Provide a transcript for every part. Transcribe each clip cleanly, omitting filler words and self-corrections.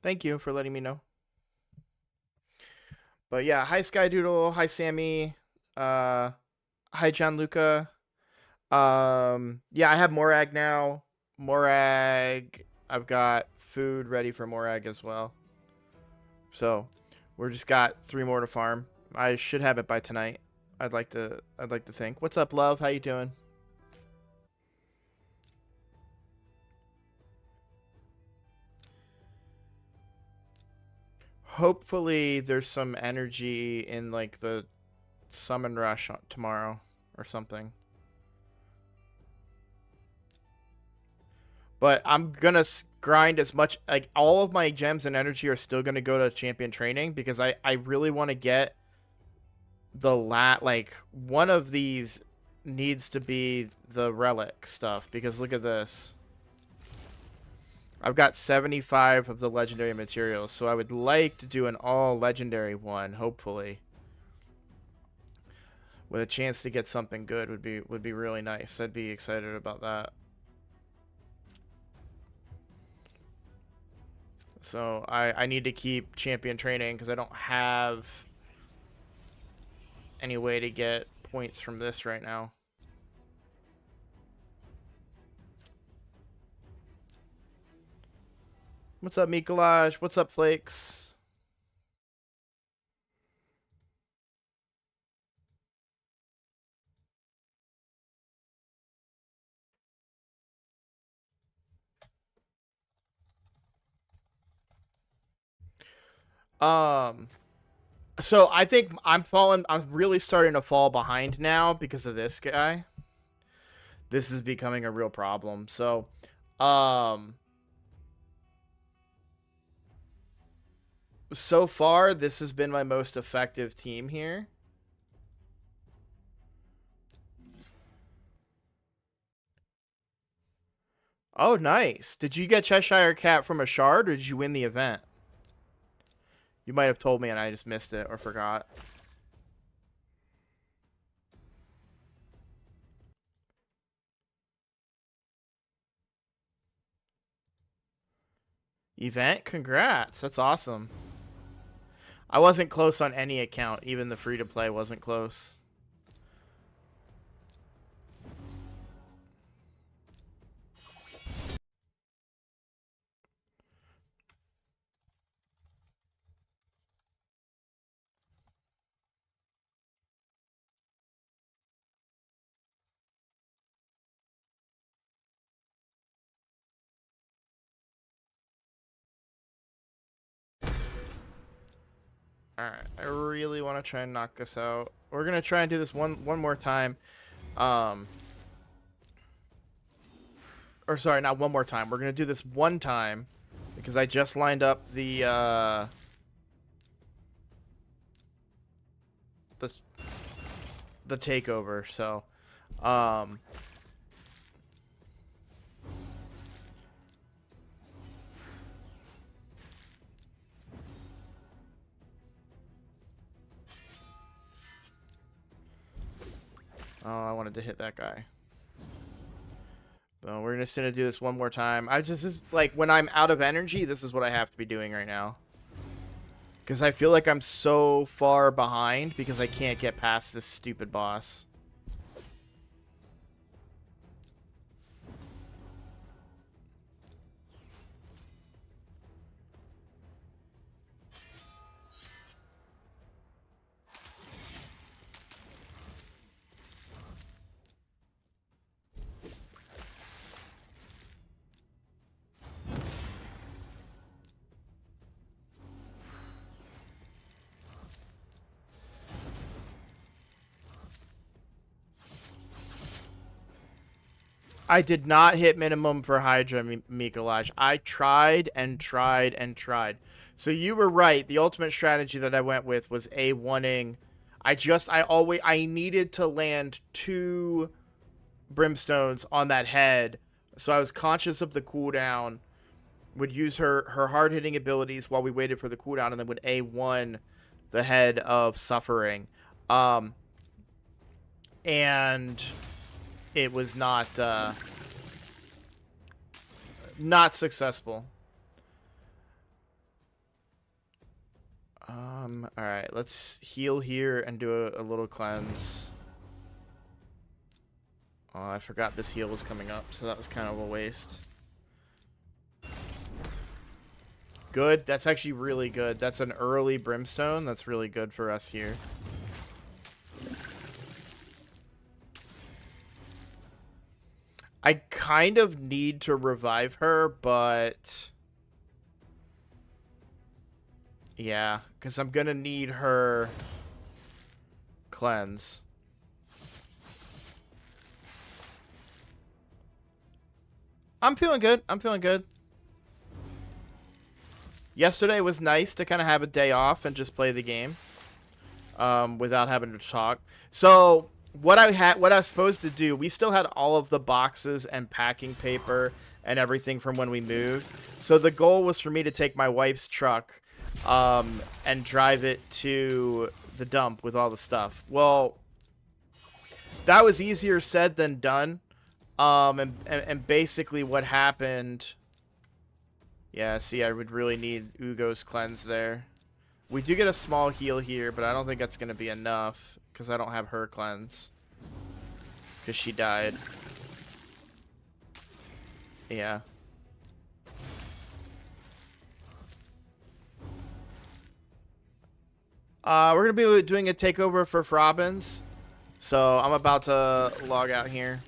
Thank you for letting me know. But yeah, hi Skydoodle, hi Sammy, hi Gianluca. Yeah, I have Morag now. Morag, I've got food ready for Morag as well. So, we're just got 3 more to farm. I should have it by tonight. I'd like to think. What's up, love? How you doing? Hopefully there's some energy in like the summon rush tomorrow or something. But I'm gonna grind as much, like all of my gems and energy are still gonna go to champion training because I really want to get the like one of these needs to be the relic stuff because look at this. I've got 75 of the legendary materials, so I would like to do an all legendary one, hopefully. With a chance to get something good would be really nice. I'd be excited about that. So I need to keep champion training because I don't have any way to get points from this right now. What's up, Mikolaj? What's up, Flakes? Um, so I think I'm really starting to fall behind now because of this guy. This is becoming a real problem. So, um, so far this has been my most effective team here. Oh, nice. Did you get Cheshire Cat from a shard or did you win the event? You might have told me and I just missed it or forgot. Event? Congrats. That's awesome. I wasn't close on any account. Even the free-to-play wasn't close. Alright, I really want to try and knock this out. We're going to try and do this one more time. Or sorry, not one more time. We're going to do this one time because I just lined up the takeover. So, um oh, I wanted to hit that guy. But we're just going to do this one more time. This is like when I'm out of energy, this is what I have to be doing right now. Because I feel like I'm so far behind because I can't get past this stupid boss. I did not hit minimum for Hydra, Mikolaj. I tried and tried and tried. So you were right. The ultimate strategy that I went with was A1ing. I needed to land 2 brimstones on that head. So I was conscious of the cooldown. Would use her hard-hitting abilities while we waited for the cooldown, and then would A1 the head of suffering. And it was not successful. All right, let's heal here and do a little cleanse. Oh, I forgot this heal was coming up, so that was kind of a waste. Good. That's actually really good. That's an early brimstone. That's really good for us here. I kind of need to revive her, but... yeah, because I'm going to need her cleanse. I'm feeling good. I'm feeling good. Yesterday was nice to kind of have a day off and just play the game without having to talk. So what I was supposed to do, we still had all of the boxes and packing paper and everything from when we moved. So the goal was for me to take my wife's truck and drive it to the dump with all the stuff. Well, that was easier said than done. And basically what happened... yeah, see, I would really need Ugo's cleanse there. We do get a small heal here, but I don't think that's going to be enough because I don't have her cleanse. Because she died. Yeah. We're going to be doing a takeover for Frobins. So I'm about to log out here.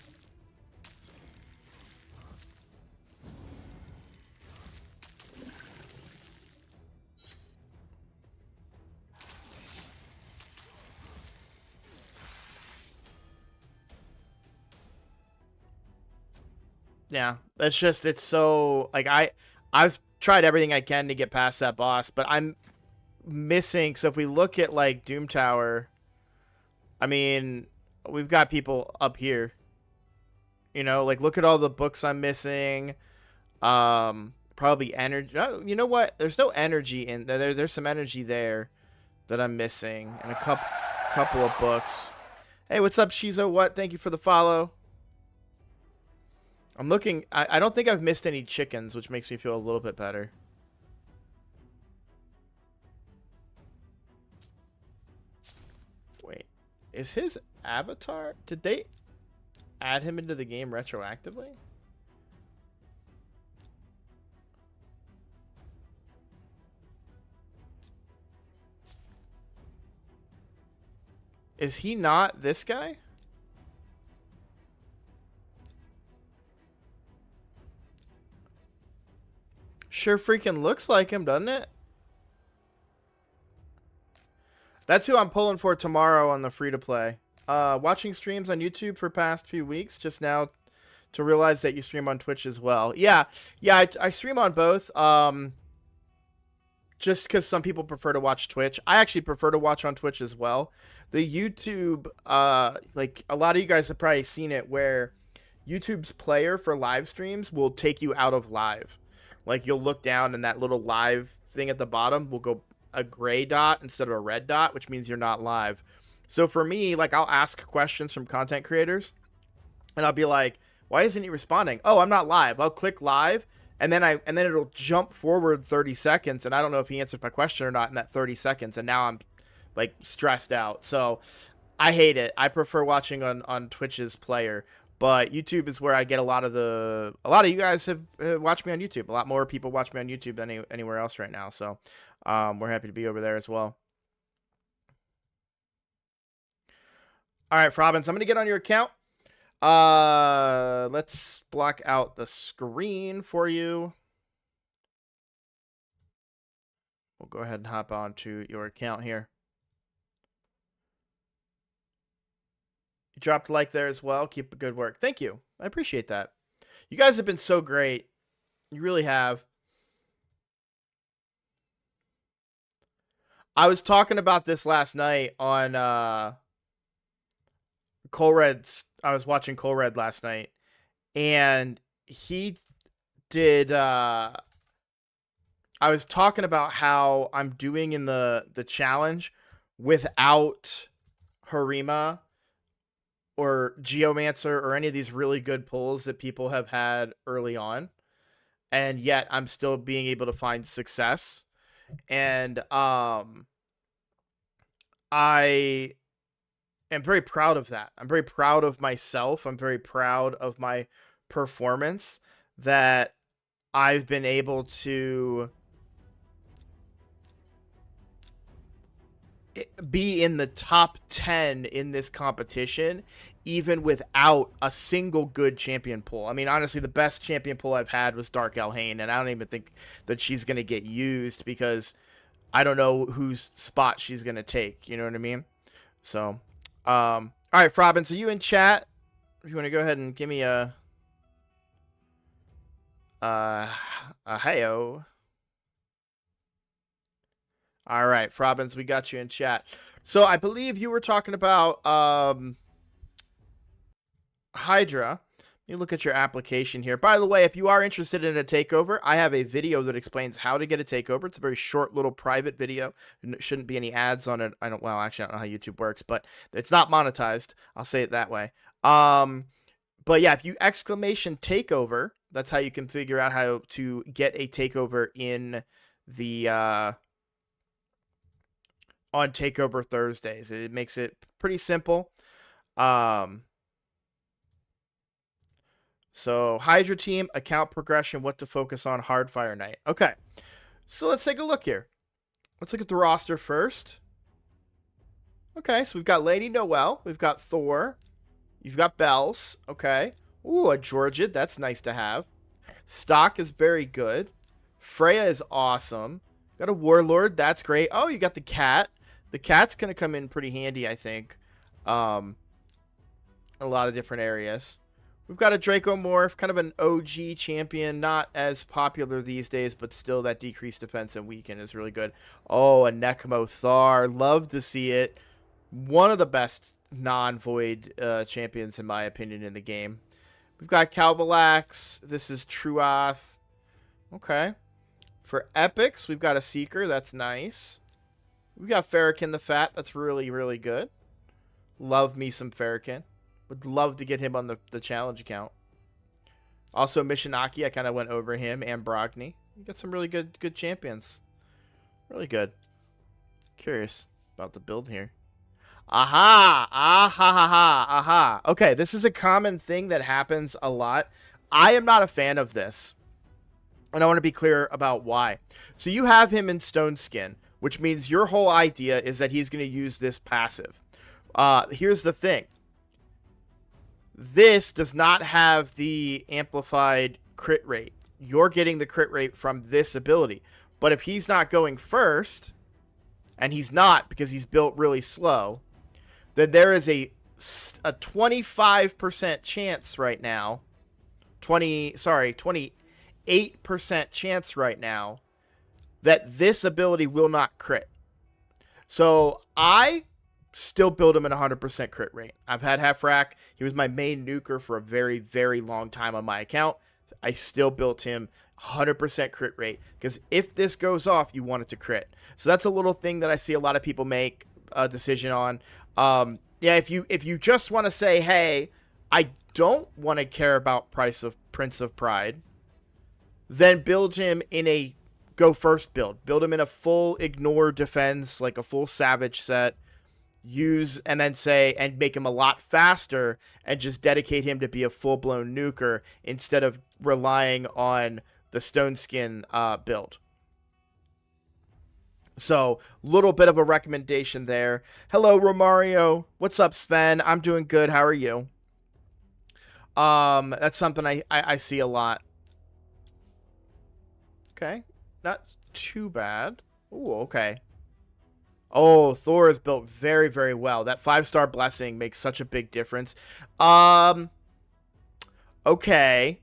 Yeah, that's just, it's so, like, I've tried everything I can to get past that boss, but I'm missing. So if we look at, like, Doom Tower, I mean, we've got people up here. You know, like, look at all the books I'm missing. Probably energy. Oh, you know what? There's no energy in there. There's some energy there that I'm missing, and a couple of books. Hey, what's up, Shizo? What? Thank you for the follow. I'm looking. I don't think I've missed any chickens, which makes me feel a little bit better. Wait, is his avatar? Did they add him into the game retroactively? Is he not this guy? Sure freaking looks like him, doesn't it? That's who I'm pulling for tomorrow on the free-to-play. Watching streams on YouTube for past few weeks, just now to realize that you stream on Twitch as well. Yeah, I stream on both. Just because some people prefer to watch Twitch. I actually prefer to watch on Twitch as well. The YouTube, like, a lot of you guys have probably seen it where YouTube's player for live streams will take you out of live. Like, you'll look down and that little live thing at the bottom will go a gray dot instead of a red dot, which means you're not live. So for me, like, I'll ask questions from content creators and I'll be like, why isn't he responding? Oh, I'm not live. I'll click live and then it'll jump forward 30 seconds and I don't know if he answered my question or not in that 30 seconds, and now I'm like stressed out. So I hate it. I prefer watching on Twitch's player. But YouTube is where I get a lot of you guys have watched me on YouTube. A lot more people watch me on YouTube than anywhere else right now. So we're happy to be over there as well. All right, Frobins, I'm going to get on your account. Let's block out the screen for you. We'll go ahead and hop on to your account here. You dropped a like there as well. Keep the good work. Thank you. I appreciate that. You guys have been so great. You really have. I was talking about this last night on Colred's. I was watching Colred last night, and he did. I was talking about how I'm doing in the challenge without Harima or Geomancer or any of these really good pulls that people have had early on, and yet I'm still being able to find success. And I am very proud of that. I'm very proud of myself. I'm very proud of my performance that I've been able to be in the top 10 in this competition, even without a single good champion pull. I mean, honestly, the best champion pull I've had was Dark Elhane, and I don't even think that she's going to get used because I don't know whose spot she's going to take. You know what I mean? So, all right, Frobin, are you in chat? If you want to go ahead and give me a heyo. All right, Frobins, we got you in chat. So I believe you were talking about Hydra. Let me look at your application here. By the way, if you are interested in a takeover, I have a video that explains how to get a takeover. It's a very short little private video. There shouldn't be any ads on it. Well, actually, I don't know how YouTube works, but it's not monetized. I'll say it that way. But yeah, if you exclamation takeover, that's how you can figure out how to get a takeover in the on Takeover Thursdays. It makes it pretty simple. So Hydra team, account progression, what to focus on, Hardfire Night. Okay, so let's take a look here. Let's look at the roster first. Okay, so we've got Lady Noelle, we've got Thor, you've got Bells. Okay, ooh, a Georgid, that's nice to have. Stock is very good. Freya is awesome. Got a Warlord, that's great. Oh, you got the cat. The cat's gonna come in pretty handy, I think. A lot of different areas. We've got a Dracomorph, kind of an OG champion, not as popular these days, but still that decreased defense and weaken is really good. Oh, a Necmo Thar, love to see it. One of the best non-void champions, in my opinion, in the game. We've got Calbalax. This is Truoth. Okay. For epics, we've got a Seeker. That's nice. We got Farrakhan the Fat. That's really, really good. Love me some Farrakhan. Would love to get him on the challenge account. Also, Mishinaki. I kind of went over him. And Brogni. You got some really good champions. Really good. Curious about the build here. Aha! Aha! Okay, this is a common thing that happens a lot. I am not a fan of this. And I want to be clear about why. So you have him in Stone Skin, which means your whole idea is that he's going to use this passive. Here's the thing. This does not have the amplified crit rate. You're getting the crit rate from this ability. But if he's not going first, and he's not because he's built really slow, then there is a 25% chance right now, 28% chance right now that this ability will not crit. So I still build him at 100% crit rate. I've had Halfrack. He was my main nuker for a very, very long time on my account. I still built him 100% crit rate because if this goes off, you want it to crit. So that's a little thing that I see a lot of people make a decision on. Yeah, if you just want to say, hey, I don't want to care about Prince of Pride, then build him in a go first build. Build him in a full ignore defense, like a full savage set. Use and then say and make him a lot faster and just dedicate him to be a full-blown nuker instead of relying on the Stone Skin build. So, little bit of a recommendation there. Hello, Romario. What's up, Sven? I'm doing good. How are you? That's something I see a lot. Okay. Not too bad. Ooh, okay. Oh, Thor is built very, very well. That 5-star blessing makes such a big difference. Okay.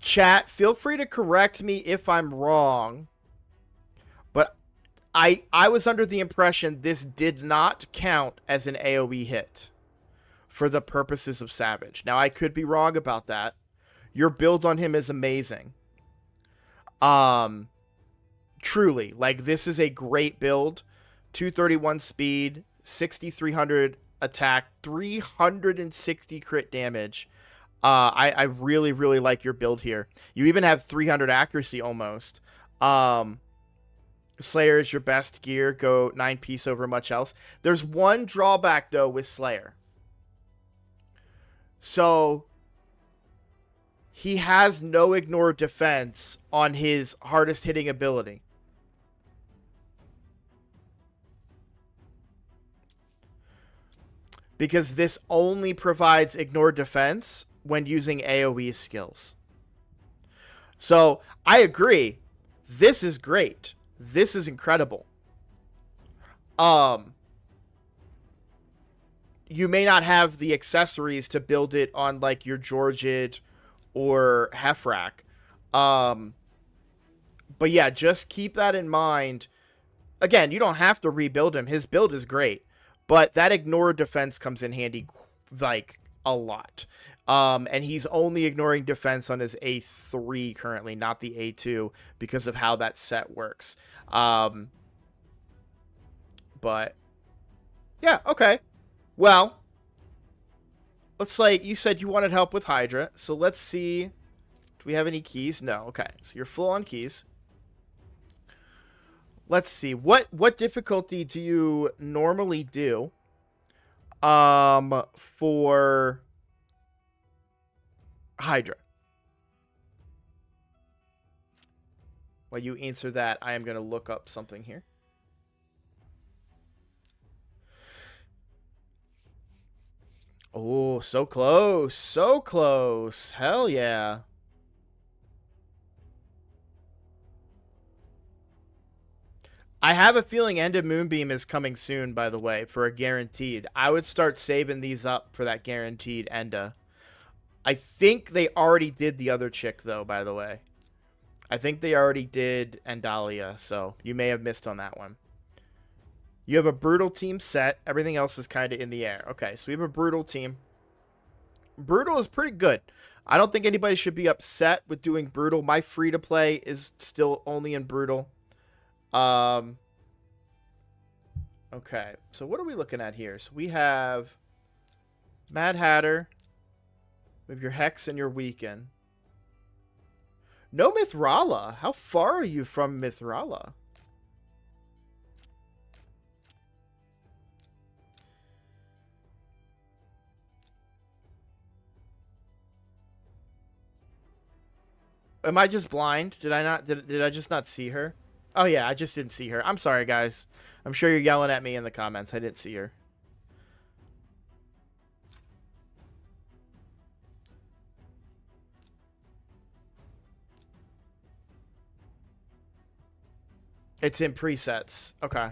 Chat, feel free to correct me if I'm wrong. But I was under the impression this did not count as an AoE hit for the purposes of Savage. Now, I could be wrong about that. Your build on him is amazing. Truly, like, this is a great build. 231 speed, 6,300 attack, 360 crit damage. I really, really like your build here. You even have 300 accuracy almost. Slayer is your best gear. Go 9-piece over much else. There's one drawback, though, with Slayer. So he has no ignore defense on his hardest hitting ability. Because this only provides ignore defense when using AoE skills. So I agree. This is great. This is incredible. You may not have the accessories to build it on like your Georgid or Hefrak. But yeah, just keep that in mind. Again, you don't have to rebuild him. His build is great, but that ignore defense comes in handy like a lot. And he's only ignoring defense on his A3 currently, not the A2, because of how that set works. But yeah, okay. Well, let's like you said you wanted help with Hydra, so let's see. Do we have any keys? No. Okay, so you're full on keys. Let's see. What difficulty do you normally do? For Hydra. While you answer that, I am gonna look up something here. Oh, so close. So close. Hell yeah. I have a feeling End of Moonbeam is coming soon, by the way, for a guaranteed. I would start saving these up for that guaranteed Enda. I think they already did the other chick, though, by the way. I think they already did Endalia, so you may have missed on that one. You have a brutal team set. Everything else is kind of in the air. Okay, so we have a brutal team. Brutal is pretty good. I don't think anybody should be upset with doing brutal. My free-to-play is still only in brutal. Okay, so what are we looking at here? So we have Mad Hatter with your Hex and your Weaken. No Mithrala. How far are you from Mithrala? Am I just blind? Did I not? Did I just not see her? Oh yeah, I just didn't see her. I'm sorry, guys. I'm sure you're yelling at me in the comments. I didn't see her. It's in presets. Okay.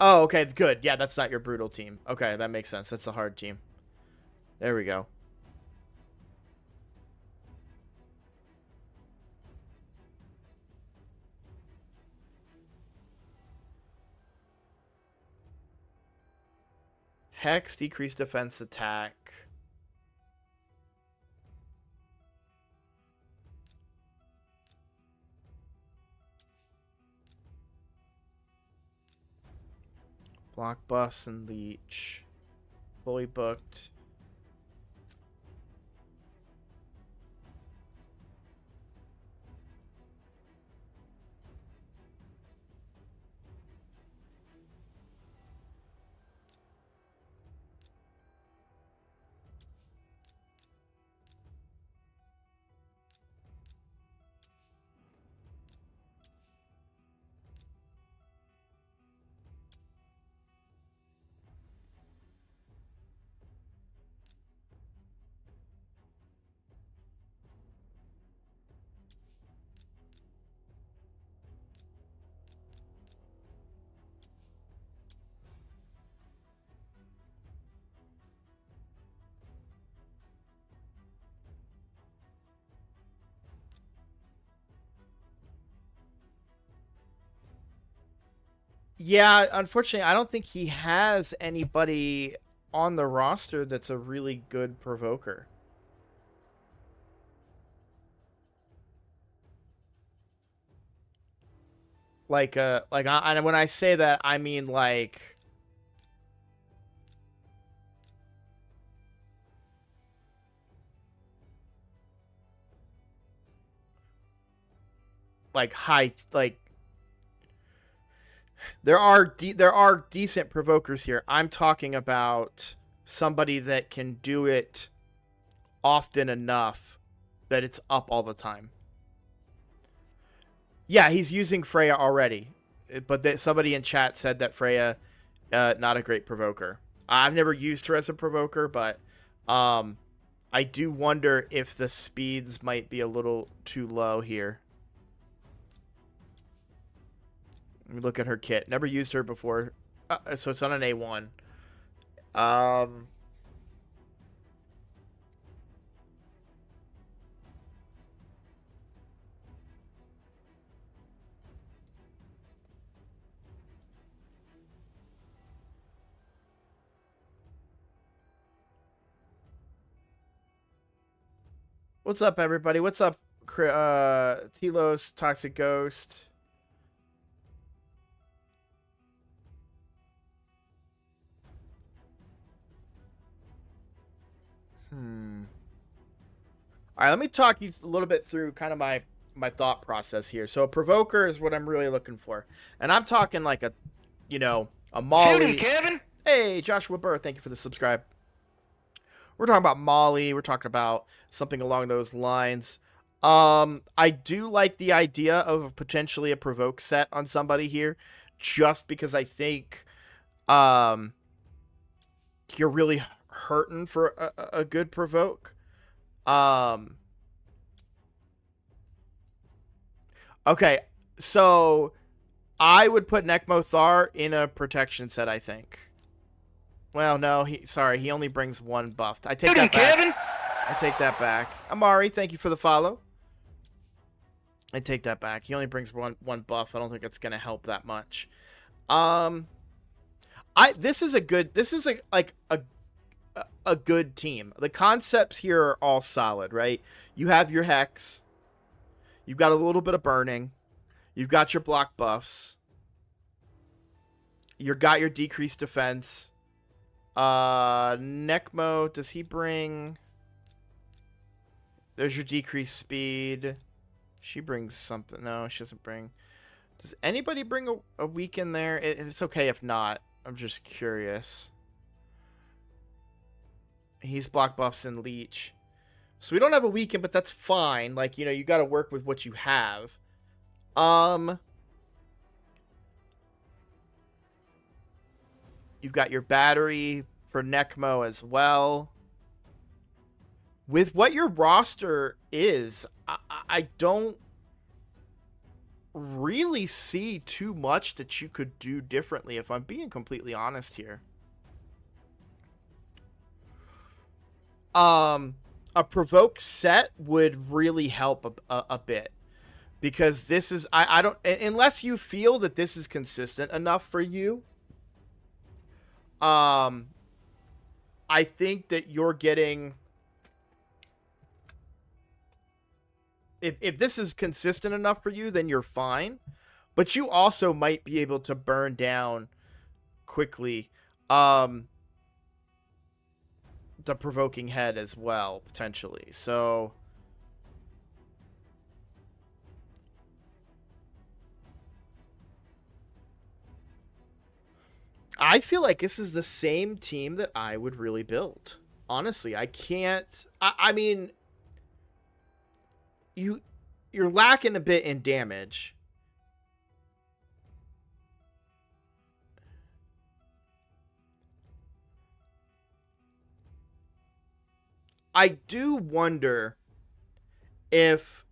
Oh, okay, good. Yeah, that's not your brutal team. Okay, that makes sense. That's the hard team. There we go. Hex, decreased defense attack. Block buffs and leech. Fully booked. Yeah, unfortunately, I don't think he has anybody on the roster that's a really good provoker. And when I say that, I mean like high, like There are decent provokers here. I'm talking about somebody that can do it often enough that it's up all the time. Yeah, he's using Freya already, but somebody in chat said that Freya, not a great provoker. I've never used her as a provoker, but I do wonder if the speeds might be a little too low here. Let me look at her kit. Never used her before, so it's on an A1. What's up, everybody? What's up, Telos, Toxic Ghost? All right, let me talk you a little bit through kind of my thought process here. So a provoker is what I'm really looking for, and I'm talking like a, a Molly. Shoot him, Kevin. Hey, Joshua Burr, thank you for the subscribe. We're talking about Molly. We're talking about something along those lines. I do like the idea of potentially a provoke set on somebody here, just because I think, you're really hurting for a good provoke. Okay, so I would put Nekmothar in a protection set, I think. Well, no, he only brings one buff. I take that back. Kevin. I take that back. Amari, thank you for the follow. I take that back. He only brings one buff. I don't think it's gonna help that much. This is a good team. The concepts here are all solid, right? You have your Hex. You've got a little bit of burning. You've got your block buffs. You've got your decreased defense. Nekmo, does he bring... There's your decreased speed. She brings something. No, she doesn't bring... Does anybody bring a weaken there? It's okay if not. I'm just curious. He's block buffs and leech. So we don't have a weaken, but that's fine. Like, you got to work with what you have. You've got your battery for Nekmo as well. With what your roster is, I don't really see too much that you could do differently, if I'm being completely honest here. A provoke set would really help a bit, because this is I don't, unless you feel that this is consistent enough for you. I think that you're getting, if this is consistent enough for you, then you're fine, but you also might be able to burn down quickly the provoking head as well, potentially. So I feel like this is the same team that I would really build. Honestly, I can't... I mean, you're lacking a bit in damage. I do wonder if...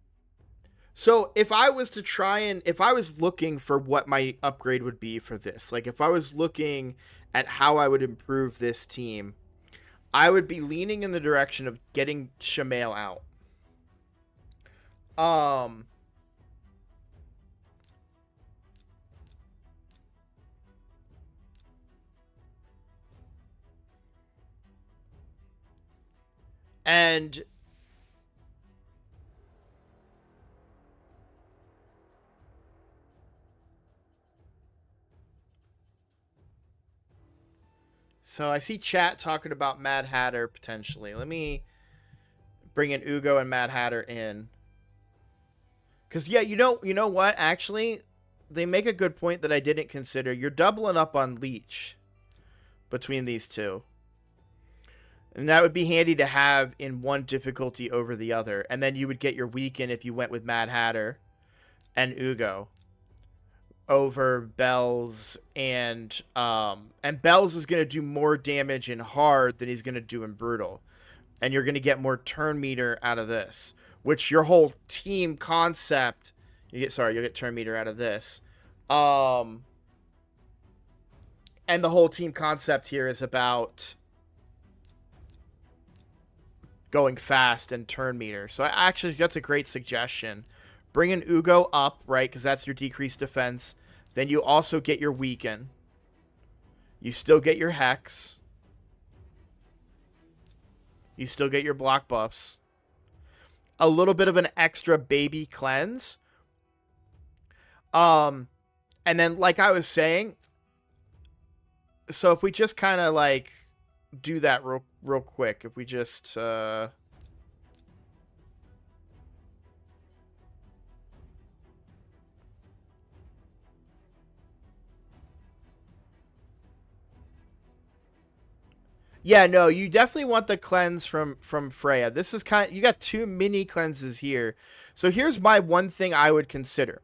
So if I was to try and... If I was looking for what my upgrade would be for this, like if I was looking at how I would improve this team, I would be leaning in the direction of getting Shamail out. And so I see chat talking about Mad Hatter potentially. Let me bring in Ugo and Mad Hatter in. Because, yeah, you know what? Actually, they make a good point that I didn't consider. You're doubling up on Leech between these two. And that would be handy to have in one difficulty over the other. And then you would get your weaken if you went with Mad Hatter and Ugo over Bells, and Bells is going to do more damage in hard than he's going to do in brutal. And you're going to get more turn meter out of this, which your whole team concept, you'll get turn meter out of this. And the whole team concept here is about going fast and turn meter. So actually, that's a great suggestion. Bring an Ugo up, right, because that's your decreased defense. Then you also get your weaken. You still get your hex. You still get your block buffs. A little bit of an extra baby cleanse. And then, like I was saying, so if we just kind of like do that real quick, if we just yeah, no, you definitely want the cleanse from Freya. This is you got two mini cleanses here. So here's my one thing I would consider.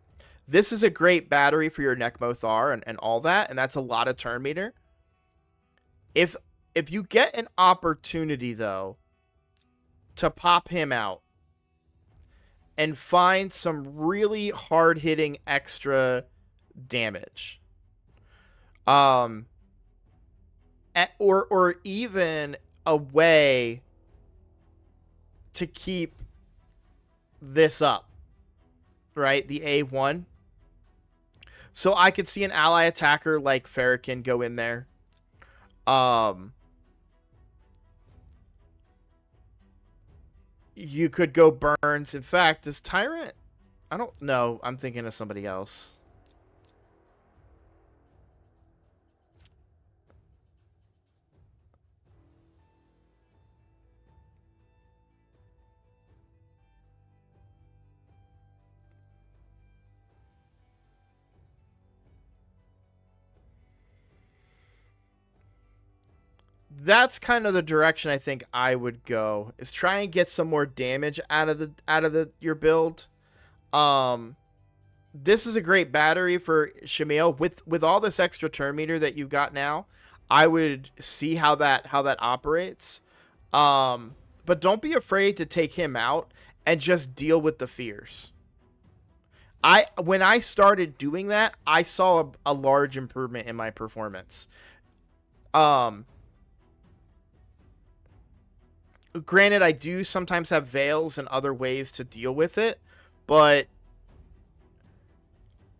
This is a great battery for your Nekmothar and all that, and that's a lot of turn meter. If you get an opportunity, though, to pop him out and find some really hard-hitting extra damage, or even a way to keep this up, right? The A1. So I could see an ally attacker like Farrakhan go in there. You could go Burns. In fact, is Tyrant? I don't know. I'm thinking of somebody else. That's kind of the direction I think I would go, is try and get some more damage out of your build. This is a great battery for Shamil with all this extra turn meter that you've got now. I would see how that operates. But don't be afraid to take him out and just deal with the fears. When I started doing that, I saw a large improvement in my performance. Granted, I do sometimes have veils and other ways to deal with it, but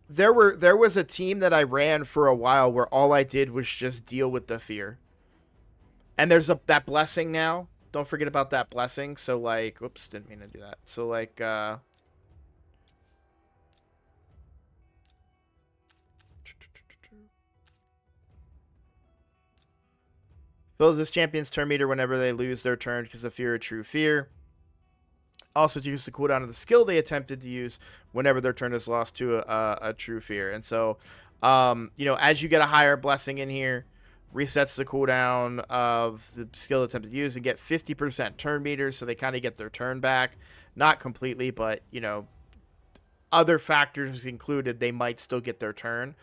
there was a team that I ran for a while where all I did was just deal with the fear. And there's that blessing now. Don't forget about that blessing. So like, oops, didn't mean to do that. So like, fills this champion's turn meter whenever they lose their turn because of fear or true fear. Also to use the cooldown of the skill they attempted to use whenever their turn is lost to a true fear. And so, as you get a higher blessing in here, resets the cooldown of the skill attempted to use and get 50% turn meter, so they kind of get their turn back. Not completely, but, other factors included, they might still get their turn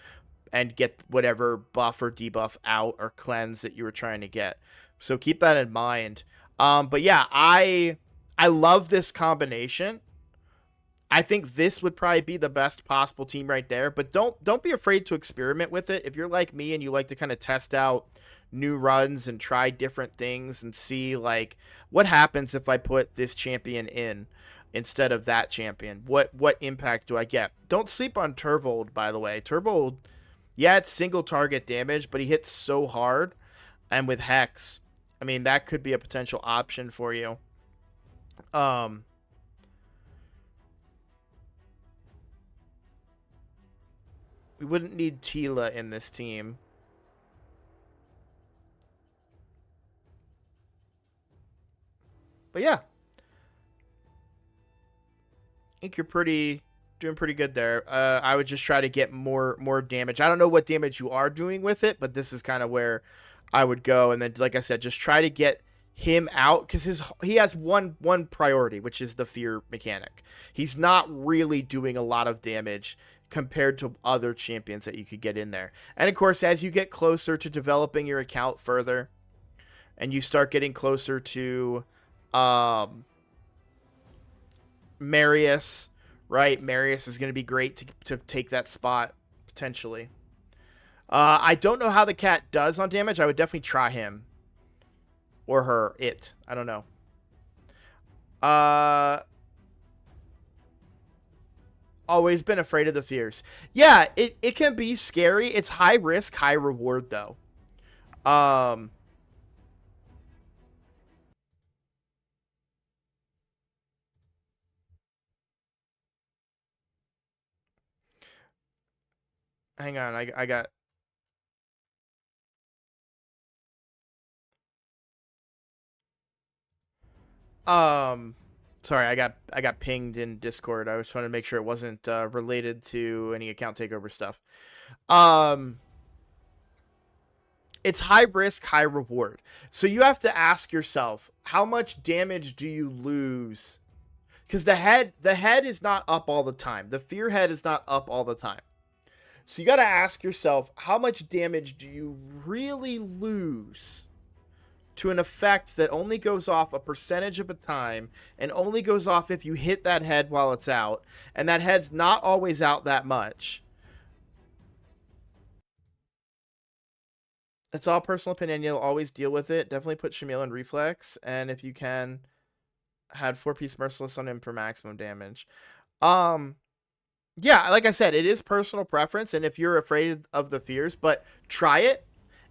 and get whatever buff or debuff out or cleanse that you were trying to get. So keep that in mind. But yeah, I love this combination. I think this would probably be the best possible team right there. But don't be afraid to experiment with it. If you're like me and you like to kind of test out new runs and try different things and see like what happens if I put this champion in instead of that champion. What impact do I get? Don't sleep on Turvold, by the way. Turvold, yeah, it's single target damage, but he hits so hard. And with Hex, I mean, that could be a potential option for you. We wouldn't need Tila in this team. But yeah. I think you're pretty doing pretty good there. I would just try to get more damage. I don't know what damage you are doing with it, but this is kind of where I would go. And then, like I said, just try to get him out because he has one priority, which is the fear mechanic. He's not really doing a lot of damage compared to other champions that you could get in there. And of course, as you get closer to developing your account further, and you start getting closer to Marius, right? Marius is going to be great to take that spot, potentially. I don't know how the cat does on damage. I would definitely try him. Or her. It. I don't know. Always been afraid of the fears. Yeah, it can be scary. It's high risk, high reward, though. Hang on, I got... Sorry, I got pinged in Discord. I was trying to make sure it wasn't related to any account takeover stuff. It's high risk, high reward. So you have to ask yourself, how much damage do you lose? Because the head is not up all the time. The fear head is not up all the time. So you got to ask yourself, how much damage do you really lose to an effect that only goes off a percentage of a time and only goes off if you hit that head while it's out, and that head's not always out that much. It's all personal opinion. You'll always deal with it. Definitely put Shamil in reflex, and if you can, had 4-piece merciless on him for maximum damage. Yeah, like I said, it is personal preference, and if you're afraid of the fears, but try it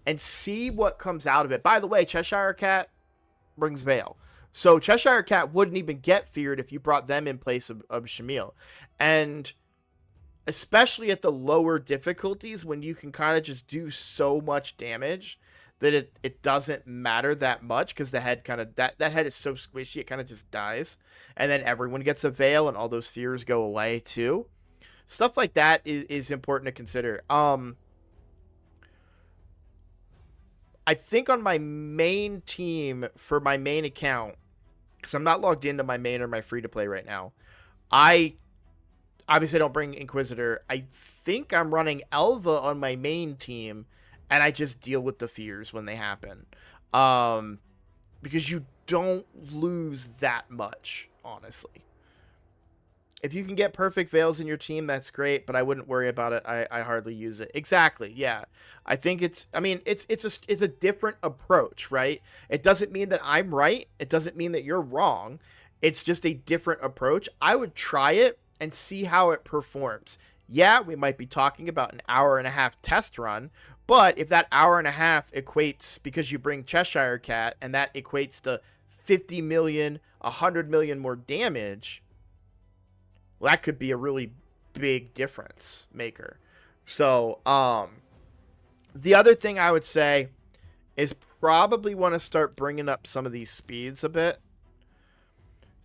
and see what comes out of it. By the way, Cheshire Cat brings Veil. So Cheshire Cat wouldn't even get feared if you brought them in place of Shamil. And especially at the lower difficulties, when you can kind of just do so much damage that it doesn't matter that much, because the head kind of, that head is so squishy, it kind of just dies. And then everyone gets a Veil, and all those fears go away too. Stuff like that is important to consider. I think on my main team for my main account, because I'm not logged into my main or my free-to-play right now, I obviously don't bring Inquisitor. I think I'm running Elva on my main team, and I just deal with the fears when they happen. Because you don't lose that much, honestly. If you can get perfect Veils in your team, that's great, but I wouldn't worry about it. I hardly use it. Exactly, yeah. I think it's a different approach, right? It doesn't mean that I'm right. It doesn't mean that you're wrong. It's just a different approach. I would try it and see how it performs. Yeah, we might be talking about an hour-and-a-half test run, but if that hour and a half equates, because you bring Cheshire Cat, and that equates to 50 million, 100 million more damage, well, that could be a really big difference maker. So, the other thing I would say is probably want to start bringing up some of these speeds a bit.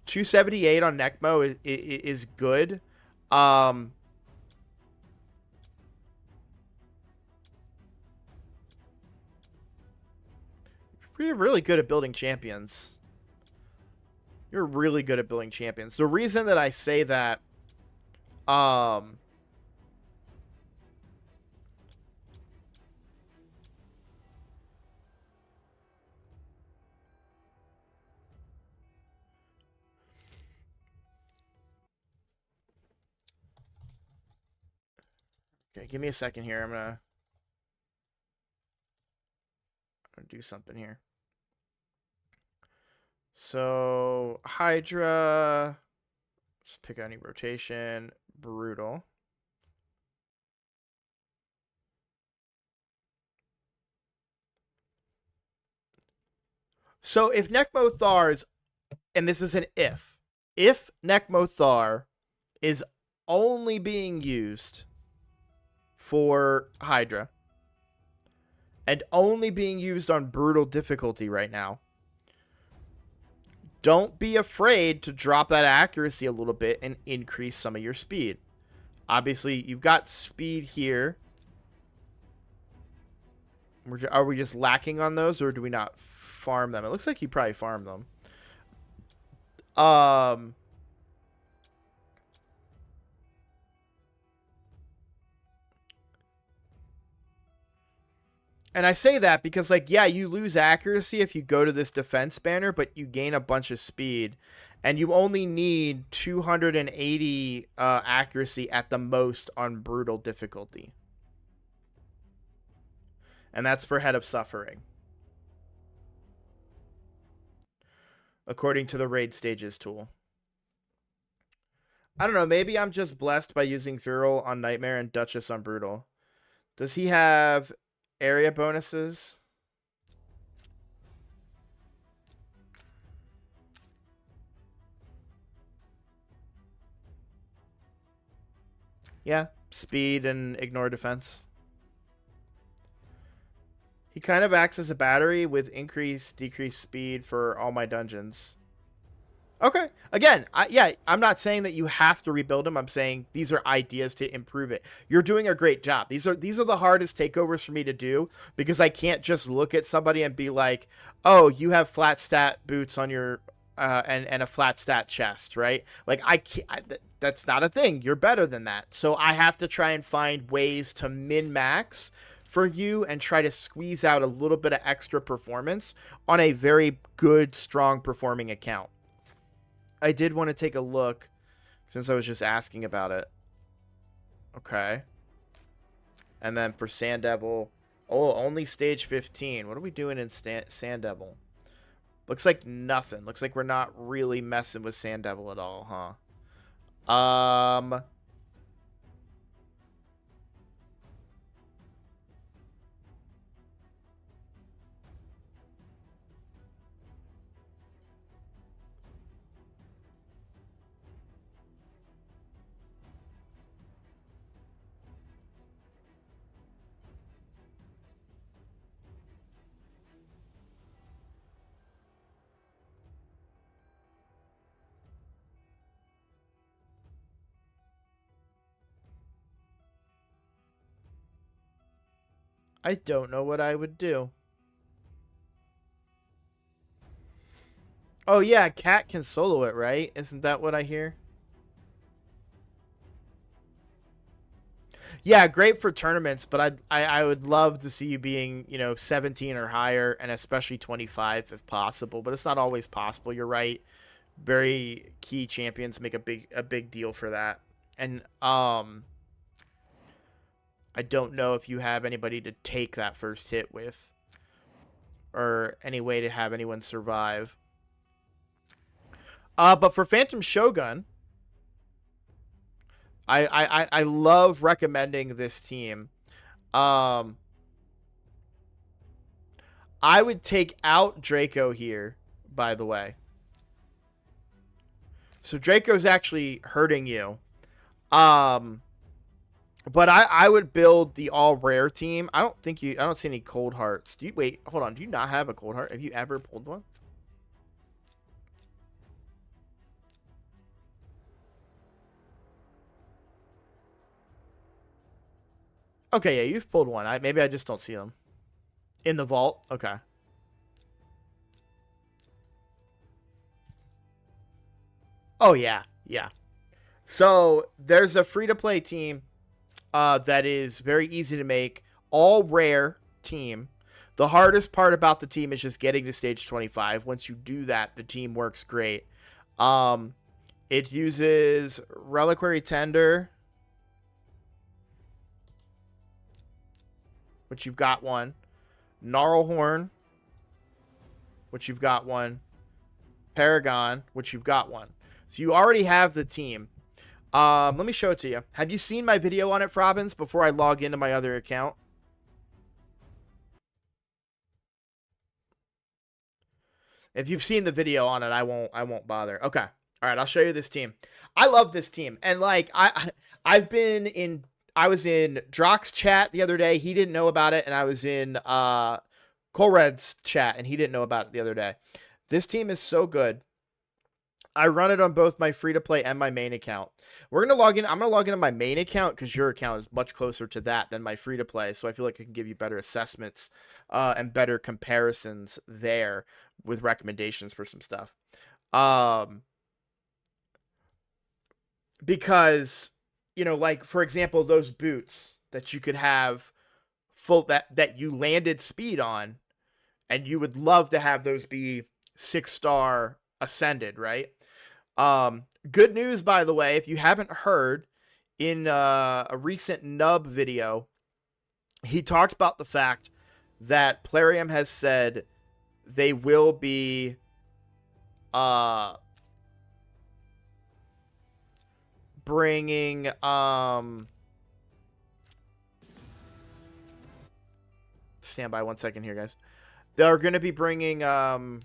278 on Necmo is good. You're really good at building champions. You're really good at building champions. The reason that I say that, okay, give me a second here. I'm gonna do something here. So, Hydra, just pick any rotation, brutal. So if Necmothar is, and this is an if Necmothar is only being used for Hydra and only being used on brutal difficulty right now, don't be afraid to drop that accuracy a little bit and increase some of your speed. Obviously, you've got speed here. Are we just lacking on those, or do we not farm them? It looks like you probably farm them. And I say that because, like, yeah, you lose accuracy if you go to this defense banner, but you gain a bunch of speed. And you only need 280 accuracy at the most on brutal difficulty. And that's for Head of Suffering, according to the Raid Stages tool. I don't know, maybe I'm just blessed by using Viral on Nightmare and Duchess on Brutal. Does he have area bonuses? Yeah, speed and ignore defense. He kind of acts as a battery with increased, decreased speed for all my dungeons. Okay. Again, I'm not saying that you have to rebuild them. I'm saying these are ideas to improve it. You're doing a great job. These are the hardest takeovers for me to do because I can't just look at somebody and be like, "Oh, you have flat stat boots on your and a flat stat chest," right? Like I can't. That's not a thing. You're better than that. So I have to try and find ways to min max for you and try to squeeze out a little bit of extra performance on a very good, strong performing account. I did want to take a look since I was just asking about it. Okay. And then for Sand Devil, oh, only stage 15. What are we doing in Sand Devil? Looks like nothing. Looks like we're not really messing with Sand Devil at all, huh? I don't know what I would do. Oh, yeah, Cat can solo it, right? Isn't that what I hear? Yeah, great for tournaments, but I would love to see you being, 17 or higher, and especially 25 if possible. But it's not always possible. You're right. Very key champions make a big deal for that. And I don't know if you have anybody to take that first hit with, or any way to have anyone survive. But for Phantom Shogun, I love recommending this team. I would take out Draco here, by the way. So Draco's actually hurting you. But I would build the all rare team. I don't see any cold hearts. Wait, hold on. Do you not have a cold heart? Have you ever pulled one? Okay, yeah, you've pulled one. Maybe I just don't see them. In the vault? Okay. Oh, yeah. Yeah. So, there's a free-to-play team that is very easy to make. All rare team. The hardest part about the team is just getting to stage 25. Once you do that, the team works great. It uses Reliquary Tender, which you've got one. Gnarlhorn, which you've got one. Paragon, which you've got one. So you already have the team. Let me show it to you. Have you seen my video on it, Frobins, before I log into my other account? If you've seen the video on it, I won't bother. Okay. All right, I'll show you this team. I love this team. And like I was in Drock's chat the other day. He didn't know about it, and I was in Colred's chat, and he didn't know about it the other day. This team is so good. I run it on both my free-to-play and my main account. We're going to log in. I'm going to log in on my main account because your account is much closer to that than my free-to-play. So I feel like I can give you better assessments and better comparisons there with recommendations for some stuff. Because, you know, like, for example, those boots that you could have full that you landed speed on, and you would love to have those be 6-star ascended, right? Good news, by the way, if you haven't heard, in a recent Nub video, he talked about the fact that Plarium has said they will be bringing stand by 1 second here, guys. They're going to be bringing oh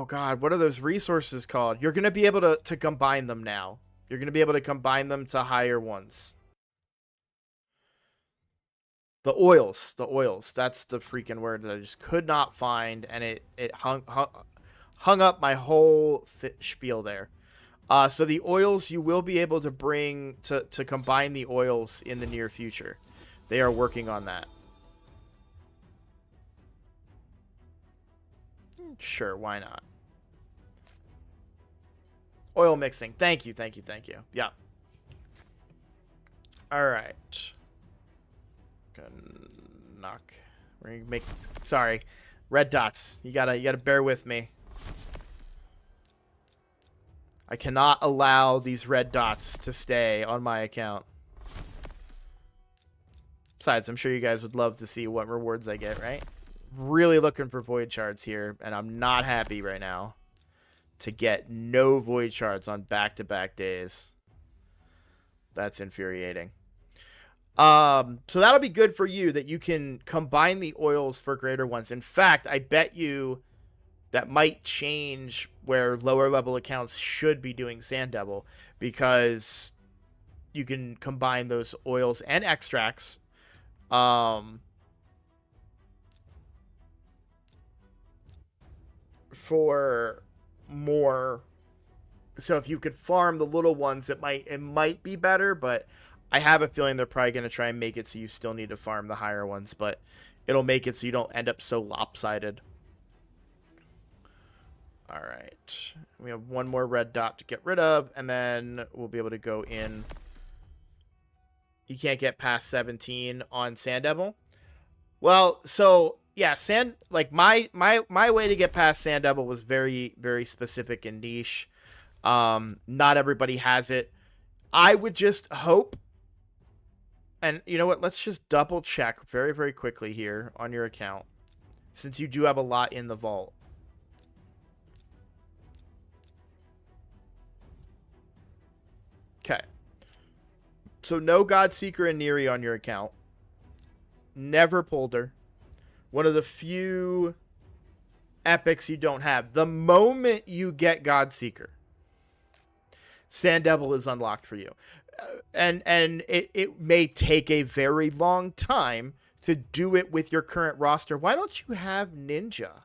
god, what are those resources called? You're going to be able to combine them now. You're going to be able to combine them to higher ones. The oils. That's the freaking word that I just could not find, and it hung up my whole spiel there. So the oils, you will be able to bring to combine the oils in the near future. They are working on that. Sure, why not? Oil mixing. Thank you. Yeah. All right. Gonna knock. We're gonna make. Sorry, red dots. You gotta bear with me. I cannot allow these red dots to stay on my account. Besides, I'm sure you guys would love to see what rewards I get, right? Really looking for void shards here, and I'm not happy right now to get no void shards on back-to-back days. That's infuriating. So that'll be good for you, that you can combine the oils for greater ones. In fact, I bet you that might change where lower level accounts should be doing Sand Devil, because you can combine those oils and extracts for more. So if you could farm the little ones, it might be better, but I have a feeling they're probably going to try and make it so you still need to farm the higher ones, but it'll make it so you don't end up so lopsided. All right. We have one more red dot to get rid of, and then we'll be able to go in. You can't get past 17 on Sand Devil. Well, so yeah, my way to get past Sand Devil was very, very specific and niche. Not everybody has it. I would just hope, and you know what, let's just double check very, very quickly here on your account, since you do have a lot in the vault. Okay. So no Godseeker and Neri on your account. Never pulled her. One of the few epics you don't have. The moment you get Godseeker, Sand Devil is unlocked for you. And it may take a very long time to do it with your current roster. Why don't you have Ninja?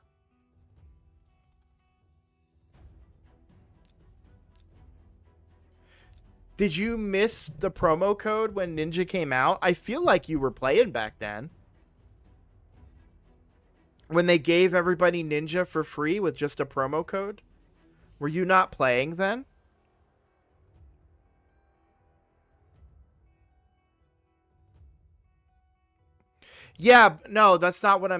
Did you miss the promo code when Ninja came out? I feel like you were playing back then, when they gave everybody Ninja for free with just a promo code. Were you not playing then? Yeah, no, that's not what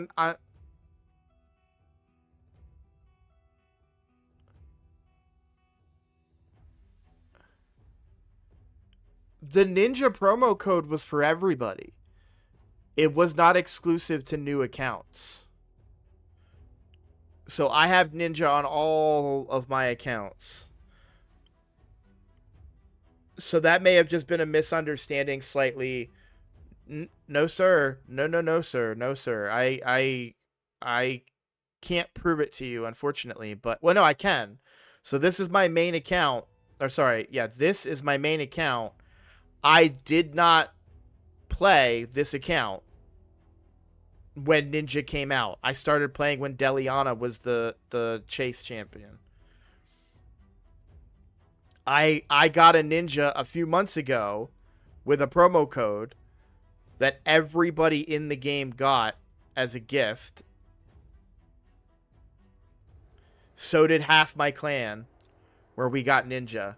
the Ninja promo code was for everybody. It was not exclusive to new accounts. So I have Ninja on all of my accounts. So that may have just been a misunderstanding slightly. No, sir. No, sir. No, sir. I can't prove it to you, unfortunately. But, well, no, I can. So this is my main account. Or, sorry. Yeah, this is my main account. I did not play this account when Ninja came out. I started playing when Deliana was the chase champion. I got a Ninja a few months ago with a promo code that everybody in the game got as a gift. So did half my clan, where we got Ninja.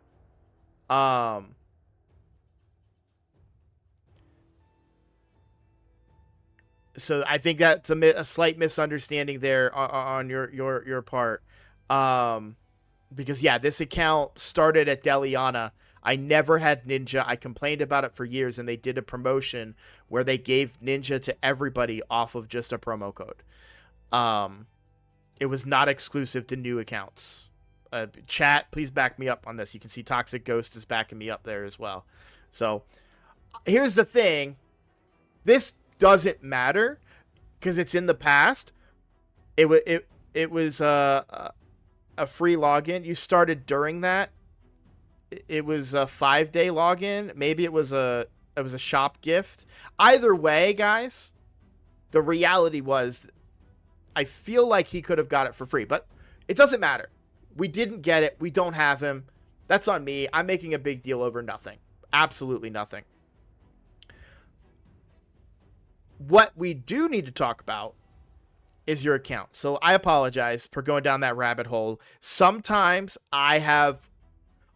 So I think that's a slight misunderstanding there on your part. Because yeah, this account started at Deliana. I never had Ninja. I complained about it for years, and they did a promotion where they gave Ninja to everybody off of just a promo code. It was not exclusive to new accounts. Chat, please back me up on this. You can see Toxic Ghost is backing me up there as well. So here's the thing. This doesn't matter because it's in the past. It was a free login. You started during that. It was a 5-day login. Maybe it was a shop gift. Either way, guys, the reality was I feel like he could have got it for free, but it doesn't matter. We didn't get it. We don't have him. That's on me. I'm making a big deal over nothing. Absolutely nothing. What we do need to talk about is your account. So I apologize for going down that rabbit hole. Sometimes I have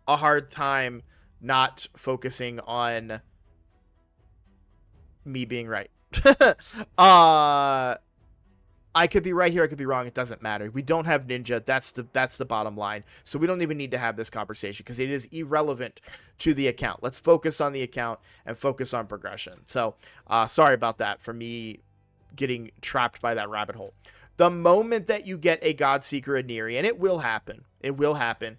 a hard time not focusing on me being right. I could be right here. I could be wrong. It doesn't matter. We don't have Ninja. That's the bottom line. So we don't even need to have this conversation because it is irrelevant to the account. Let's focus on the account and focus on progression. So sorry about that for me getting trapped by that rabbit hole. The moment that you get a Godseeker Aniri, and it will happen. It will happen.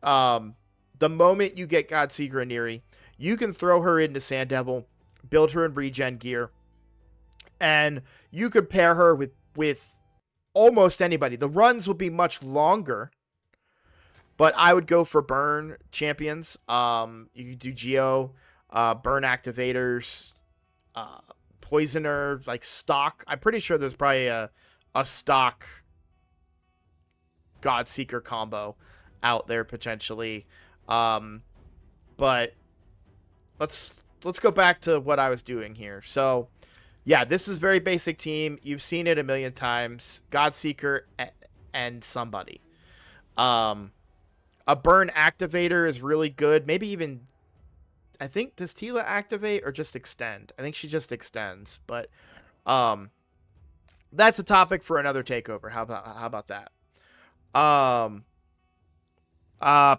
The moment you get Godseeker Aniri, you can throw her into Sand Devil, build her in regen gear, and you could pair her with almost anybody. The runs will be much longer, but I would go for burn champions. You could do Geo, burn activators, poisoner, like stock. I'm pretty sure there's probably a stock Godseeker combo out there potentially. But let's go back to what I was doing here. So yeah, this is very basic team. You've seen it a million times. Godseeker and somebody. A burn activator is really good. Maybe even, I think, does Tila activate or just extend? I think she just extends. But that's a topic for another takeover. How about that?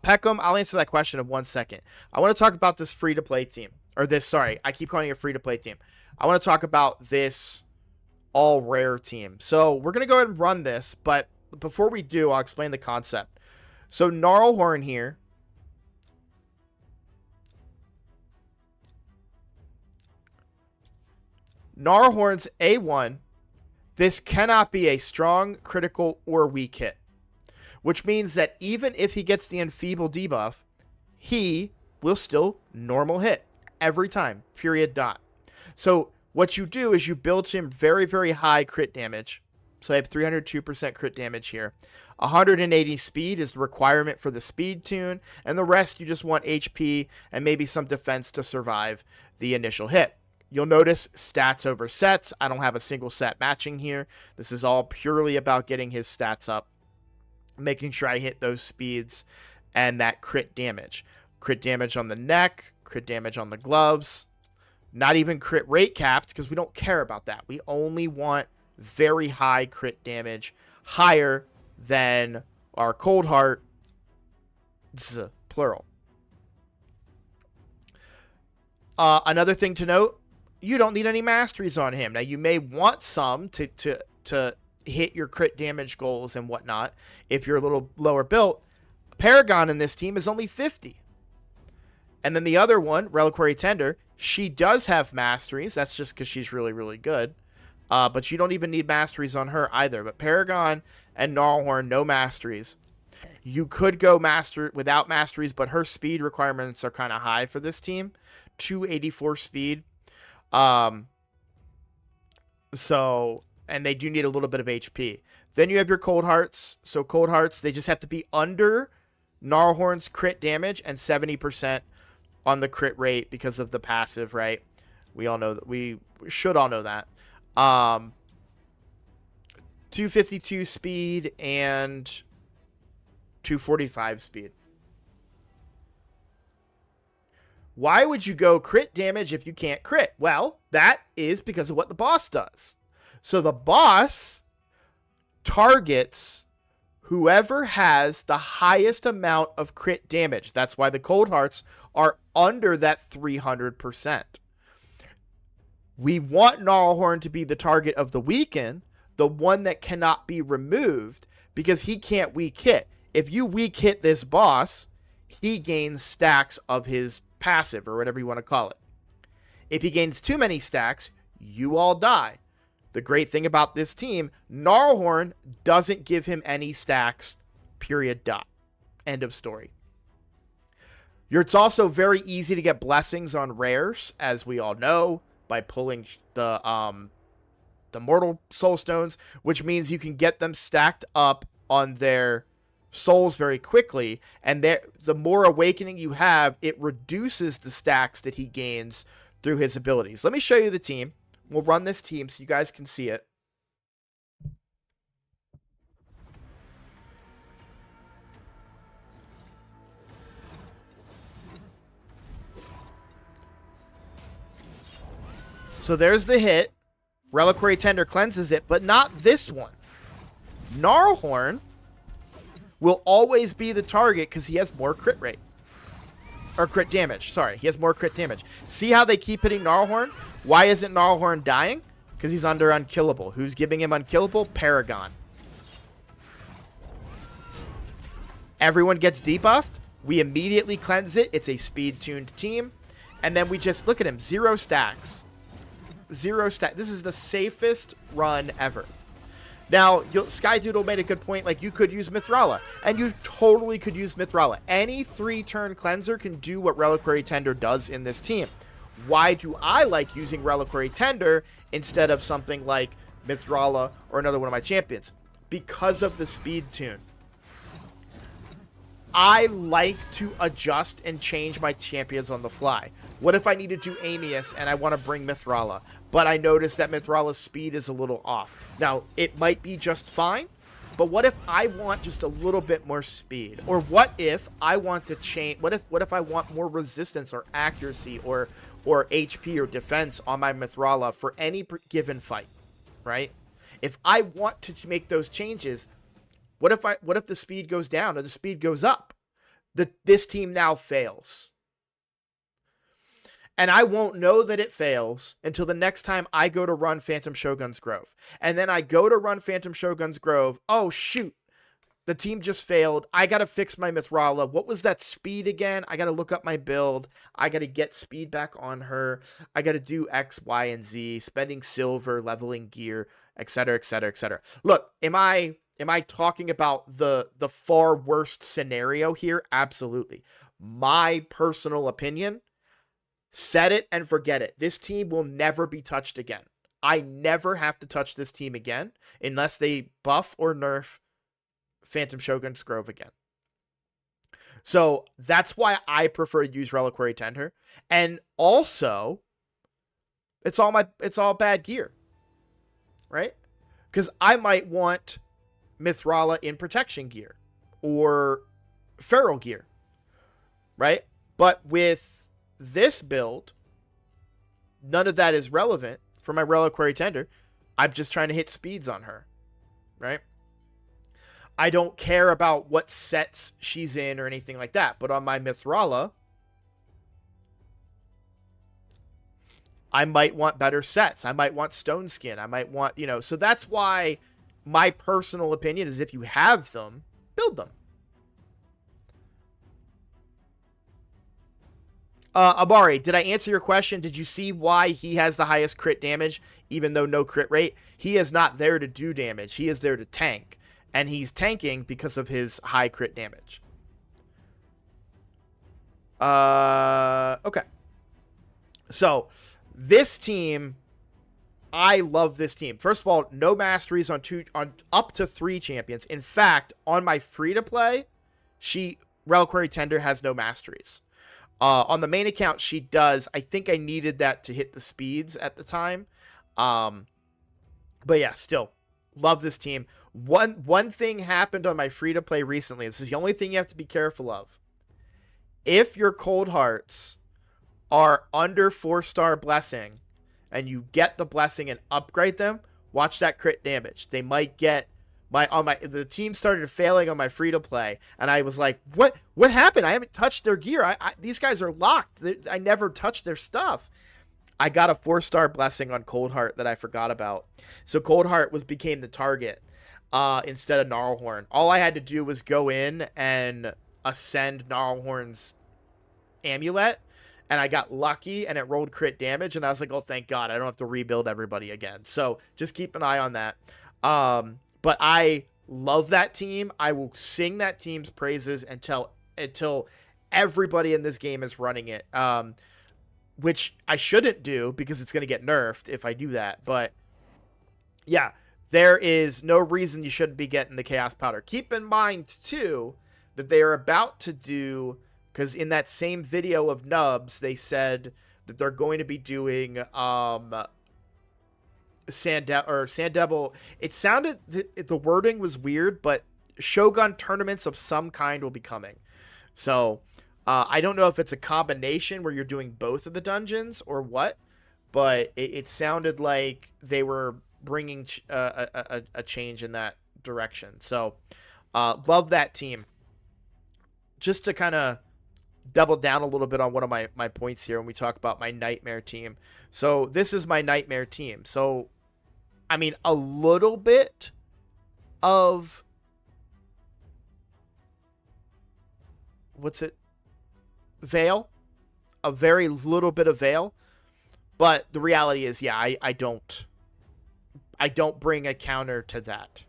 Peckham, I'll answer that question in 1 second. I want to talk about this free-to-play team. Or this, sorry, I keep calling it a free-to-play team. I want to talk about this all-rare team. So we're going to go ahead and run this, but before we do, I'll explain the concept. So Gnarlhorn here. Gnarlhorn's A1. This cannot be a strong, critical, or weak hit. Which means that even if he gets the Enfeeble debuff, he will still normal hit every time, period, dot. So what you do is you build him very, very high crit damage. So I have 302% crit damage here. 180 speed is the requirement for the speed tune, and the rest you just want HP and maybe some defense to survive the initial hit. You'll notice stats over sets. I don't have a single set matching here. This is all purely about getting his stats up, making sure I hit those speeds and that crit damage. Crit damage on the neck, crit damage on the gloves. Not even crit rate capped because we don't care about that. We only want very high crit damage, higher than our Cold Heart, plural. Another thing to note, you don't need any masteries on him. Now, you may want some to hit your crit damage goals and whatnot if you're a little lower built. Paragon in this team is only 50. And then the other one, Reliquary Tender, she does have masteries. That's just because she's really, really good. But you don't even need masteries on her either. But Paragon and Gnarlhorn, no masteries. You could go master without masteries, but her speed requirements are kind of high for this team. 284 speed. So and they do need a little bit of HP. Then you have your Cold Hearts. So Cold Hearts, they just have to be under Gnarlhorn's crit damage and 70% on the crit rate because of the passive, right? We all know that. We should all know that. 252 speed and 245 speed. Why would you go crit damage if you can't crit? Well, that is because of what the boss does. So the boss targets whoever has the highest amount of crit damage. That's why the Cold Hearts are under that 300%. We want Gnarlhorn to be the target of the weaken, the one that cannot be removed, because he can't weak hit. If you weak hit this boss, he gains stacks of his passive, or whatever you want to call it. If he gains too many stacks, you all die. The great thing about this team, Gnarlhorn doesn't give him any stacks, period, dot. End of story. It's also very easy to get blessings on rares, as we all know, by pulling the Mortal Soul Stones, which means you can get them stacked up on their souls very quickly, and the more awakening you have, it reduces the stacks that he gains through his abilities. Let me show you the team. We'll run this team so you guys can see it. So there's the hit. Reliquary Tender cleanses it, but not this one. Gnarlhorn will always be the target because he has more crit rate. Or crit damage. Sorry, he has more crit damage. See how they keep hitting Gnarlhorn? Why isn't Gnarlhorn dying? Because he's under Unkillable. Who's giving him Unkillable? Paragon. Everyone gets debuffed. We immediately cleanse it. It's a speed-tuned team. And then we just, look at him, 0 stacks. 0 stack. This is the safest run ever. Now, Skydoodle made a good point. Like, you could use Mithrala, and you totally could use Mithrala. Any 3-turn cleanser can do what Reliquary Tender does in this team. Why do I like using Reliquary Tender instead of something like Mithrala or another one of my champions? Because of the speed tune. I like to adjust and change my champions on the fly. What if I need to do Amius and I want to bring Mithrala, but I notice that Mithrala's speed is a little off? Now, it might be just fine, but what if I want just a little bit more speed? Or what if I want to change? What if I want more resistance or accuracy or HP or defense on my Mithrala for any given fight, right? If I want to make those changes, what if the speed goes down or the speed goes up? This team now fails. And I won't know that it fails until the next time I go to run Phantom Shogun's Grove. And then I go to run Phantom Shogun's Grove. Oh, shoot. The team just failed. I got to fix my Mithrala. What was that speed again? I got to look up my build. I got to get speed back on her. I got to do X, Y, and Z, spending silver, leveling gear, etc., etc., etc. Look, am I talking about the far worst scenario here? Absolutely. My personal opinion, set it and forget it. This team will never be touched again. I never have to touch this team again unless they buff or nerf Phantom Shogun's Grove again. So that's why I prefer to use Reliquary Tender. And also, it's all bad gear, right? Because I might want Mithrala in protection gear or feral gear, right? But with this build, none of that is relevant for my Reliquary Tender. I'm just trying to hit speeds on her, right? I don't care about what sets she's in or anything like that. But on my Mithrala, I might want better sets. I might want Stone Skin. I might want, so that's why my personal opinion is if you have them, build them. Amari, did I answer your question? Did you see why he has the highest crit damage, even though no crit rate? He is not there to do damage. He is there to tank. And he's tanking because of his high crit damage. Okay. So, this team, I love this team. First of all, no masteries on up to 3 champions. In fact, on my free to play, Reliquary Tender has no masteries. On the main account, she does. I think I needed that to hit the speeds at the time. But yeah, still love this team. One thing happened on my free to play recently. This is the only thing you have to be careful of. If your cold hearts are under 4-star blessing and you get the blessing and upgrade them, watch that crit damage. They might get the team started failing on my free to play, and I was like, what happened? I haven't touched their gear. These guys are locked. I never touched their stuff. I got a 4-star blessing on Cold Heart that I forgot about. So Cold Heart became the target instead of Gnarlhorn. All I had to do was go in and ascend Gnarlhorn's amulet, and I got lucky, and it rolled crit damage, and I was like, oh, thank God, I don't have to rebuild everybody again. So just keep an eye on that. But I love that team. I will sing that team's praises until everybody in this game is running it, which I shouldn't do because it's going to get nerfed if I do that. But yeah, there is no reason you shouldn't be getting the Chaos Powder. Keep in mind, too, that they are about to do, because in that same video of Nubs, they said that they're going to be doing Sandevil. It sounded, the wording was weird, but Shogun tournaments of some kind will be coming. So I don't know if it's a combination where you're doing both of the dungeons or what, but it sounded like they were bringing a change in that direction. So love that team. Just to kind of double down a little bit on one of my points here when we talk about my nightmare team. So this is my nightmare team. So, I mean, a little bit of... What's it? Veil. A very little bit of Veil. But the reality is, yeah, I don't bring a counter to that.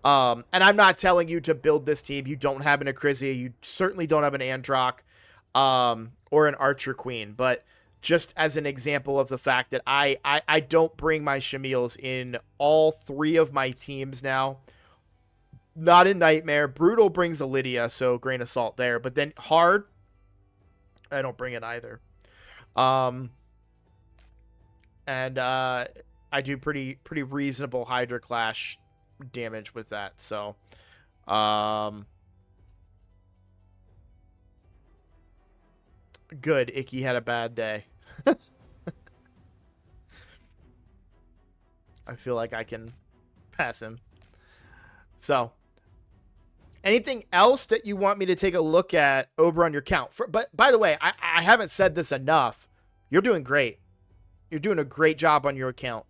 And I'm not telling you to build this team. You don't have an Acrizia. You certainly don't have an Androck or an Archer Queen. But just as an example of the fact that I don't bring my Shamils in all 3 of my teams now. Not in Nightmare. Brutal brings a Lydia, so grain of salt there. But then Hard, I don't bring it either. And I do pretty reasonable Hydra Clash damage with that. So good. Icky had a bad day. I feel like I can pass him. So anything else that you want me to take a look at over on your count? But by the way, I haven't said this enough. You're doing great. You're doing a great job on your account.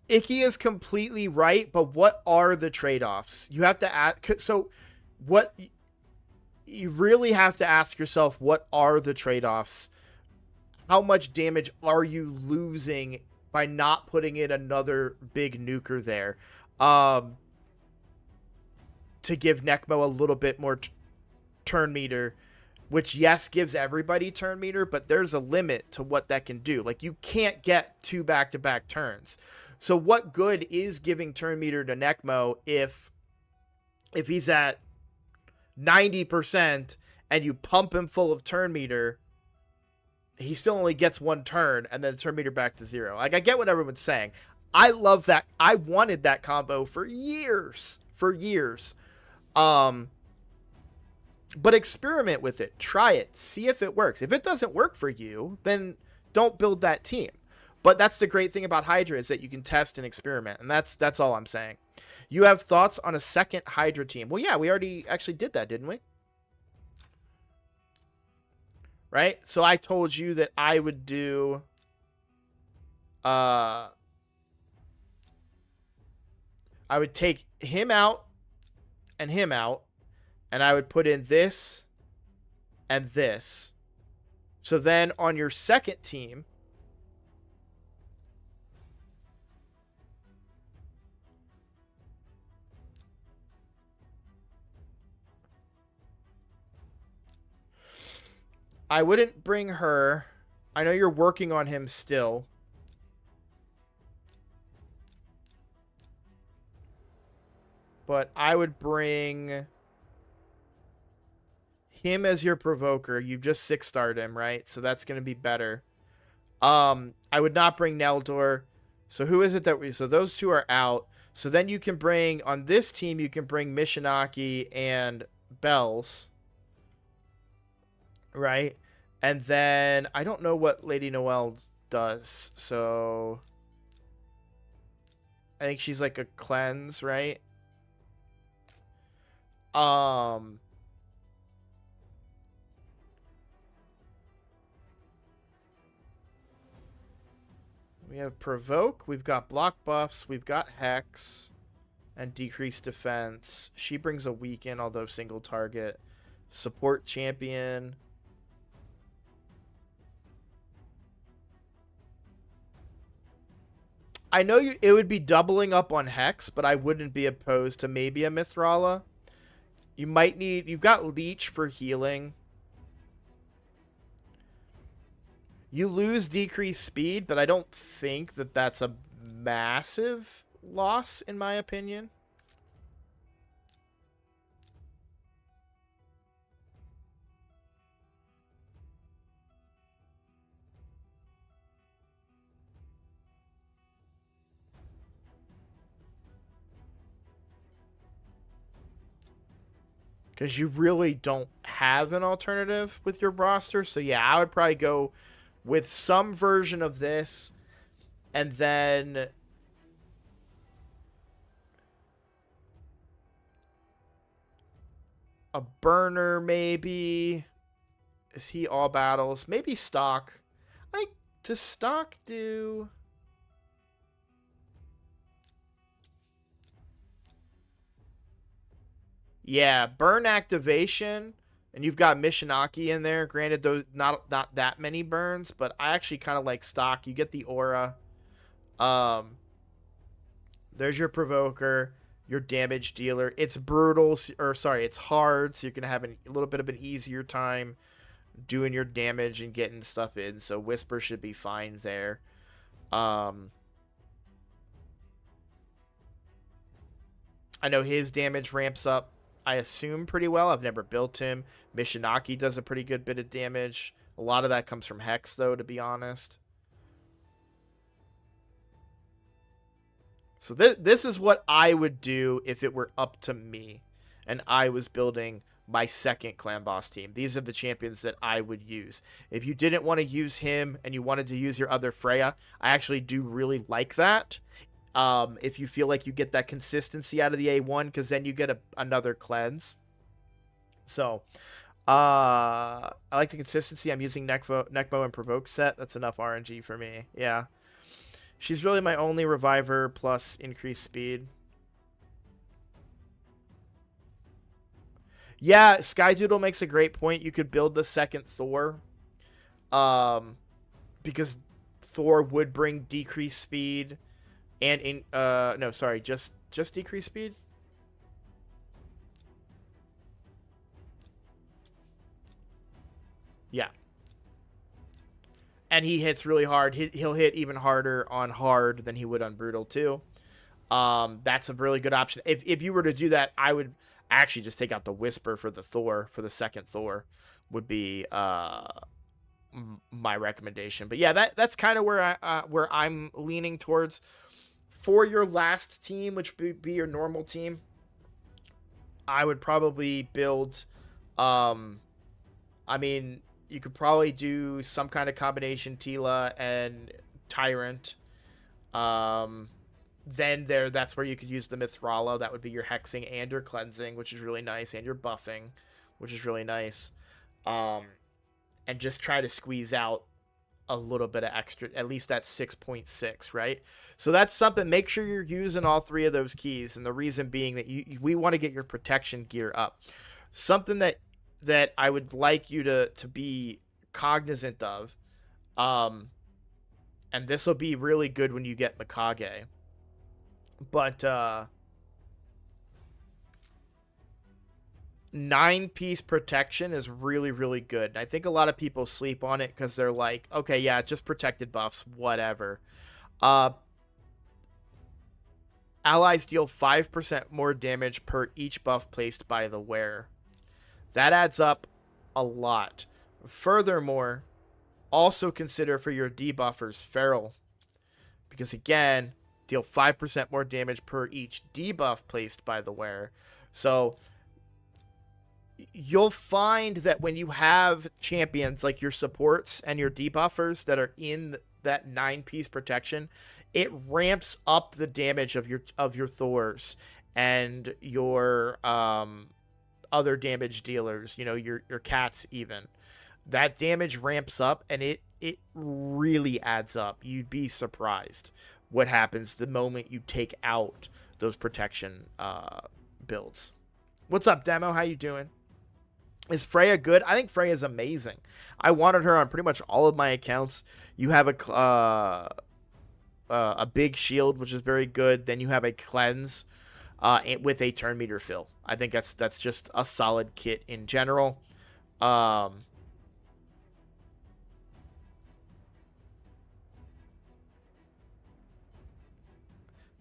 Icky is completely right, but what are the trade-offs? You have to ask. So what you really have to ask yourself, what are the trade-offs? How much damage are you losing by not putting in another big nuker there? To give Necmo a little bit more turn meter, which, yes, gives everybody turn meter, but there's a limit to what that can do. Like, you can't get 2 back-to-back turns. So what good is giving turn meter to Necmo if he's at 90% and you pump him full of turn meter, he still only gets 1 turn and then turn meter back to 0. Like, I get what everyone's saying. I love that. I wanted that combo for years. But experiment with it. Try it. See if it works. If it doesn't work for you, then don't build that team. But that's the great thing about Hydra, is that you can test and experiment. And that's all I'm saying. You have thoughts on a second Hydra team? Well, yeah, we already actually did that, didn't we? Right? So I told you that I would do... I would take him out and him out, and I would put in this and this. So then on your second team, I wouldn't bring her. I know you're working on him still. But I would bring him as your provoker. You've just 6-starred him, right? So that's going to be better. I would not bring Neldor. So who is it that we... So those two are out. So then you can bring... On this team, you can bring Mishinaki and Bells. Right? And then... I don't know what Lady Noelle does. So... I think she's like a cleanse, right? We have provoke, we've got block buffs, we've got hex, and decreased defense. She brings a weaken, although single target. Support champion. I know it would be doubling up on hex, but I wouldn't be opposed to maybe a Mithrala. You might need... You've got leech for healing. You lose decreased speed, but I don't think that that's a massive loss, in my opinion. Because you really don't have an alternative with your roster. So yeah, I would probably go with some version of this, and then a burner maybe. Is he all battles? Maybe stock. Like, does stock do... Yeah, burn activation, and you've got Mishinaki in there. Granted, those not that many burns, but I actually kind of like stock. You get the aura. There's your provoker, your damage dealer. It's brutal, or sorry, it's hard, so you're gonna have a little bit of an easier time doing your damage and getting stuff in. So Whisper should be fine there. I know his damage ramps up, I assume, pretty well. I've never built him. Mishinaki does a pretty good bit of damage. A lot of that comes from Hex, though, to be honest. So this is what I would do if it were up to me and I was building my second clan boss team. These are the champions that I would use. If you didn't want to use him and you wanted to use your other Freya, I actually do really like that. If you feel like you get that consistency out of the A1, because then you get another cleanse. So, I like the consistency. I'm using Neckbow and Provoke set. That's enough RNG for me. Yeah. She's really my only reviver plus increased speed. Yeah, Skydoodle makes a great point. You could build the second Thor. Because Thor would bring decreased speed and no, sorry, just decreased speed. Yeah. And he hits really hard. He'll hit even harder on hard than he would on brutal too. That's a really good option. If you were to do that, I would actually just take out the Whisper for the Thor, for the second Thor, would be my recommendation. But yeah, that's kind of where I'm leaning towards. For your last team, which would be your normal team, I would probably build. I mean, you could probably do some kind of combination Tila and Tyrant. Then that's where you could use the Mithrala. That would be your hexing and your cleansing, which is really nice, and your buffing, which is really nice. And just try to squeeze out a little bit of extra, at least that 6.6, right? So that's something. Make sure you're using all three of those keys, and the reason being that we want to get your protection gear up. Something that I would like you to be cognizant of, and this will be really good when you get Mikage. But 9-piece protection is really, really good. I think a lot of people sleep on it because they're like, okay, yeah, just protected buffs, whatever. Uh, Allies deal 5% more damage per each buff placed by the wearer. That adds up a lot. Furthermore, also consider for your debuffers Feral, because again, deal 5% more damage per each debuff placed by the wearer. So you'll find that when you have champions like your supports and your debuffers that are in that 9-piece protection, it ramps up the damage of your Thors and your other damage dealers, you know, your cats even. That damage ramps up and it really adds up. You'd be surprised what happens the moment you take out those protection builds. What's up, Demo? How you doing? Is Freya good? I think Freya's amazing. I wanted her on pretty much all of my accounts. You have a big shield, which is very good. Then you have a cleanse with a turn meter fill. I think that's just a solid kit in general.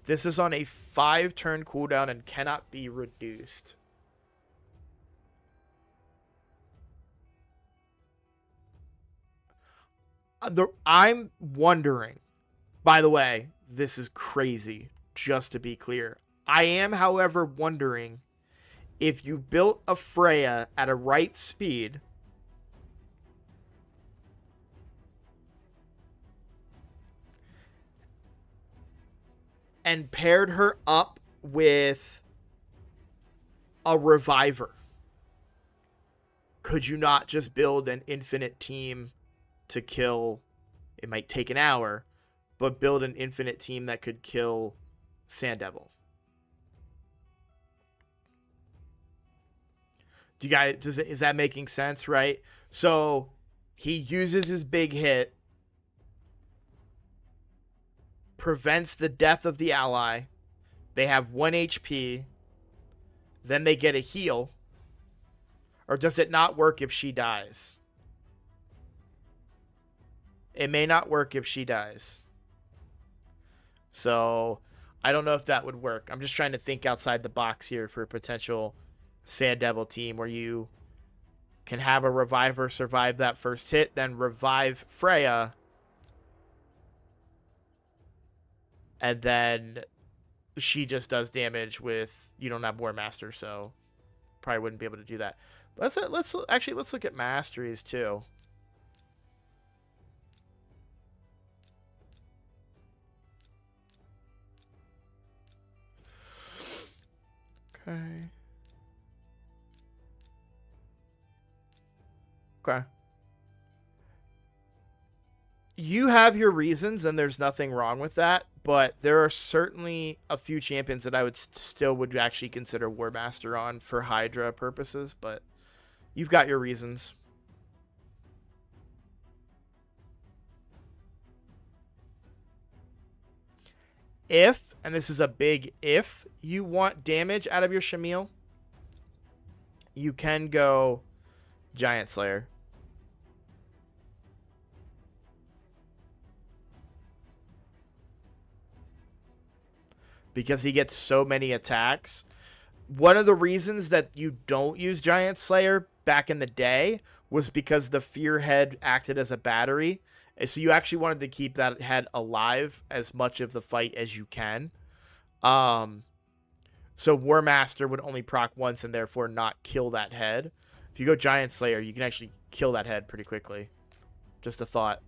This is on a 5-turn cooldown and cannot be reduced. I'm wondering, by the way, this is crazy, just to be clear. I am, however, wondering if you built a Freya at a right speed and paired her up with a reviver, could you not just build an infinite team to kill? It might take an hour, but build an infinite team that could kill Sand Devil. Do you guys, is that making sense, right? So he uses his big hit, prevents the death of the ally. They have 1 HP. Then they get a heal. Or does it not work if she dies? It may not work if she dies. So I don't know if that would work. I'm just trying to think outside the box here for a potential Sand Devil team where you can have a reviver survive that first hit, then revive Freya, and then she just does damage with, you don't have War Master, so probably wouldn't be able to do that. Let's look at masteries too. Okay. Okay. You have your reasons, and there's nothing wrong with that, but there are certainly a few champions that I would actually consider War Master on for Hydra purposes, but you've got your reasons. If, and this is a big if, you want damage out of your Shamil, you can go Giant Slayer. Because he gets so many attacks. One of the reasons that you don't use Giant Slayer back in the day was because the Fear Head acted as a battery. So you actually wanted to keep that head alive as much of the fight as you can. So War Master would only proc once and therefore not kill that head. If you go Giant Slayer, you can actually kill that head pretty quickly. Just a thought.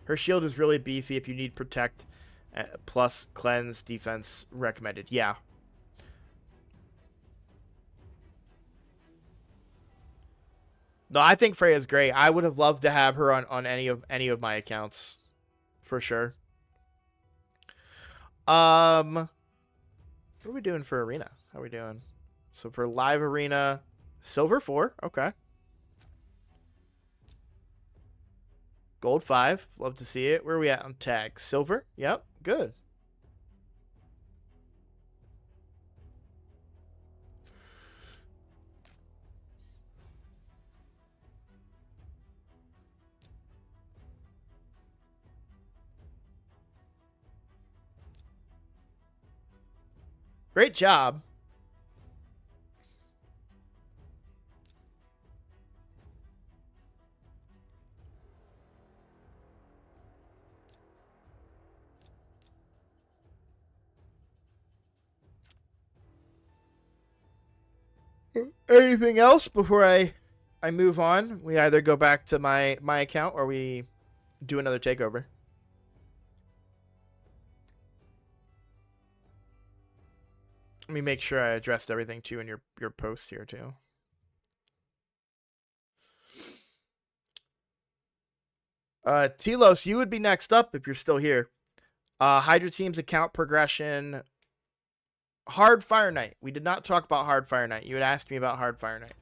Her shield is really beefy if you need protect plus cleanse defense recommended. Yeah. No, I think Freya's great. I would have loved to have her on any of my accounts, for sure. What are we doing for arena? How are we doing? So for live arena, silver 4. Okay. Gold 5. Love to see it. Where are we at on tag? Silver. Yep. Good. Great job. Anything else before I move on? We either go back to my account or we do another takeover. Let me make sure I addressed everything too in your post here too. Telos, you would be next up if you're still here. Hydra team's account progression. Hard Fire Knight. We did not talk about Hard Fire Knight. You had asked me about Hard Fire Knight.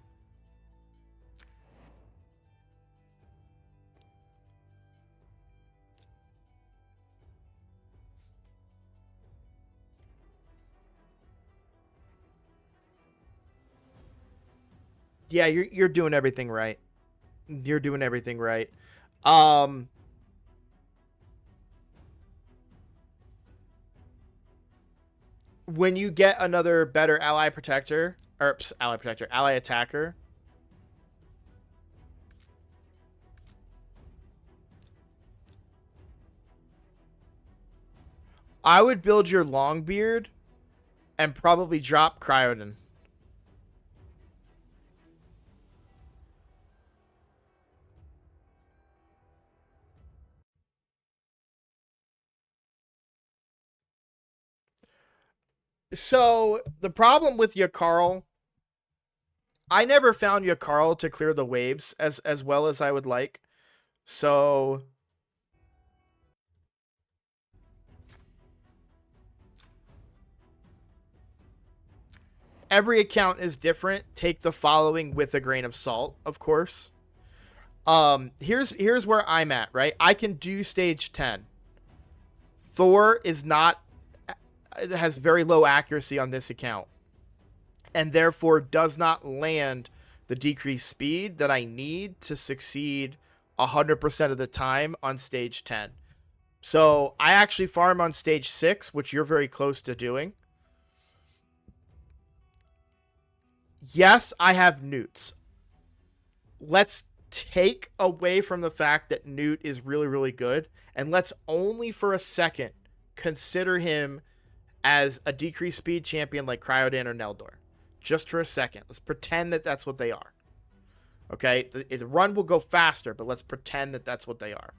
Yeah, you're doing everything right. You're doing everything right. When you get another better ally protector, or ally attacker, I would build your Longbeard and probably drop Cryoden. So the problem with Yakarl, I never found Yakarl to clear the waves as well as I would like. So every account is different. Take the following with a grain of salt, of course. Here's where I'm at, right? I can do stage 10. Thor is not, has very low accuracy on this account, and therefore does not land the decreased speed that I need to succeed 100% of the time on stage 10. So I actually farm on stage 6, which you're very close to doing. Yes, I have Newts. Let's take away from the fact that Newt is really, really good, and let's only for a second consider him as a decreased speed champion like Cryodan or Neldor. Just for a second. Let's pretend that that's what they are. Okay? The run will go faster, but let's pretend that that's what they are.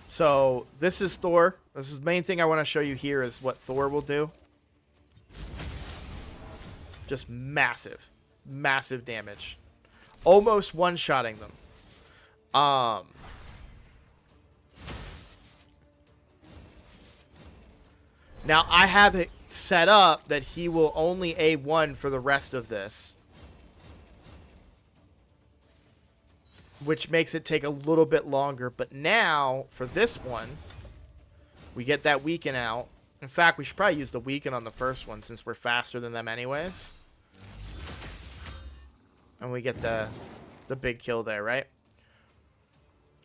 So, this is Thor. This is the main thing I want to show you here is what Thor will do. Just massive. Massive damage. Almost one-shotting them. Now, I have it set up that he will only A1 for the rest of this, which makes it take a little bit longer. But now, for this one, we get that weaken out. In fact, we should probably use the weaken on the first one since we're faster than them anyways. And we get the big kill there, right?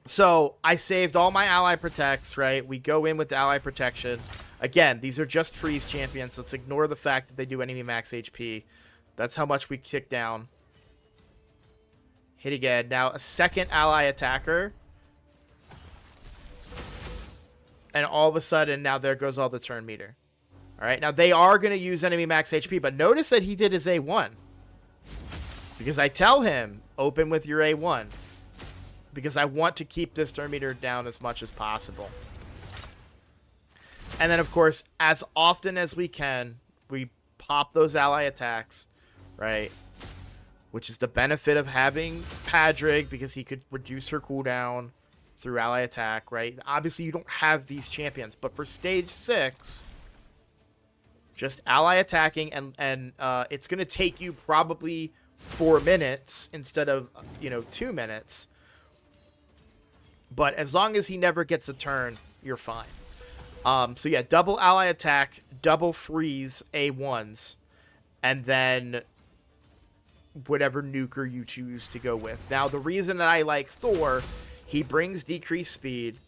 So, I saved all my ally protects, right? We go in with ally protection. Again, these are just freeze champions. Let's ignore the fact that they do enemy max HP. That's how much we kick down. Hit again. Now, a second ally attacker. And all of a sudden, now there goes all the turn meter. Alright, now they are going to use enemy max HP, but notice that he did his A1. Because I tell him, open with your A1. Because I want to keep this turn meter down as much as possible. And then, of course, as often as we can, we pop those ally attacks, right? Which is the benefit of having Padrig, because he could reduce her cooldown through ally attack, right? Obviously, you don't have these champions, but for stage 6, just ally attacking, and it's going to take you probably 4 minutes instead of, 2 minutes. But as long as he never gets a turn, you're fine. So yeah, double ally attack, double freeze A1s, and then whatever nuker you choose to go with. Now, the reason that I like Thor, he brings decreased speed.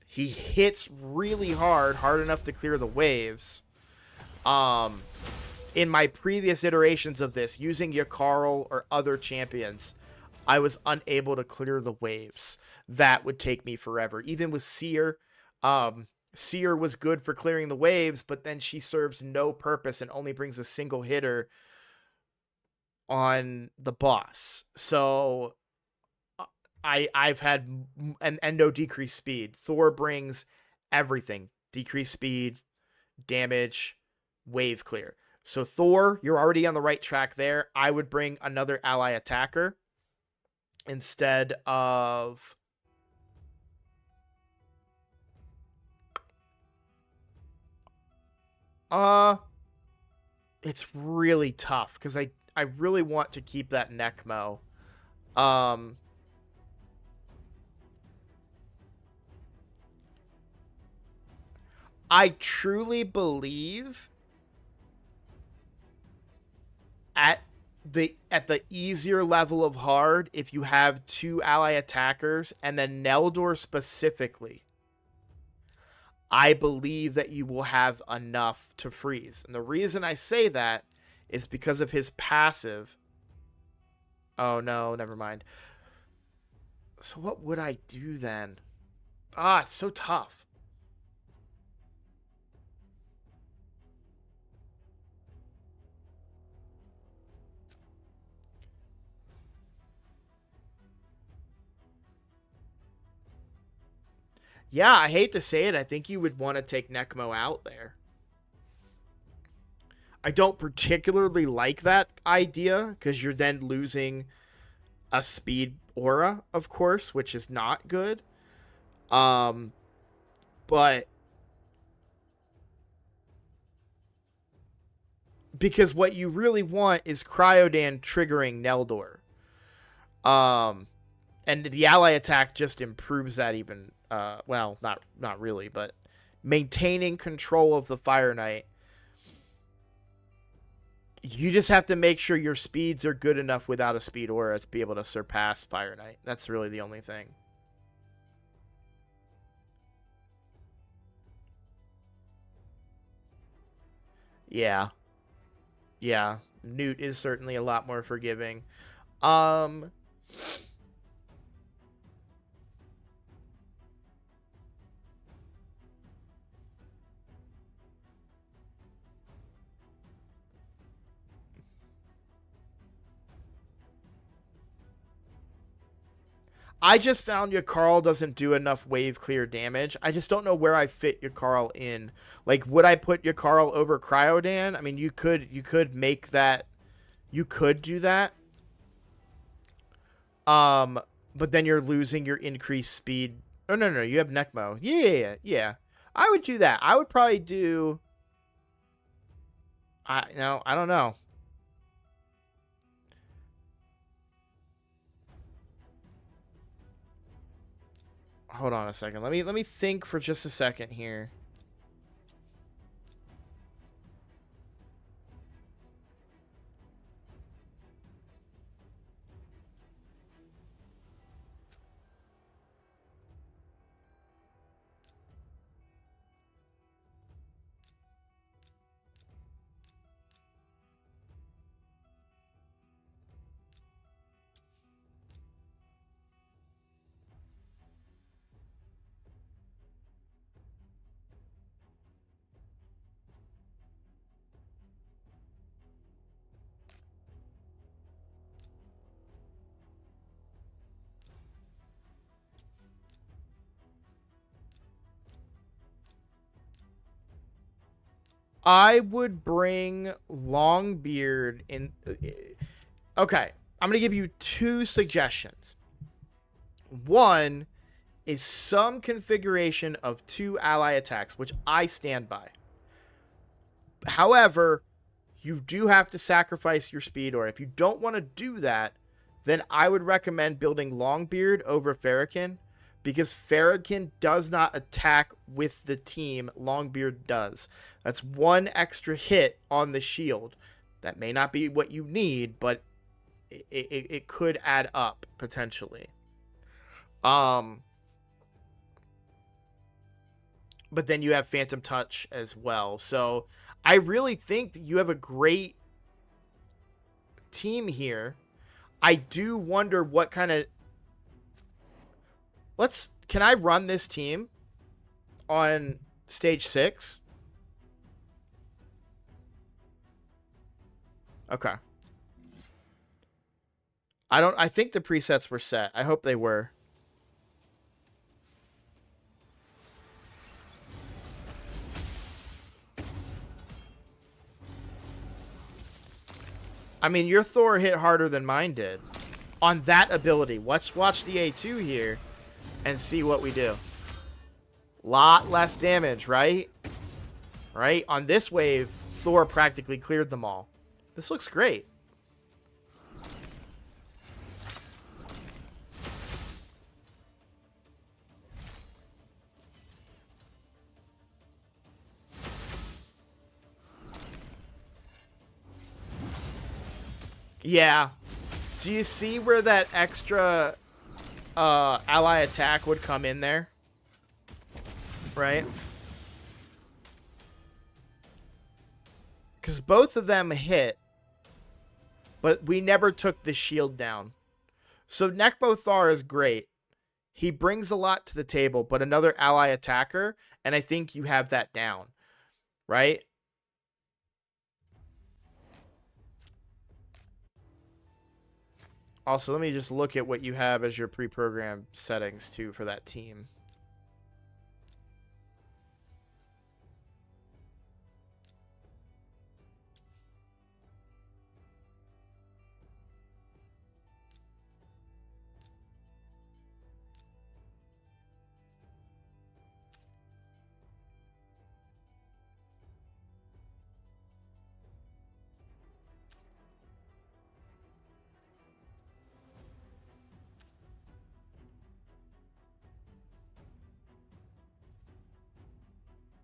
He hits really hard enough to clear the waves. In my previous iterations of this, using Yakarl or other champions, I was unable to clear the waves. That would take me forever. Even with Seer, Seer was good for clearing the waves, but then she serves no purpose and only brings a single hitter on the boss. So I've had and no decreased speed. Thor brings everything: decreased speed, damage, wave clear. So Thor, you're already on the right track there. I would bring another ally attacker instead of it's really tough because I really want to keep that Necmo. I truly believe at the easier level of hard, if you have 2 ally attackers and then Neldor specifically, I believe that you will have enough to freeze. And the reason I say that is because of his passive. Oh no, never mind. So what would I do then? It's so tough. Yeah, I hate to say it. I think you would want to take Necmo out there. I don't particularly like that idea because you're then losing a speed aura, of course, which is not good. But because what you really want is Cryodan triggering Neldor. And the ally attack just improves that even. Well, not really, but maintaining control of the Fire Knight. You just have to make sure your speeds are good enough without a speed aura to be able to surpass Fire Knight. That's really the only thing. Yeah. Yeah. Newt is certainly a lot more forgiving. I just found Yakarl doesn't do enough wave clear damage. I just don't know where I fit Yakarl in. Like, would I put Yakarl over Cryodan? I mean, you could make that. You could do that. But then you're losing your increased speed. Oh no, you have Necmo. Yeah. I would do that. I would probably do. I don't know. Hold on a second. Let me think for just a second here. I would bring Longbeard in. Okay, I'm going to give you 2 suggestions. One is some configuration of 2 ally attacks, which I stand by. However, you do have to sacrifice your speed, or if you don't want to do that, then I would recommend building Longbeard over Farrakhan, because Farrakhan does not attack with the team. Longbeard does. That's 1 extra hit on the shield. That may not be what you need, but it could add up potentially. Um, but then you have Phantom Touch as well. So I really think that you have a great team here. I do wonder what kind of can I run this team on stage 6? Okay. I think the presets were set. I hope they were. I mean, your Thor hit harder than mine did on that ability. Let's watch the A2 here and see what we do. Lot less damage, right? Right? On this wave, Thor practically cleared them all. This looks great. Yeah. Do you see where that extra ally attack would come in there? Right? Because both of them hit, but we never took the shield down. So Nekbo Thar is great. He brings a lot to the table, but another ally attacker, and I think you have that down. Right? Also, let me just look at what you have as your pre-programmed settings, too, for that team.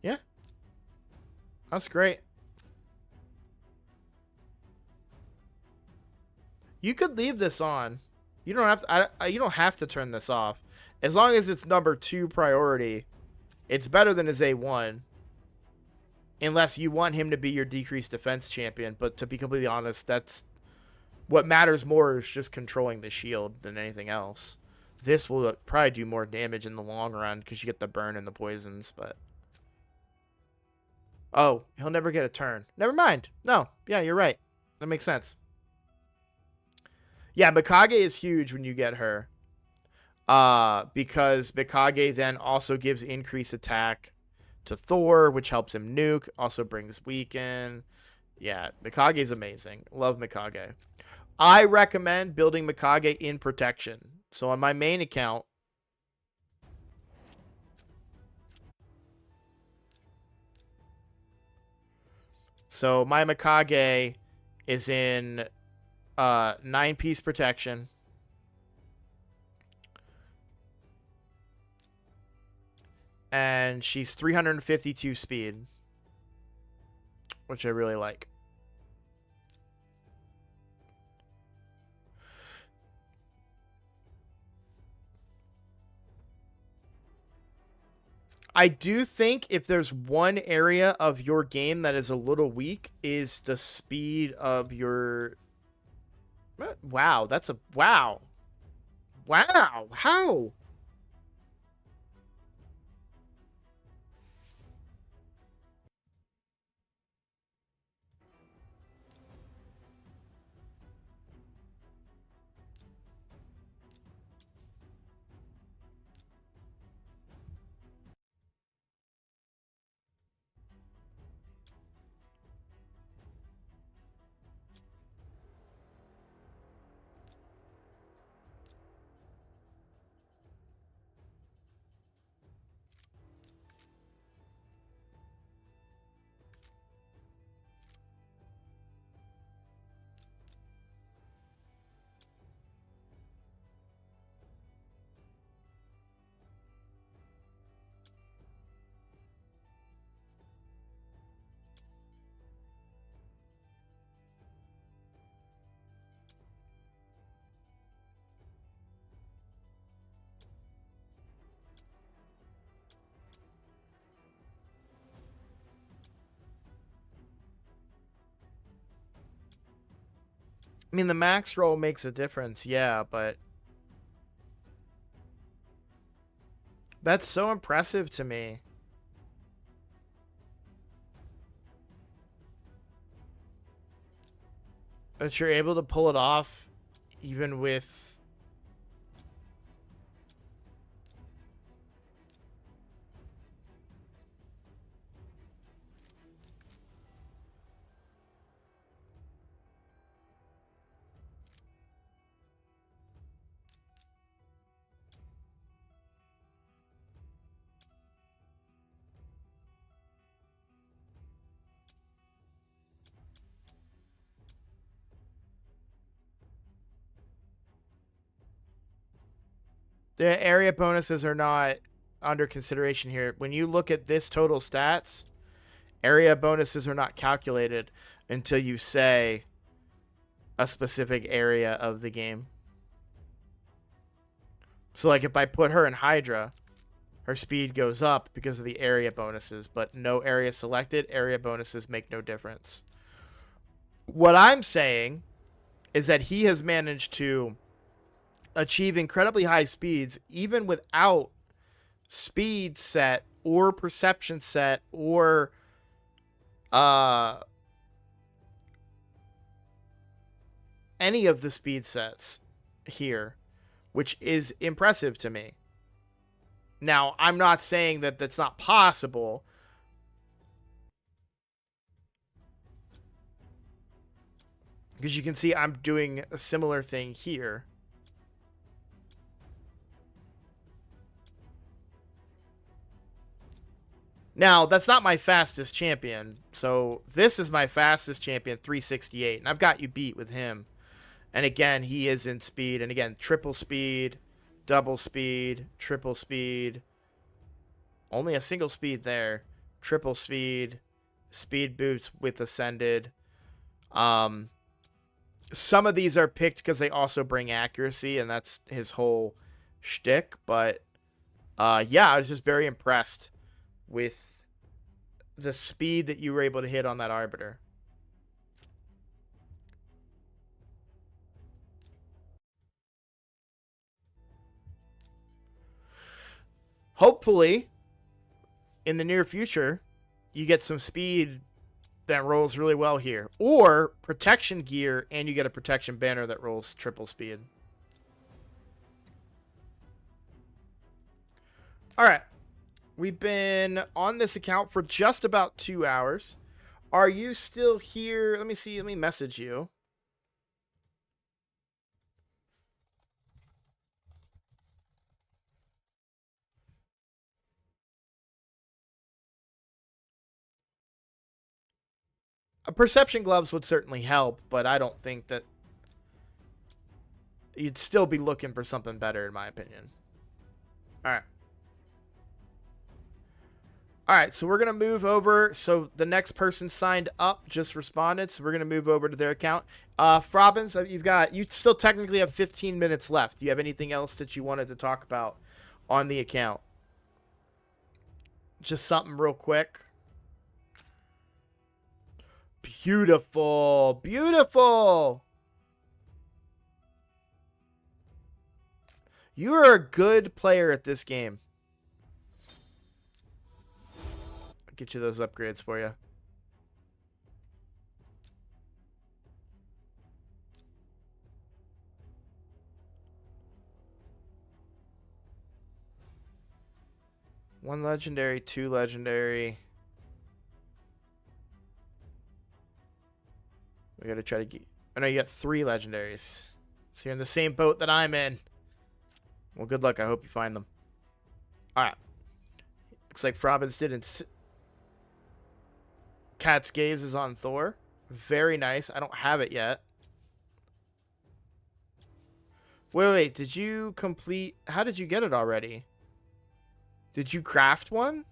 Yeah. That's great. You could leave this on. You don't have to. You don't have to turn this off. As long as it's number 2 priority, it's better than his A1. Unless you want him to be your decreased defense champion. But to be completely honest, that's what matters more is just controlling the shield than anything else. This will probably do more damage in the long run because you get the burn and the poisons. But oh, he'll never get a turn. Never mind. No, yeah, you're right. That makes sense. Yeah, Mikage is huge when you get her. Because Mikage then also gives increased attack to Thor, which helps him nuke, also brings weaken. Yeah, Mikage is amazing. Love Mikage. I recommend building Mikage in protection. So on my main account, so my Mikage is in 9-piece protection. And she's 352 speed, which I really like. I do think if there's one area of your game that is a little weak is the speed of your... Wow, that's a... Wow. Wow. How? I mean, the max roll makes a difference, yeah, but that's so impressive to me. That you're able to pull it off even with... The area bonuses are not under consideration here. When you look at this total stats, area bonuses are not calculated until you say a specific area of the game. So, like, if I put her in Hydra, her speed goes up because of the area bonuses, but no area selected, area bonuses make no difference. What I'm saying is that he has managed to achieve incredibly high speeds even without speed set or perception set or any of the speed sets here, which is impressive to me. Now, I'm not saying that that's not possible, because you can see I'm doing a similar thing here. Now, that's not my fastest champion. So this is my fastest champion, 368. And I've got you beat with him. And again, he is in speed. And again, triple speed, double speed, triple speed. Only a single speed there. Triple speed, speed boots with ascended. Some of these are picked because they also bring accuracy. And that's his whole shtick. But yeah, I was just very impressed with the speed that you were able to hit on that Arbiter. Hopefully, in the near future, you get some speed that rolls really well here. Or protection gear, and you get a protection banner that rolls triple speed. Alright. We've been on this account for just about 2 hours. Are you still here? Let me see. Let me message you. Perception gloves would certainly help, but I don't think that... You'd still be looking for something better, in my opinion. Alright. Alright, so we're going to move over. So the next person signed up just responded, so we're going to move over to their account. Frobins, you still technically have 15 minutes left. Do you have anything else that you wanted to talk about on the account? Just something real quick. Beautiful. Beautiful. You are a good player at this game. I'll get you those upgrades for you. One legendary, two legendary. We gotta try to get... I know you got 3 legendaries. So you're in the same boat that I'm in. Well, good luck. I hope you find them. Alright. Looks like Frobins didn't... Cat's Gaze is on Thor. Very nice. I don't have it yet. Wait. Did you complete... How did you get it already? Did you craft one?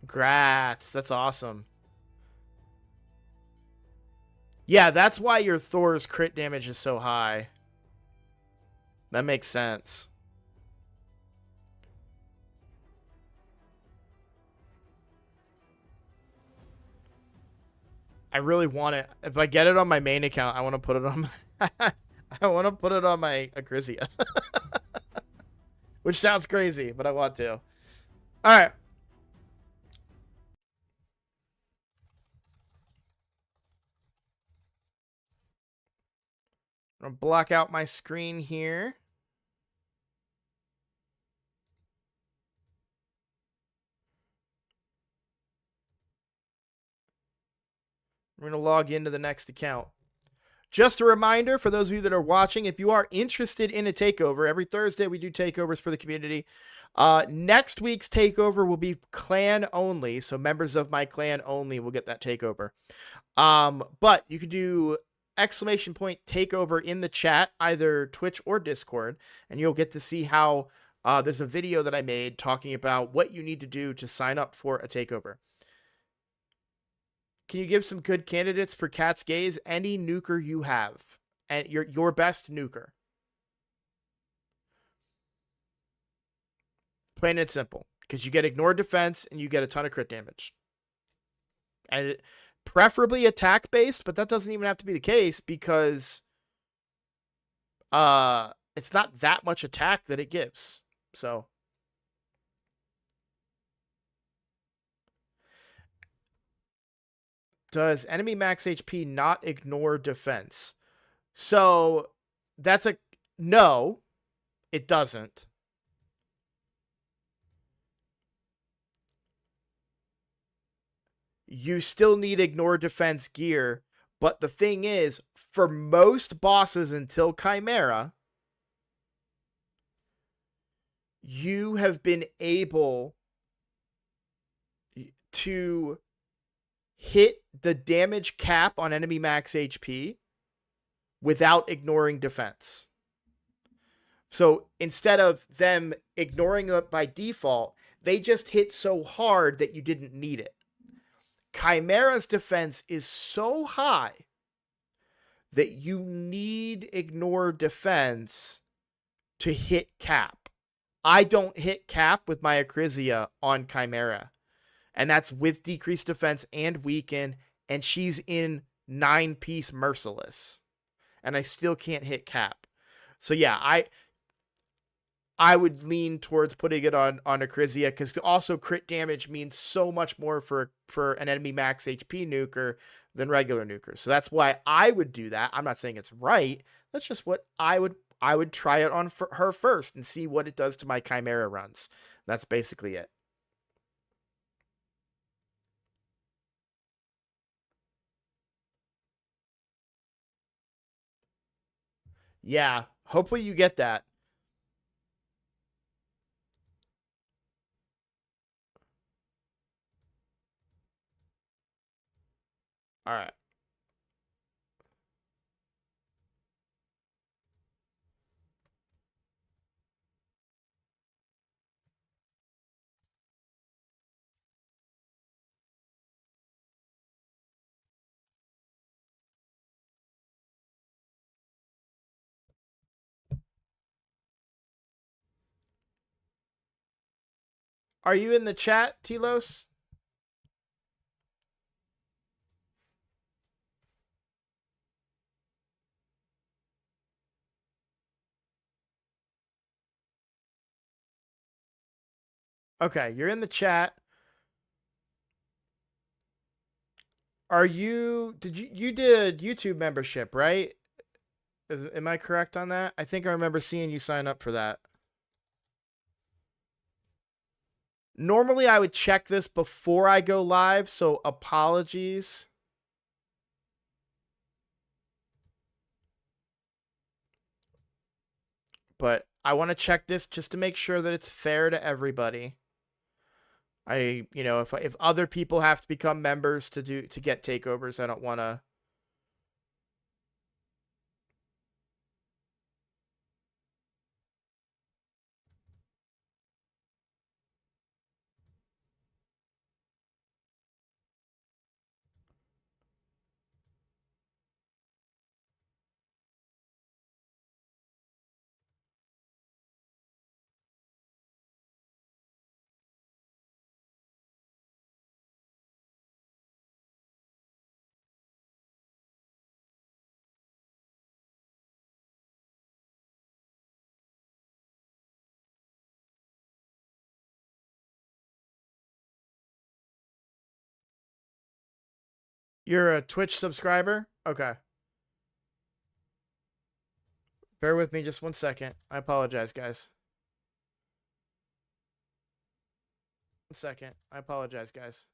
Grats. That's awesome. Yeah, that's why your Thor's crit damage is so high. That makes sense. I really want it. If I get it on my main account, I want to put it on my I want to put it on my Acrizia. Which sounds crazy, but I want to. All right. I'm gonna block out my screen here. We're gonna log into the next account. Just a reminder for those of you that are watching, if you are interested in a takeover, every Thursday we do takeovers for the community. Next week's takeover will be clan only, so members of my clan only will get that takeover. But you can do exclamation point takeover in the chat, either Twitch or Discord, and you'll get to see how there's a video that I made talking about what you need to do to sign up for a takeover. Can you give some good candidates for Cat's Gaze? Any nuker you have, and your best nuker. Plain and simple, because you get ignored defense and you get a ton of crit damage. And preferably attack based, but that doesn't even have to be the case because it's not that much attack that it gives. So does enemy max HP not ignore defense? So that's a no, it doesn't. You still need ignore defense gear, but the thing is, for most bosses until Chimera, you have been able to hit the damage cap on enemy max HP without ignoring defense. So instead of them ignoring it by default, they just hit so hard that you didn't need it. Chimera's defense is so high that you need ignore defense to hit cap. I don't hit cap with my Acrizia on Chimera. And that's with decreased defense and weaken, and she's in 9-piece Merciless. And I still can't hit cap. So yeah, I would lean towards putting it on Acrizia, because also crit damage means so much more for an enemy max HP nuker than regular nukers. So that's why I would do that. I'm not saying it's right. That's just what I would try it on for her first and see what it does to my Chimera runs. That's basically it. Yeah, hopefully you get that. All right. Are you in the chat, Telos? Okay, you're in the chat. Are you you did YouTube membership, right? Am I correct on that? I think I remember seeing you sign up for that. Normally I would check this before I go live, so apologies. But I want to check this just to make sure that it's fair to everybody. If other people have to become members to get takeovers, I don't want to. You're a Twitch subscriber? Okay. Bear with me just 1 second. I apologize, guys. 1 second. I apologize, guys.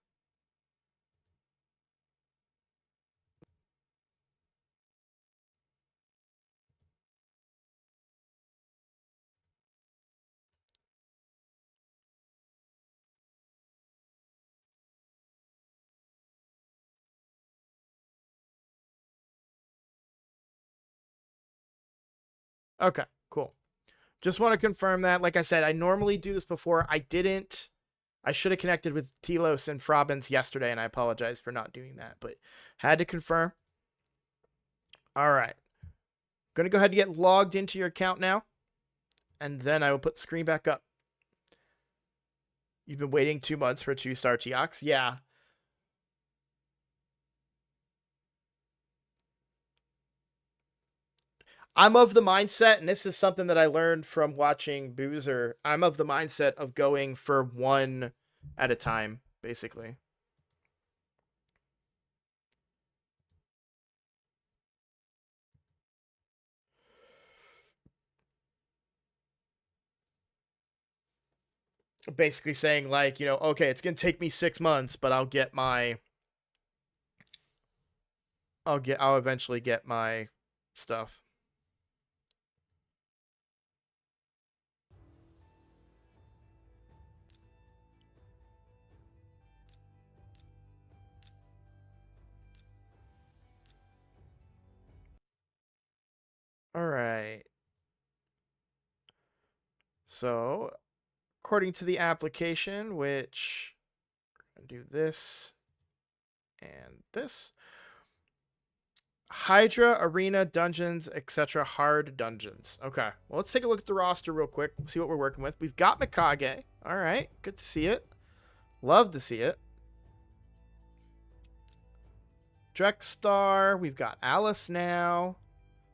Okay, cool. Just want to confirm that. Like I said, I normally do this before. I didn't. I should have connected with Telos and Frobins yesterday, and I apologize for not doing that, but had to confirm. All right. Going to go ahead and get logged into your account now, and then I will put the screen back up. You've been waiting 2 months for a 2-star Teox? Yeah. I'm of the mindset, and this is something that I learned from watching Boozer. I'm of the mindset of going for one at a time, basically. Basically saying, like, you know, okay, it's going to take me 6 months, but I'll eventually get my stuff. All right. So, according to the application, which I'm gonna do this and this. Hydra, Arena, Dungeons, etc. Hard Dungeons. Okay. Well, let's take a look at the roster real quick. See what we're working with. We've got Mikage. All right. Good to see it. Love to see it. Drexstar. We've got Alice now.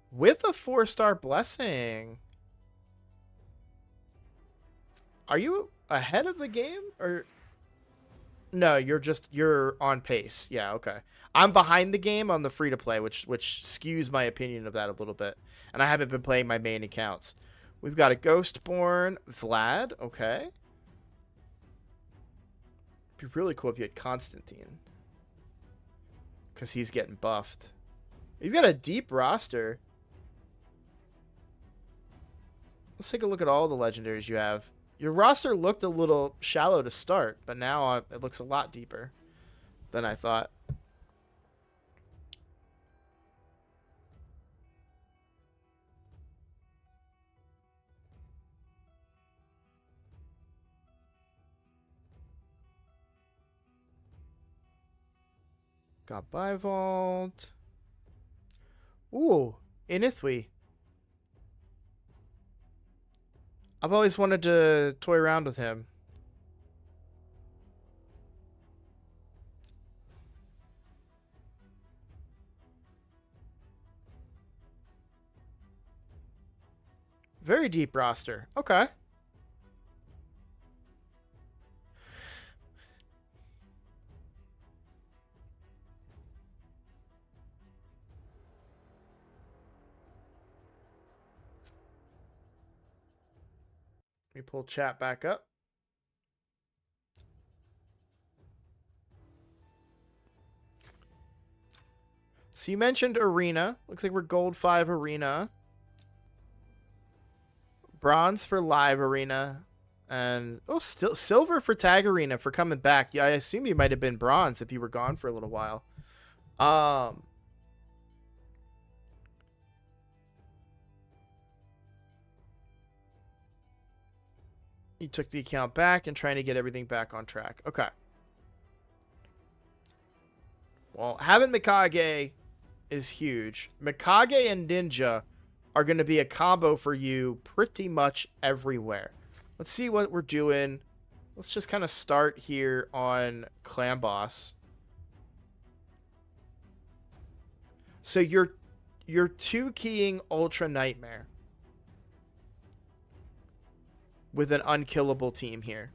With a 4-star blessing. Are you ahead of the game? Or no, you're on pace. Yeah, okay. I'm behind the game on the free to play, which skews my opinion of that a little bit. And I haven't been playing my main accounts. We've got a Ghostborn Vlad, okay. It'd be really cool if you had Constantine. Because he's getting buffed. You've got a deep roster. Let's take a look at all the legendaries you have. Your roster looked a little shallow to start, but now it looks a lot deeper than I thought. Got Bivault. Ooh, Inithwi. I've always wanted to toy around with him. Very deep roster. Okay. Let me pull chat back up. So you mentioned Arena. Looks like we're Gold 5 Arena. Bronze for Live Arena. And, oh, still Silver for Tag Arena for coming back. Yeah, I assume you might have been Bronze if you were gone for a little while. You took the account back and trying to get everything back on track. Okay. Well, having Mikage is huge. Mikage and Ninja are going to be a combo for you pretty much everywhere. Let's see what we're doing. Let's just kind of start here on Clan Boss. So you're 2-keying Ultra Nightmare with an unkillable team here.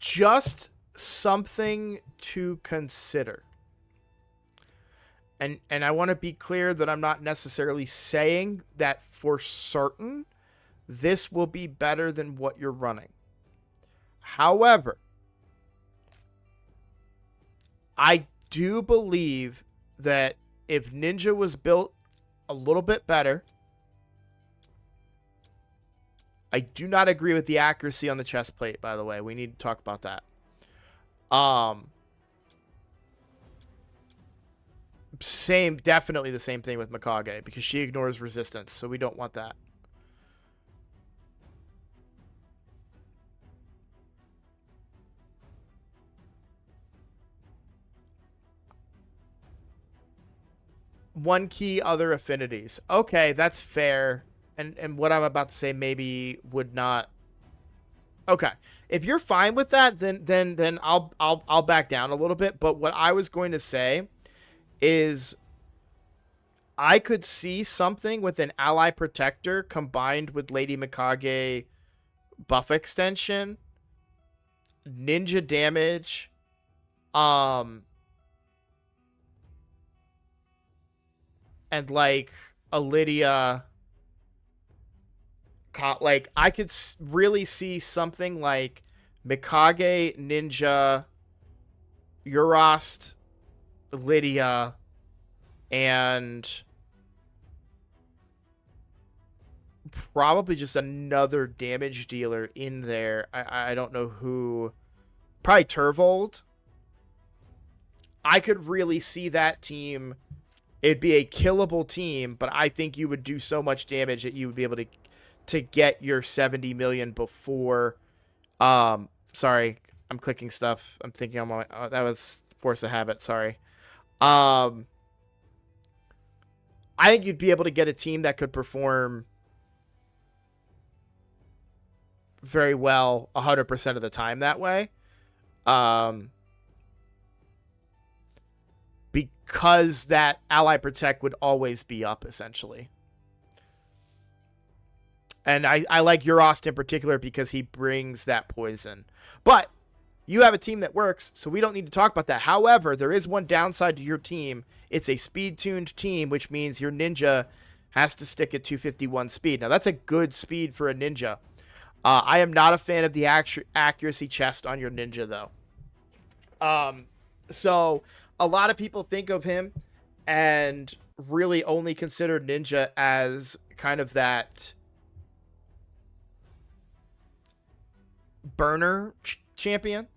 just something to consider. And I want to be clear that I'm not necessarily saying that for certain this will be better than what you're running. However, I do believe that if Ninja was built a little bit better, I do not agree with the accuracy on the chest plate, by the way. We need to talk about that. Definitely the same thing with Mikage, because she ignores resistance, so we don't want that. One key, other affinities. Okay, that's fair. And what I'm about to say maybe would not. Okay, if you're fine with that, then I'll back down a little bit. But what I was going to say is, I could see something with an ally protector combined with Lady Mikage buff extension, ninja damage, and like a Lydia. Like, I could really see something like Mikage, Ninja, Urost, Lydia, and probably just another damage dealer in there. I don't know who. Probably Turvold. I could really see that team. It'd be a killable team, but I think you would do so much damage that you would be able to get your 70 million before. Sorry, I'm clicking stuff. I'm thinking on my. That was force of habit. Sorry. I think you'd be able to get a team that could perform very well 100% of the time that way. Because that ally protect would always be up, essentially. And I like Urost in particular because he brings that poison. But you have a team that works, so we don't need to talk about that. However, there is one downside to your team. It's a speed-tuned team, which means your ninja has to stick at 251 speed. Now, that's a good speed for a ninja. I am not a fan of the accuracy chest on your ninja, though. So a lot of people think of him and really only consider ninja as kind of that burner champion.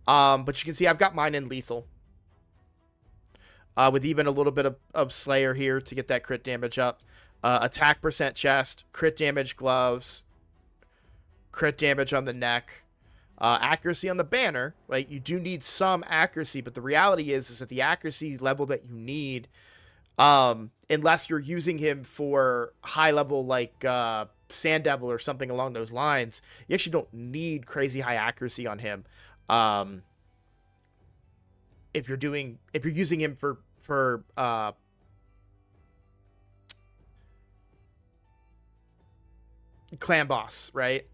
But you can see I've got mine in lethal. With even a little bit of Slayer here to get that crit damage up. Attack percent chest, crit damage gloves, crit damage on the neck, accuracy on the banner. Like, you do need some accuracy, but the reality is that the accuracy level that you need, unless you're using him for high level like Sand Devil or something along those lines, you actually don't need crazy high accuracy on him. If you're using him for clan boss, right?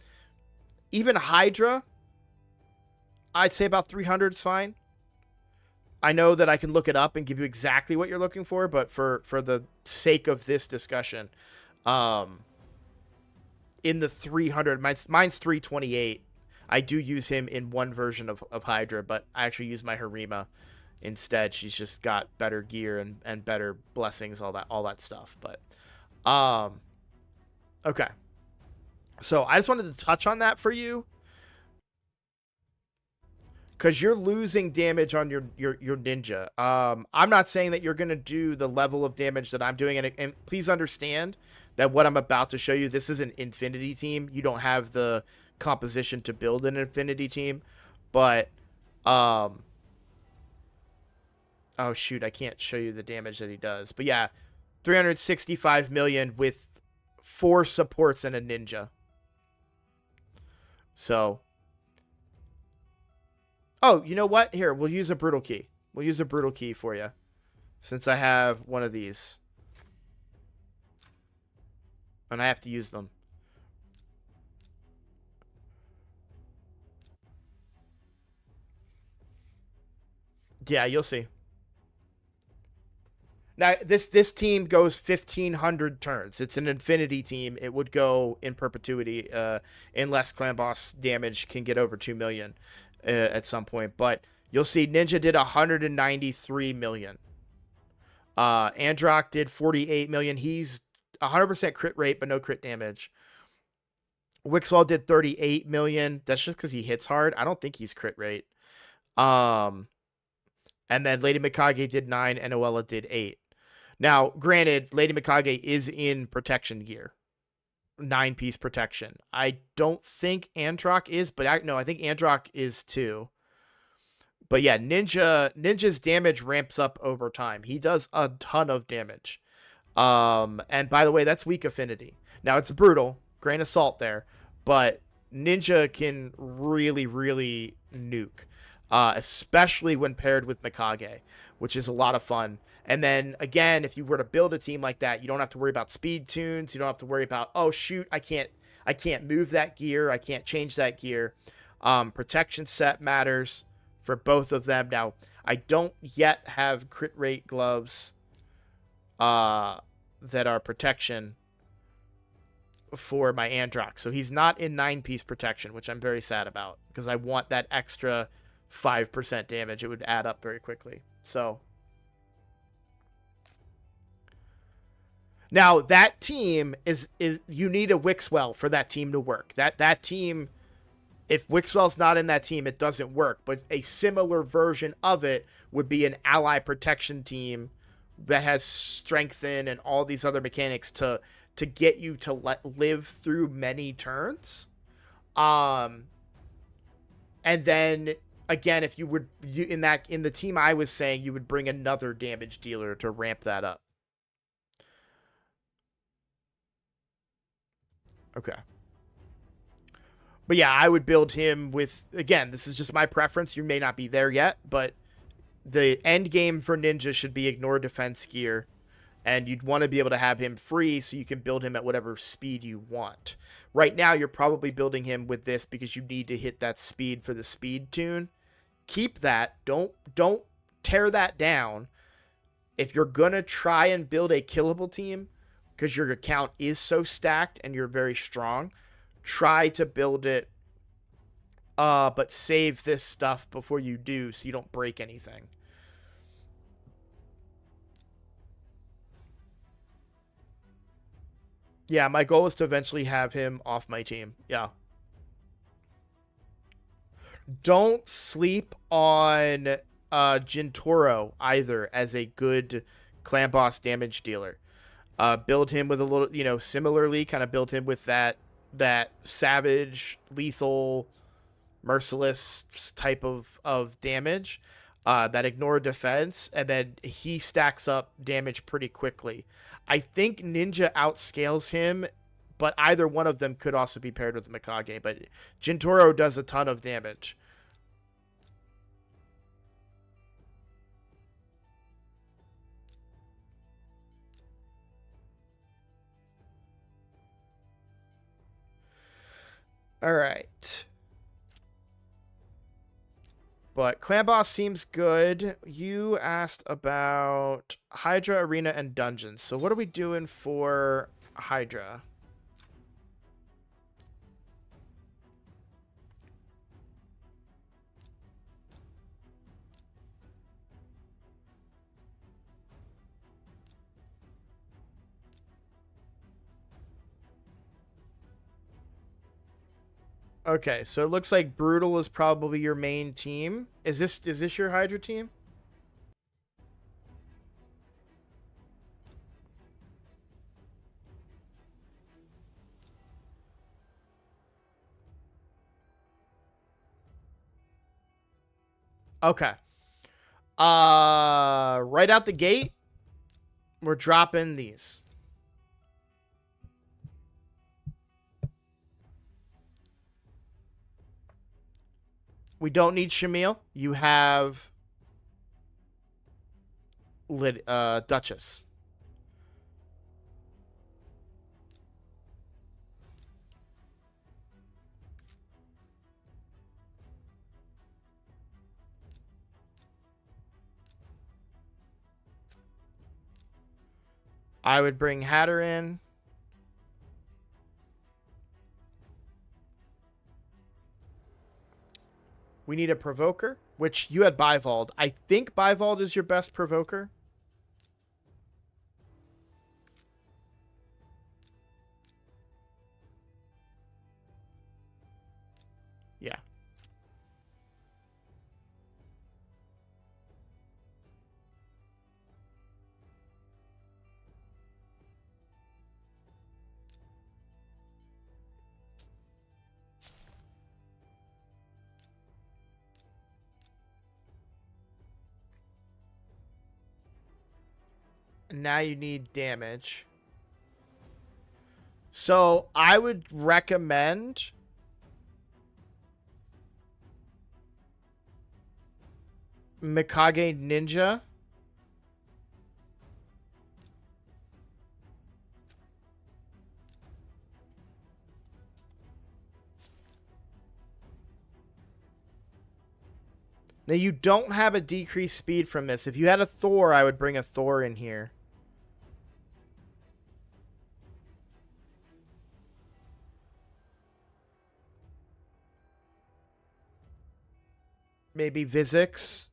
Even Hydra, I'd say about 300 is fine. I know that I can look it up and give you exactly what you're looking for, but for the sake of this discussion, in the 300, mine's 328. I do use him in one version of Hydra, but I actually use my Harima instead. She's just got better gear and better blessings, all that stuff. But okay. So I just wanted to touch on that for you, because you're losing damage on your ninja. I'm not saying that you're going to do the level of damage that I'm doing. And please understand that what I'm about to show you, this is an Infinity team. You don't have the composition to build an Infinity team. But, oh, shoot, I can't show you the damage that he does. But, yeah, 365 million with 4 supports and a ninja. So... Oh, you know what? Here, we'll use a brutal key. We'll use a brutal key for you, since I have one of these. And I have to use them. Yeah, you'll see. Now this team goes 1,500 turns. It's an infinity team. It would go in perpetuity unless clan boss damage can get over 2 million at some point. But you'll see Ninja did 193 million. Androck did 48 million. He's 100% crit rate, but no crit damage. Wixwell did 38 million. That's just because he hits hard. I don't think he's crit rate. And then Lady Mikage did 9, and Oella did 8. Now, granted, Lady Mikage is in protection gear. 9-piece protection. I don't think Androck is, but I think Androck is too. But yeah, Ninja's damage ramps up over time. He does a ton of damage. And by the way, that's weak affinity. Now it's brutal, grain of salt there, but Ninja can really, really nuke, especially when paired with Mikage, which is a lot of fun. And then again, if you were to build a team like that, you don't have to worry about speed tunes. You don't have to worry about, oh shoot, I can't move that gear. I can't change that gear. Protection set matters for both of them. Now, I don't yet have crit rate gloves that are protection for my Androck. So he's not in 9-piece protection, which I'm very sad about because I want that extra 5% damage. It would add up very quickly. So now that team is you need a Wixwell for that team to work. That team, if Wixwell's not in that team, it doesn't work. But a similar version of it would be an ally protection team that has strengthen and all these other mechanics to get you to live through many turns. And then again, if you would in the team I was saying, you would bring another damage dealer to ramp that up. Okay. But yeah, I would build him with, again, this is just my preference. You may not be there yet, but the end game for Ninja should be ignore defense gear. And you'd want to be able to have him free so you can build him at whatever speed you want. Right now, you're probably building him with this because you need to hit that speed for the speed tune. Keep that. Don't tear that down. If you're going to try and build a killable team, because your account is so stacked and you're very strong, try to build it, but save this stuff before you do so you don't break anything. Yeah, my goal is to eventually have him off my team. Yeah. Don't sleep on Jintoro either as a good clan boss damage dealer. Build him with a little, similarly, kind of build him with that savage, lethal, merciless type of damage, that ignore defense, and then he stacks up damage pretty quickly. I think Ninja outscales him, but either one of them could also be paired with Mikage, but Jintoro does a ton of damage. All right. But Clan Boss seems good. You asked about Hydra, Arena, and Dungeons. So what are we doing for Hydra? Okay, so it looks like Brutal is probably your main team. Is this your Hydra team? Okay. Right out the gate, we're dropping these. We don't need Shamil. You have Duchess. I would bring Hatter in. We need a provoker, which you had Bivald. I think Bivald is your best provoker. Yeah. Now you need damage. So I would recommend Mikage Ninja. Now you don't have a decreased speed from this. If you had a Thor, I would bring a Thor in here. Maybe Vizix.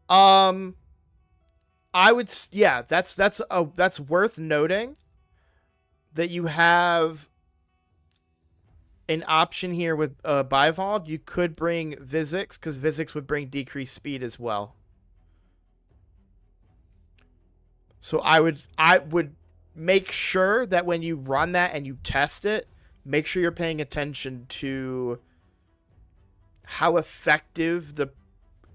I would, yeah, that's worth noting that you have an option here with Bivald. You could bring Vizix because Vizix would bring decreased speed as well. So I would make sure that when you run that and you test it, make sure you're paying attention to how effective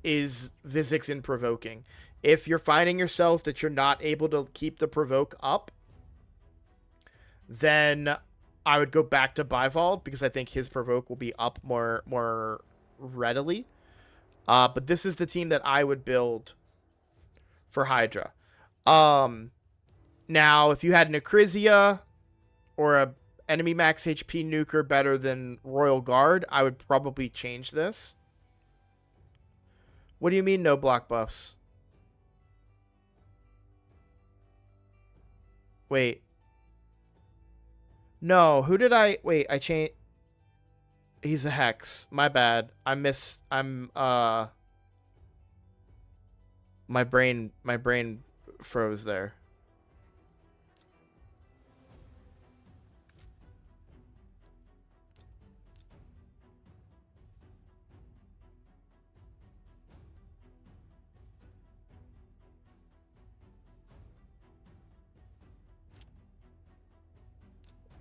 is Vizix in provoking. If you're finding yourself that you're not able to keep the provoke up, then I would go back to Bivald because I think his provoke will be up more readily. But this is the team that I would build for Hydra. Now, if you had Necrizia or a enemy max HP nuker better than Royal Guard, I would probably change this. What do you mean no block buffs? Wait. No, who did I... Wait, I changed... He's a Hex. My bad. My brain froze there.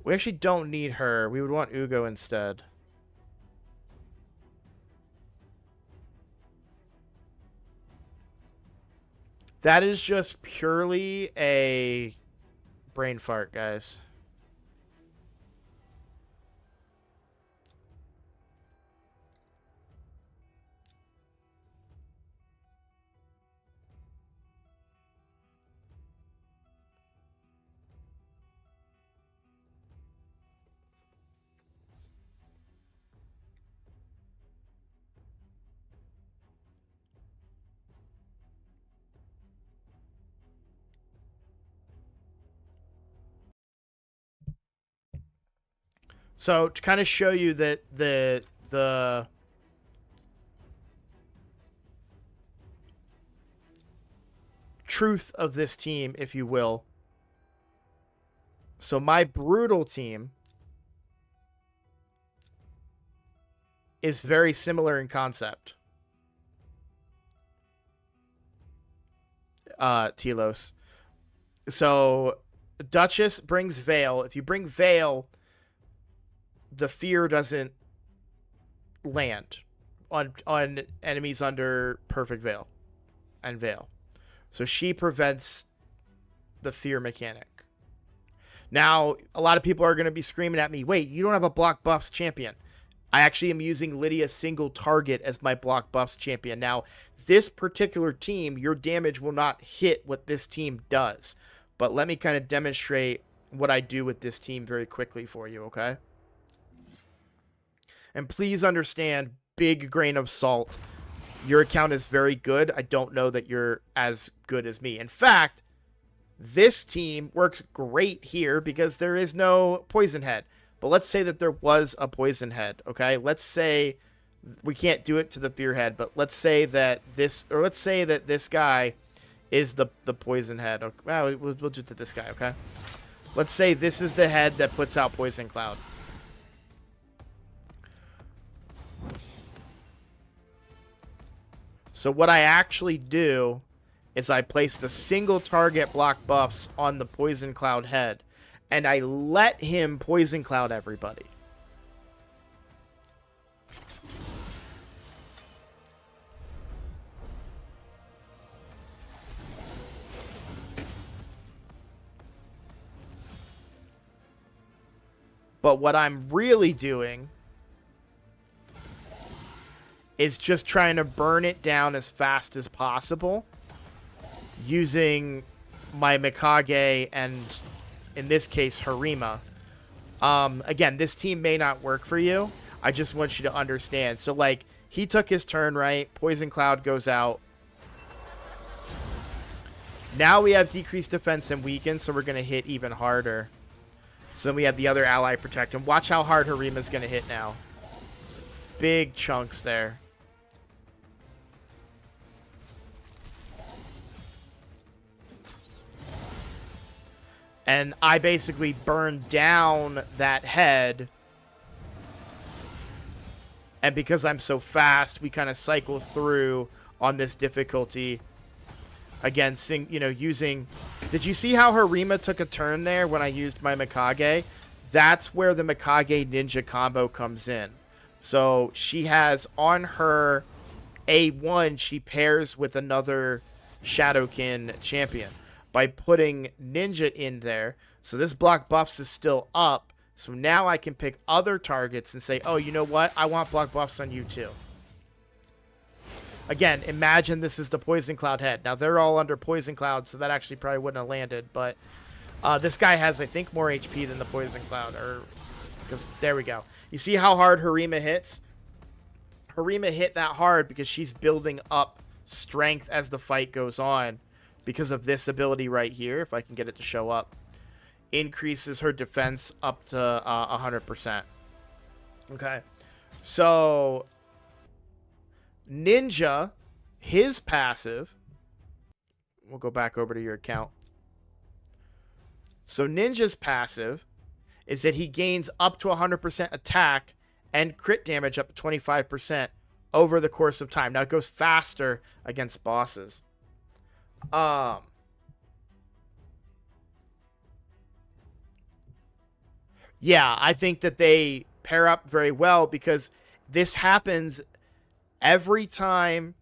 We actually don't need her. We would want Ugo instead. That is just purely a brain fart, guys. So to kind of show you that the truth of this team, if you will. So my brutal team is very similar in concept. Telos. So Duchess brings Veil. If you bring Veil, the fear doesn't land on enemies under perfect Veil and Veil. So she prevents the fear mechanic. Now, a lot of people are going to be screaming at me, wait, you don't have a block buffs champion. I actually am using Lydia single target as my block buffs champion. Now, this particular team, your damage will not hit what this team does. But let me kind of demonstrate what I do with this team very quickly for you, okay? And please understand, big grain of salt. Your account is very good. I don't know that you're as good as me. In fact, This team works great here because there is no poison head. But let's say that there was a poison head, okay? Let's say we can't do it to the fear head, but let's say that this guy is the poison head. Okay, well, we'll do it to this guy, okay? Let's say this is the head that puts out poison cloud. So what I actually do is I place the single target block buffs on the poison cloud head, and I let him poison cloud everybody. But what I'm really doing is just trying to burn it down as fast as possible using my Mikage and, in this case, Harima. Again, this team may not work for you. I just want you to understand. So, like, he took his turn, right? Poison Cloud goes out. Now we have decreased defense and weaken, so we're going to hit even harder. So then we have the other ally protect him. Watch how hard Harima's going to hit now. Big chunks there. And I basically burned down that head. And because I'm so fast, we kind of cycle through on this difficulty. Again, using... Did you see how Harima took a turn there when I used my Mikage? That's where the Mikage Ninja combo comes in. So she has on her A1, she pairs with another Shadowkin champion by putting Ninja in there. So this block buffs is still up. So now I can pick other targets and say, oh, you know what? I want block buffs on you too. Again, imagine this is the Poison Cloud head. Now, they're all under Poison Cloud, so that actually probably wouldn't have landed. But this guy has, I think, more HP than the Poison Cloud. Because there we go. You see how hard Harima hits? Harima hit that hard because she's building up strength as the fight goes on. Because of this ability right here, if I can get it to show up. Increases her defense up to 100%. Okay. So... Ninja, his passive, we'll go back over to your account. So Ninja's passive is that he gains up to 100% attack and crit damage up to 25% over the course of time. Now it goes faster against bosses. Yeah, I think that they pair up very well because this happens every time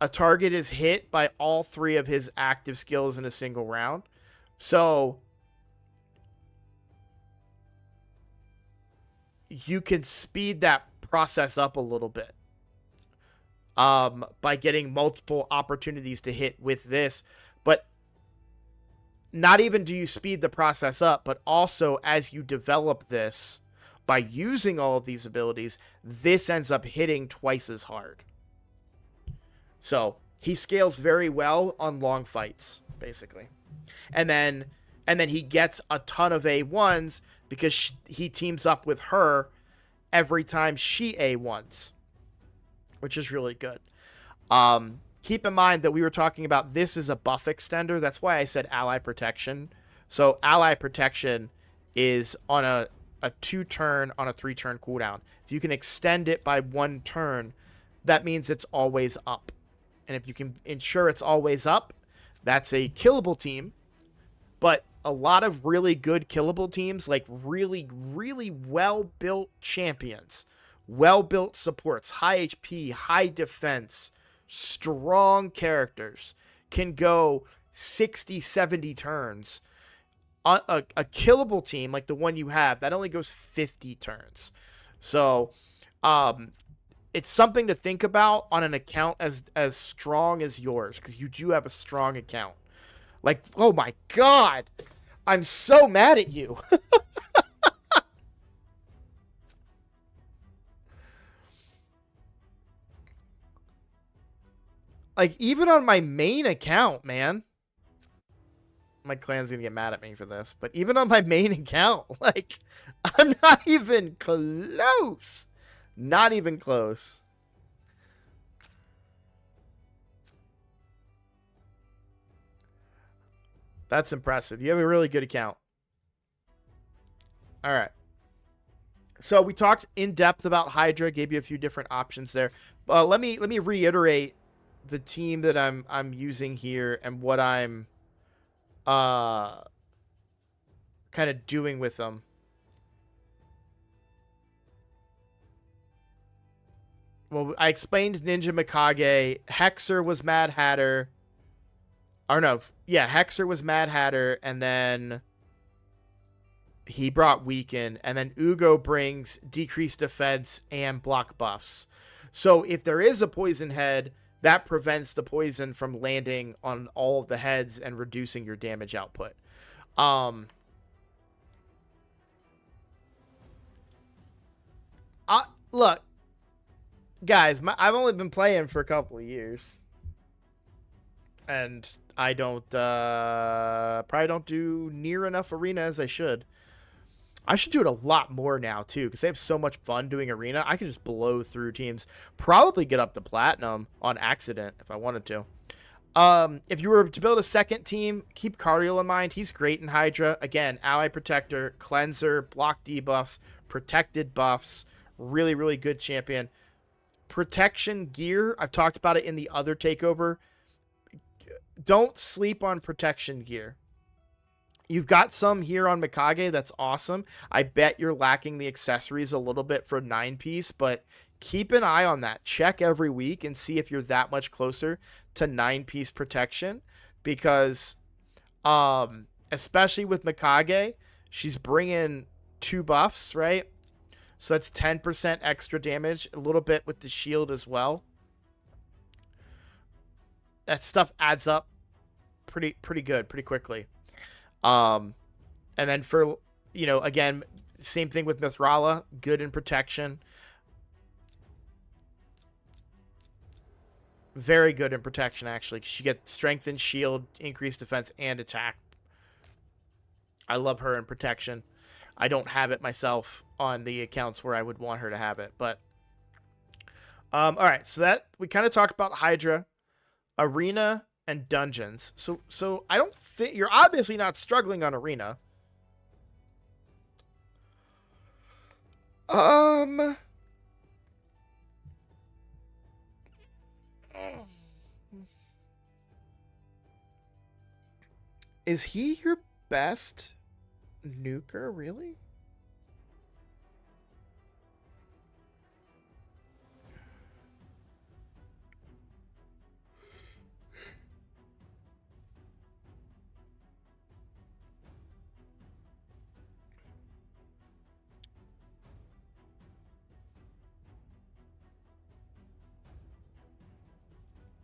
a target is hit by all three of his active skills in a single round. So you can speed that process up a little bit by getting multiple opportunities to hit with this. But not even do you speed the process up, but also as you develop this, by using all of these abilities, this ends up hitting twice as hard. So he scales very well on long fights, basically. And then he gets a ton of A1s because he teams up with her every time she A1s, which is really good. Keep in mind that we were talking about this is a buff extender. That's why I said ally protection. So ally protection is on a 2-turn on a 3-turn cooldown. If you can extend it by 1 turn, that means it's always up. And if you can ensure it's always up, that's a killable team. But a lot of really good killable teams, like really, really well-built champions, well-built supports, high HP, high defense, strong characters, can go 60, 70 turns. A killable team like the one you have, that only goes 50 turns. So it's something to think about on an account as strong as yours, because you do have a strong account. Like, oh my god, I'm so mad at you. Like, even on my main account, man. My clan's gonna get mad at me for this, but even on my main account, like, I'm not even close. Not even close. That's impressive. You have a really good account. All right. So we talked in depth about Hydra, gave you a few different options there. Let me reiterate the team that I'm using here and what I'm kind of doing with them. Well, I explained Ninja Mikage. Hexer was Mad Hatter. Or no, yeah, Hexer was Mad Hatter, and then he brought Weaken, and then Ugo brings decreased defense and block buffs. So if there is a poison head, that prevents the poison from landing on all of the heads and reducing your damage output. Look, guys, I've only been playing for a couple of years, and I don't probably don't do near enough arena as I should. I should do it a lot more now too, because they have so much fun doing arena. I could just blow through teams, probably get up to platinum on accident if I wanted to. If you were to build a second team, keep Cardiel in mind. He's great in Hydra. Again, ally protector, cleanser, block debuffs, protected buffs. Really, really good champion. Protection gear, I've talked about it in the other takeover. Don't sleep on protection gear. You've got some here on Mikage. That's awesome. I bet you're lacking the accessories a little bit for 9-piece, but keep an eye on that. Check every week and see if you're that much closer to 9-piece protection, because especially with Mikage, she's bringing 2 buffs, right? So that's 10% extra damage, a little bit with the shield as well. That stuff adds up pretty good, pretty quickly. And then for, again, same thing with Mithrala, good in protection. Very good in protection, actually. She gets strength and shield, increased defense, and attack. I love her in protection. I don't have it myself on the accounts where I would want her to have it, but all right, so that we kind of talked about Hydra, arena, and dungeons. So I don't think you're obviously not struggling on arena. Is he your best nuker, really?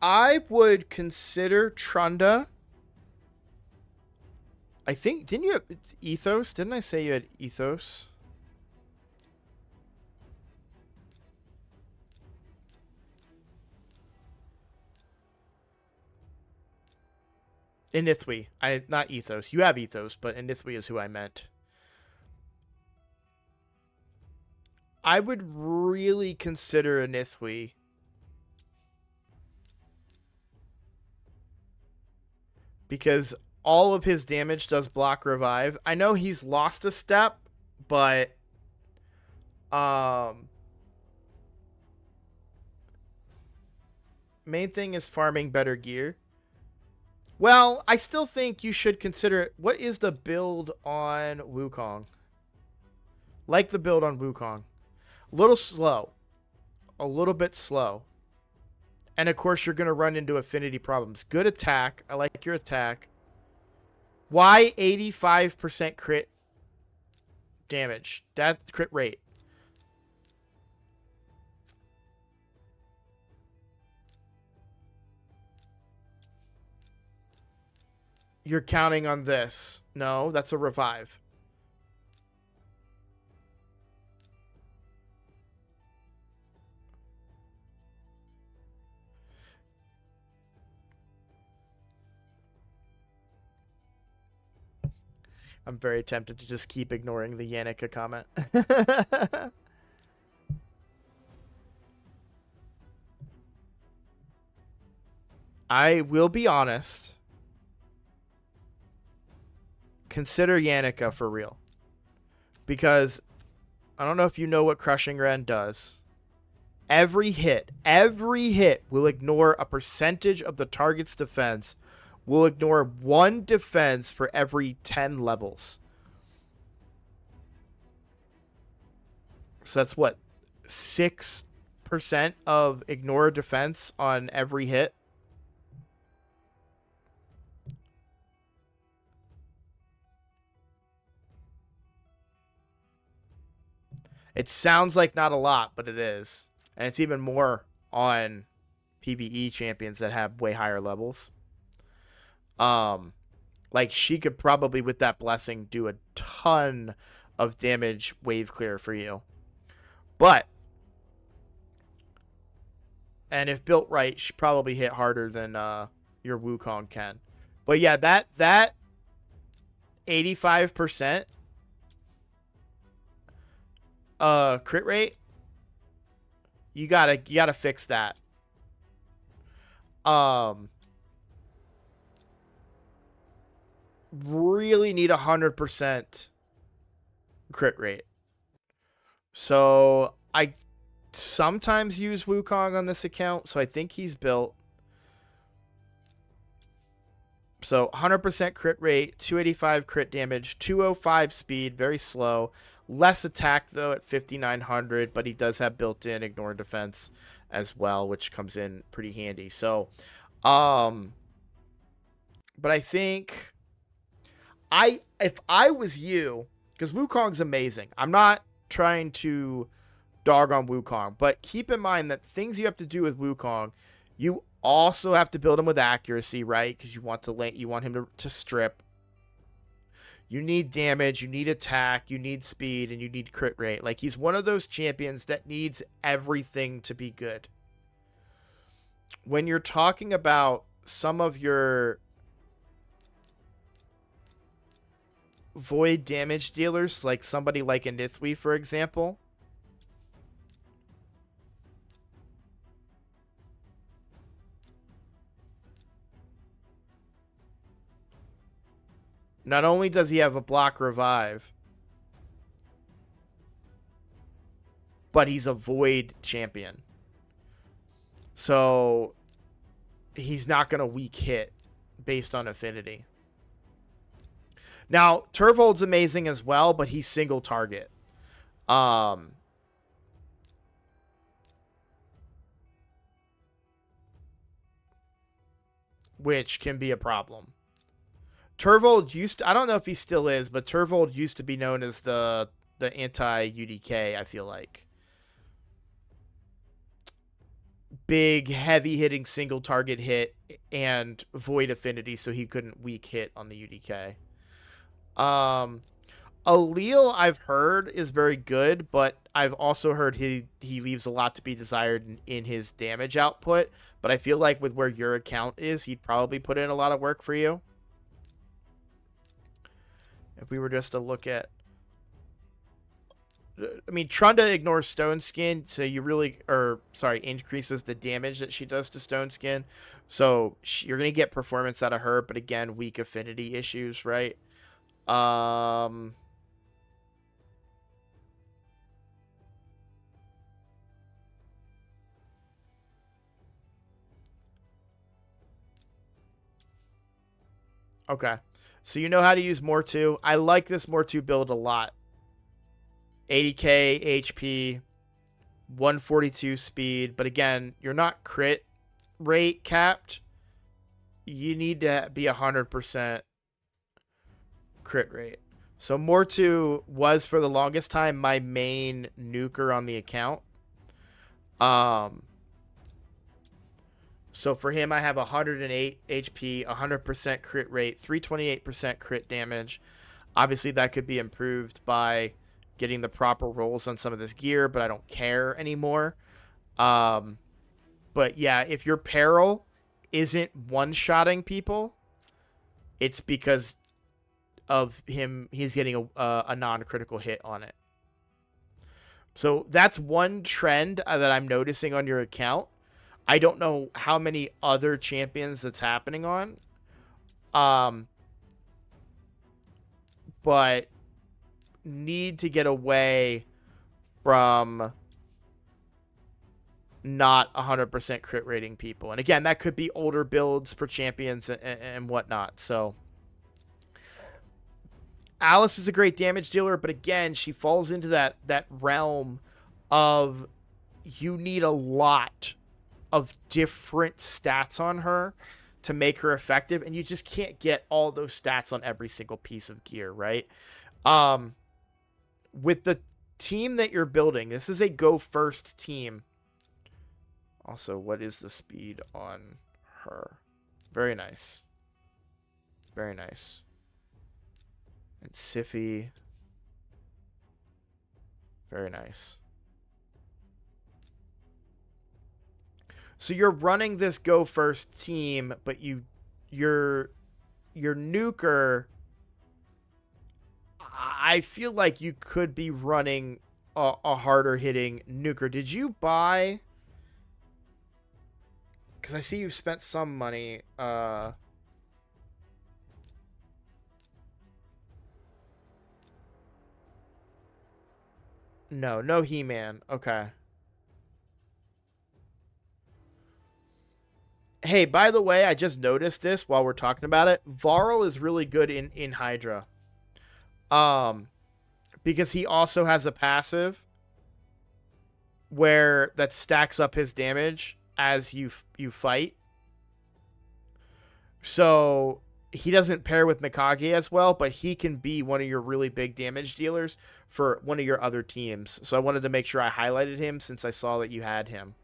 I would consider Trunda. I think, didn't you have Ethos? Didn't I say you had Ethos? Inithwi. Not Ethos. You have Ethos, but Inithwi is who I meant. I would really consider Inithwi. Because all of his damage does block revive. I know he's lost a step, but main thing is farming better gear. Well, I still think you should consider it. What is the build on Wukong? Like the build on Wukong. A little slow. A little bit slow. And of course, you're going to run into affinity problems. Good attack. I like your attack. Why 85% crit damage? That crit rate. You're counting on this. No, that's a revive. I'm very tempted to just keep ignoring the Yannicka comment. I will be honest. Consider Yannicka for real. Because I don't know if you know what Crushing Ren does. Every hit will ignore a percentage of the target's defense. Will ignore 1 defense for every 10 levels. So that's what? 6% of ignore defense on every hit? It sounds like not a lot, but it is. And it's even more on PvE champions that have way higher levels. Like she could probably with that blessing do a ton of damage wave clear for you. But and if built right, she probably hit harder than your Wukong can. But yeah, that 85% crit rate, you gotta fix that. Really need 100% crit rate. So I sometimes use Wukong on this account, so I think he's built. So 100% crit rate, 285 crit damage, 205 speed, very slow. Less attack though at 5900, but he does have built-in ignore defense as well, which comes in pretty handy. So, but I think if I was you, because Wukong's amazing. I'm not trying to dog on Wukong, but keep in mind that things you have to do with Wukong, you also have to build him with accuracy, right? Because you want him to strip. You need damage, you need attack, you need speed, and you need crit rate. Like, he's one of those champions that needs everything to be good. When you're talking about some of your void damage dealers, like somebody like a Nithwi, for example, not only does he have a block revive, but he's a void champion. So he's not going to weak hit based on affinity. Now, Turvold's amazing as well, but he's single target. Which can be a problem. Turvold used to, I don't know if he still is, but Turvold used to be known as the anti-UDK, I feel like. Big, heavy-hitting single target hit and void affinity, so he couldn't weak hit on the UDK. Allele, I've heard, is very good, but I've also heard he leaves a lot to be desired in his damage output. But I feel like with where your account is, he'd probably put in a lot of work for you. If we were just to look at... I mean, Trunda ignores Stone Skin, so you really... increases the damage that she does to Stone Skin. So you're going to get performance out of her, but again, weak affinity issues, right? Okay. So you know how to use Mortu. I like this Mortu build a lot. 80k HP, 142 speed, but again, you're not crit rate capped. You need to be 100% crit rate. So Mortu was for the longest time my main nuker on the account. So for him, I have 108 HP, 100% crit rate, 328% crit damage. Obviously, that could be improved by getting the proper rolls on some of this gear, but I don't care anymore. But yeah, if your peril isn't one-shotting people, it's because of him. He's getting a non-critical hit on it. So that's one trend that I'm noticing on your account. I don't know how many other champions that's happening on. But need to get away from not 100% crit rating people. And again, that could be older builds for champions and whatnot. So Alice is a great damage dealer, but again, she falls into that realm of you need a lot of different stats on her to make her effective, and you just can't get all those stats on every single piece of gear, right? With the team that you're building, this is a go first team. Also, what is the speed on her? Very nice. Very nice. And Siffy. Very nice. So you're running this go first team, but your nuker, I feel like you could be running a harder hitting nuker. Did you buy? Because I see you've spent some money. No He-Man. Okay. Hey, by the way, I just noticed this while we're talking about it. Varl is really good in Hydra. Because he also has a passive where that stacks up his damage as you fight. So he doesn't pair with Mikage as well, but he can be one of your really big damage dealers for one of your other teams. So I wanted to make sure I highlighted him since I saw that you had him.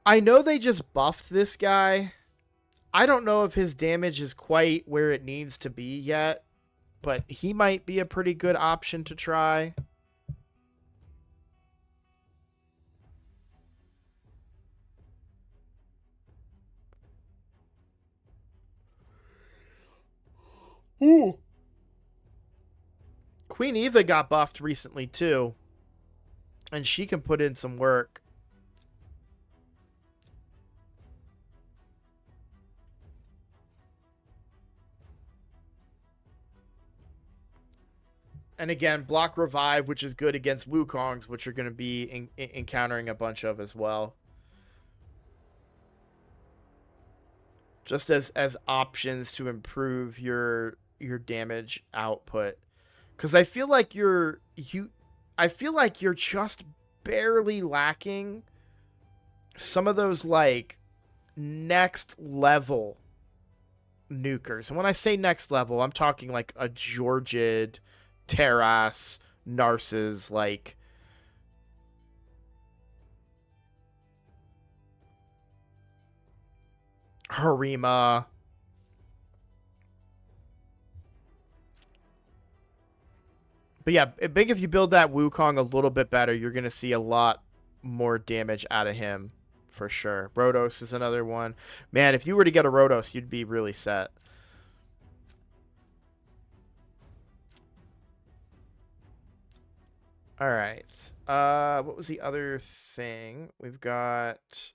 I know they just buffed this guy. I don't know if his damage is quite where it needs to be yet, but he might be a pretty good option to try. Ooh. Queen Eva got buffed recently too, and she can put in some work. And again, block revive, which is good against Wukongs, which you're going to be encountering a bunch of as well. Just as options to improve your damage output. Because I feel like you're just barely lacking some of those like next level nukers. And when I say next level, I'm talking like a Georgid, Terras, Narses, like Harima. But yeah, big if you build that Wukong a little bit better, you're going to see a lot more damage out of him for sure. Rotos is another one. Man, if you were to get a Rotos, you'd be really set. All right. What was the other thing? We've got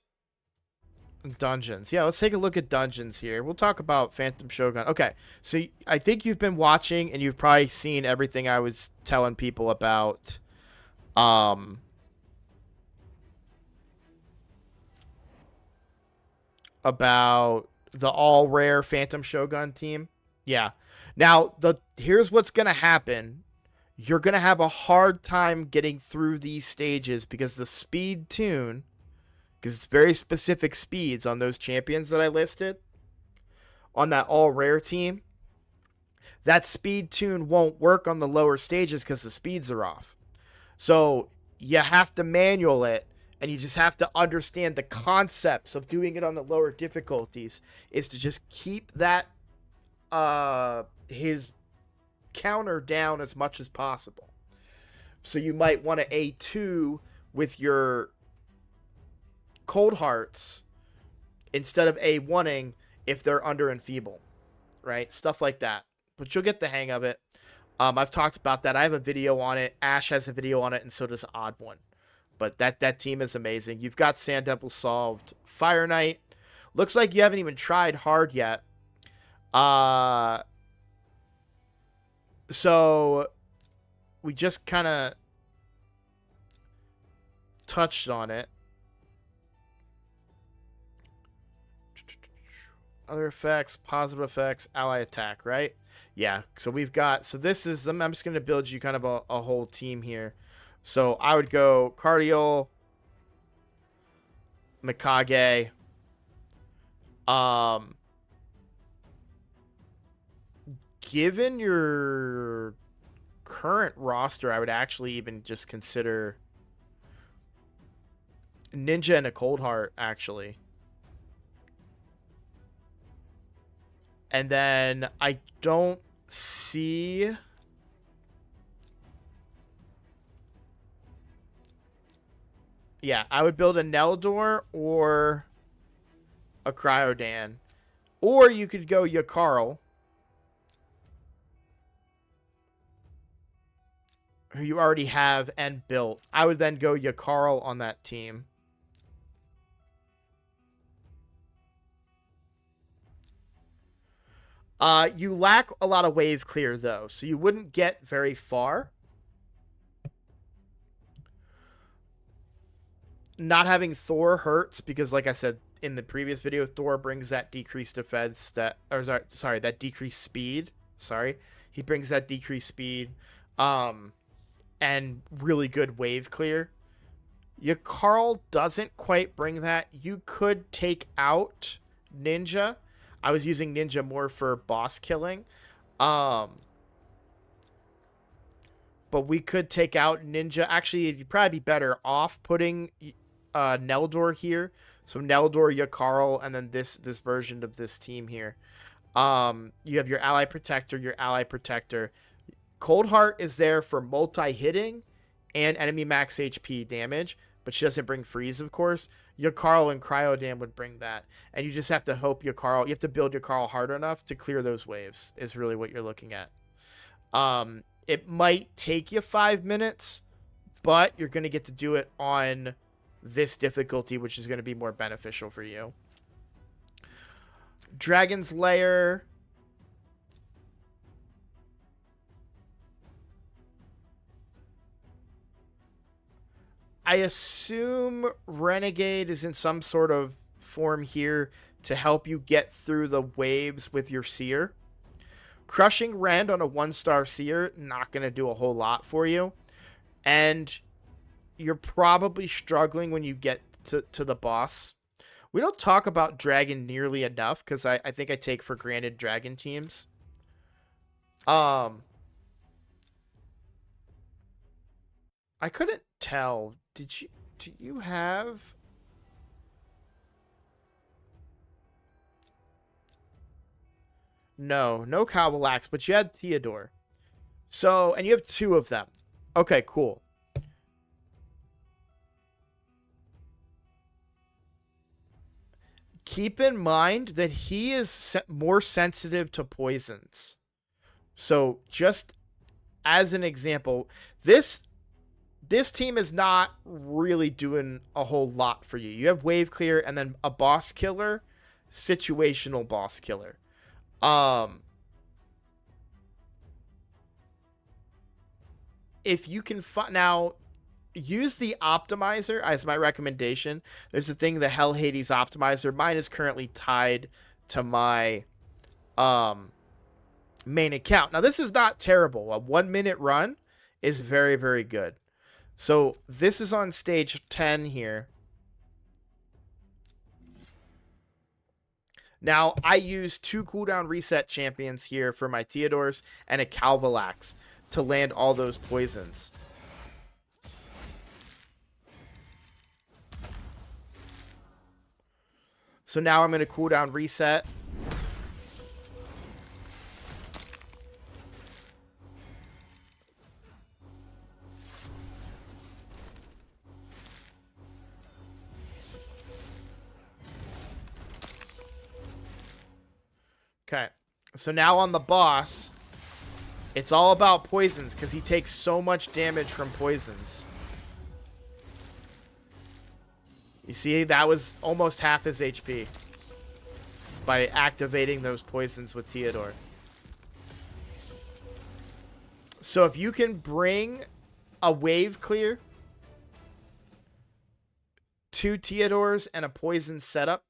dungeons. Yeah, let's take a look at dungeons here. We'll talk about Phantom Shogun. Okay, so I think you've been watching and you've probably seen everything I was telling people about about the all rare Phantom Shogun team. Yeah. Now, here's what's going to happen. You're going to have a hard time getting through these stages because the speed tune because it's very specific speeds on those champions that I listed. On that all rare team, that speed tune won't work on the lower stages because the speeds are off. So you have to manual it, and you just have to understand the concepts of doing it on the lower difficulties is to just keep that his counter down as much as possible. So you might want to A2 with your cold hearts instead of A1ing if they're under enfeeble, right? Stuff like that. But you'll get the hang of it. I've talked about that. I have a video on it. Ash has a video on it, and so does Odd One. But that team is amazing. You've got Sand Temple solved. Fire Knight. Looks like you haven't even tried hard yet. So we just kind of touched on it. Other effects, positive effects, ally attack, right? Yeah, so we've got, so this is, I'm just going to build you kind of a whole team here. So I would go Cardiol, Mikage, given your current roster, I would actually even just consider Ninja and a Cold Heart, actually. And then I don't see... Yeah, I would build a Neldor or a Cryodan. Or you could go Yakarl, who you already have and built. I would then go Yakarl on that team. You lack a lot of wave clear, though, so you wouldn't get very far. Not having Thor hurts because, like I said in the previous video, Thor brings that decreased defense, that decreased speed. Sorry, he brings that decreased speed, and really good wave clear. Yakarl doesn't quite bring that. You could take out Ninja. I was using Ninja more for boss killing. But we could take out Ninja. Actually, you'd probably be better off putting Neldor here. So Neldor, Yakarl, and then this version of this team here. You have your ally protector. Cold Heart is there for multi-hitting and enemy max HP damage, but she doesn't bring freeze, of course. Yakarl and Cryodan would bring that. And you just have to hope Yakarl... You have to build Yakarl hard enough to clear those waves, is really what you're looking at. It might take you 5 minutes, but you're going to get to do it on this difficulty, which is going to be more beneficial for you. Dragon's Lair... I assume Renegade is in some sort of form here to help you get through the waves with your Seer. Crushing Rend on a 1-star Seer, not going to do a whole lot for you. And you're probably struggling when you get to the boss. We don't talk about Dragon nearly enough because I think I take for granted Dragon teams. I couldn't tell. Do you have... No Cowbelax, but you had Theodore. So, and you have 2 of them. Okay, cool. Keep in mind that he is more sensitive to poisons. So, just as an example, this team is not really doing a whole lot for you. You have wave clear and then a boss killer, situational boss killer. If you can now use the optimizer as my recommendation. There's a thing, the Hell Hades optimizer. Mine is currently tied to my main account. Now this is not terrible. A 1-minute run is very, very good. So this is on stage 10 here. Now, I use 2 cooldown reset champions here for my Theodores and a Calvalax to land all those poisons. So now I'm going to cooldown reset. Okay, so now on the boss, it's all about poisons because he takes so much damage from poisons. You see, that was almost half his HP by activating those poisons with Theodore. So if you can bring a wave clear, 2 Theodores, and a poison setup,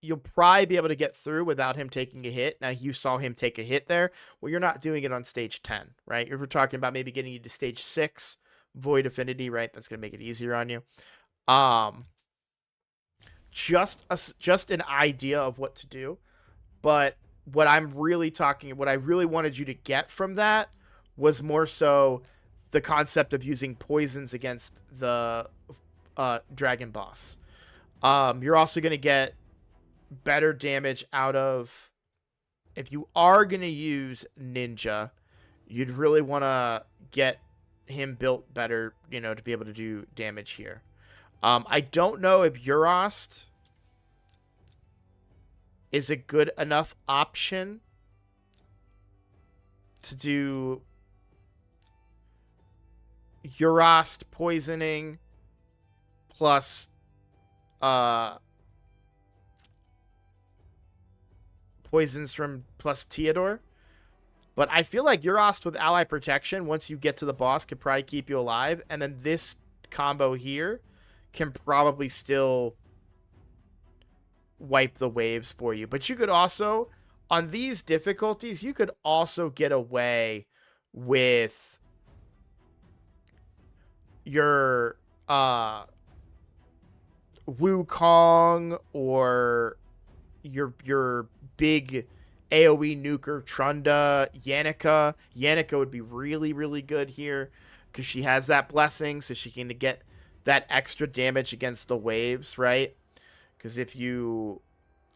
you'll probably be able to get through without him taking a hit. Now, you saw him take a hit there. Well, you're not doing it on stage 10, right? We're talking about maybe getting you to stage 6, Void Affinity, right? That's going to make it easier on you. Just an idea of what to do. But what I really wanted you to get from that was more so the concept of using poisons against the dragon boss. You're also going to get better damage out of, if you are going to use Ninja, you'd really want to get him built better, to be able to do damage here. I don't know if Urost is a good enough option to do Urost poisoning plus poisons from plus Theodore. But I feel like Urost with ally protection, once you get to the boss, could probably keep you alive. And then this combo here can probably still wipe the waves for you. But you could also, on these difficulties, you could also get away with your Wukong or your big AoE nuker Trunda, Yannicka. Yannicka would be really, really good here because she has that blessing, so she can get that extra damage against the waves, right? Because if you,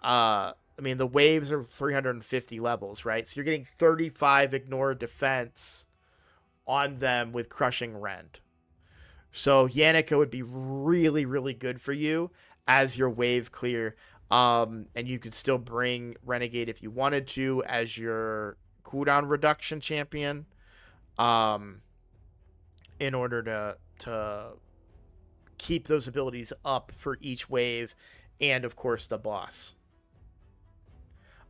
the waves are 350 levels, right? So you're getting 35 ignore defense on them with Crushing Rend. So Yannicka would be really, really good for you as your wave clear. And you could still bring Renegade if you wanted to as your cooldown reduction champion. In order to keep those abilities up for each wave and, of course, the boss.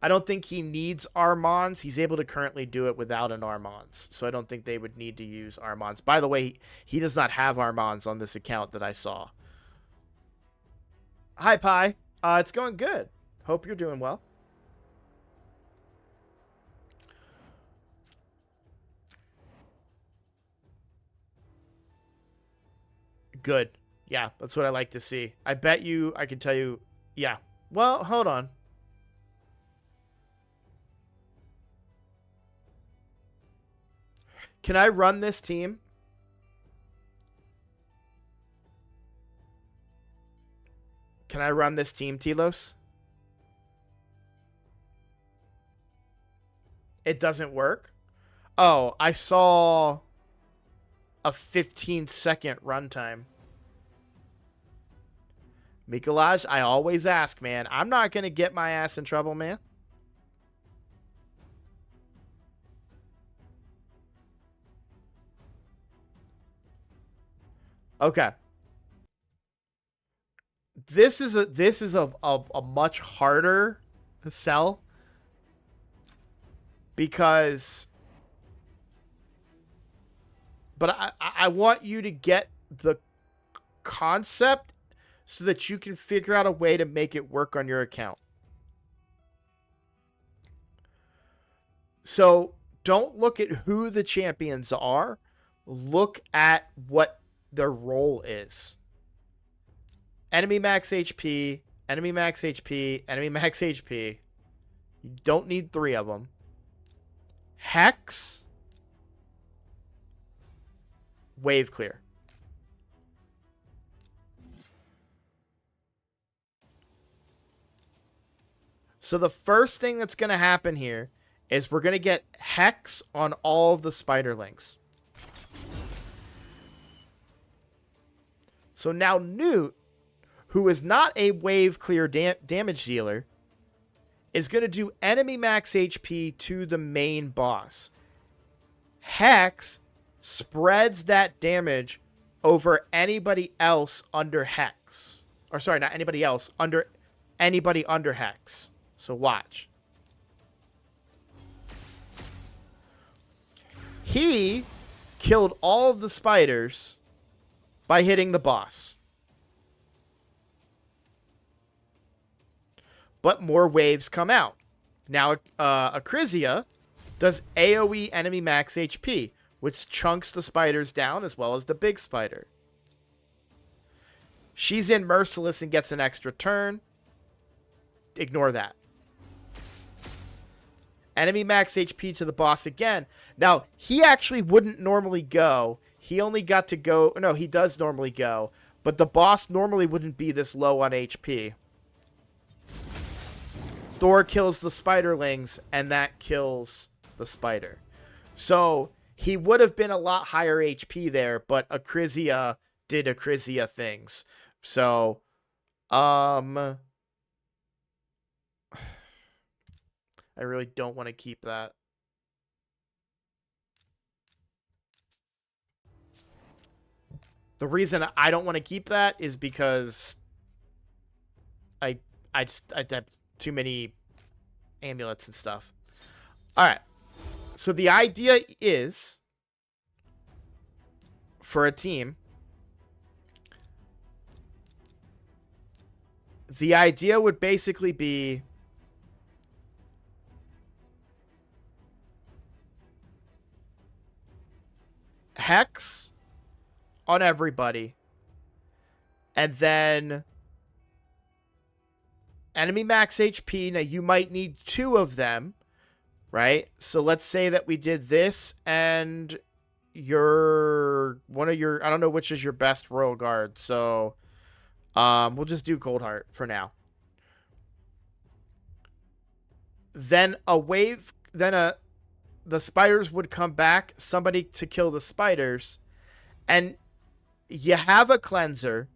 I don't think he needs Armands. He's able to currently do it without an Armands. So I don't think they would need to use Armands. By the way, he does not have Armands on this account that I saw. Hi, Pi. It's going good. Hope you're doing well. Good. Yeah, that's what I like to see. I bet you, I can tell you, yeah. Well, hold on. Can I run this team? Can I run this team, Telos? It doesn't work? Oh, I saw a 15-second runtime. Mikolaj, I always ask, man. I'm not going to get my ass in trouble, man. Okay. This is a much harder sell because, but I want you to get the concept so that you can figure out a way to make it work on your account. So don't look at who the champions are. Look at what their role is. Enemy max HP, enemy max HP, enemy max HP. You don't need 3 of them. Hex, wave clear. So the first thing that's going to happen here is we're going to get Hex on all of the Spiderlings. So now Newt, who is not a wave clear damage dealer, is going to do enemy max HP to the main boss. Hex spreads that damage over anybody else under Hex. Or sorry, not anybody else, under anybody under Hex. So watch. He killed all of the spiders by hitting the boss. But more waves come out. Now, Acrizia does AoE enemy max HP, which chunks the spiders down as well as the big spider. She's in Merciless and gets an extra turn. Ignore that. Enemy max HP to the boss again. Now, he actually wouldn't normally go. He only got to go... No, he does normally go. But the boss normally wouldn't be this low on HP. Thor kills the spiderlings, and that kills the spider. So, he would have been a lot higher HP there, but Acrizia did Acrizia things. So, I really don't want to keep that. The reason I don't want to keep that is because I have too many amulets and stuff. All right. So the idea is for a team, the idea would basically be Hex on everybody, and then enemy max HP. Now, you might need 2 of them, right? So let's say that we did this, and one of your, I don't know which is your best Royal Guard, so we'll just do Cold Heart for now. Then the spiders would come back, somebody to kill the spiders, and you have a cleanser,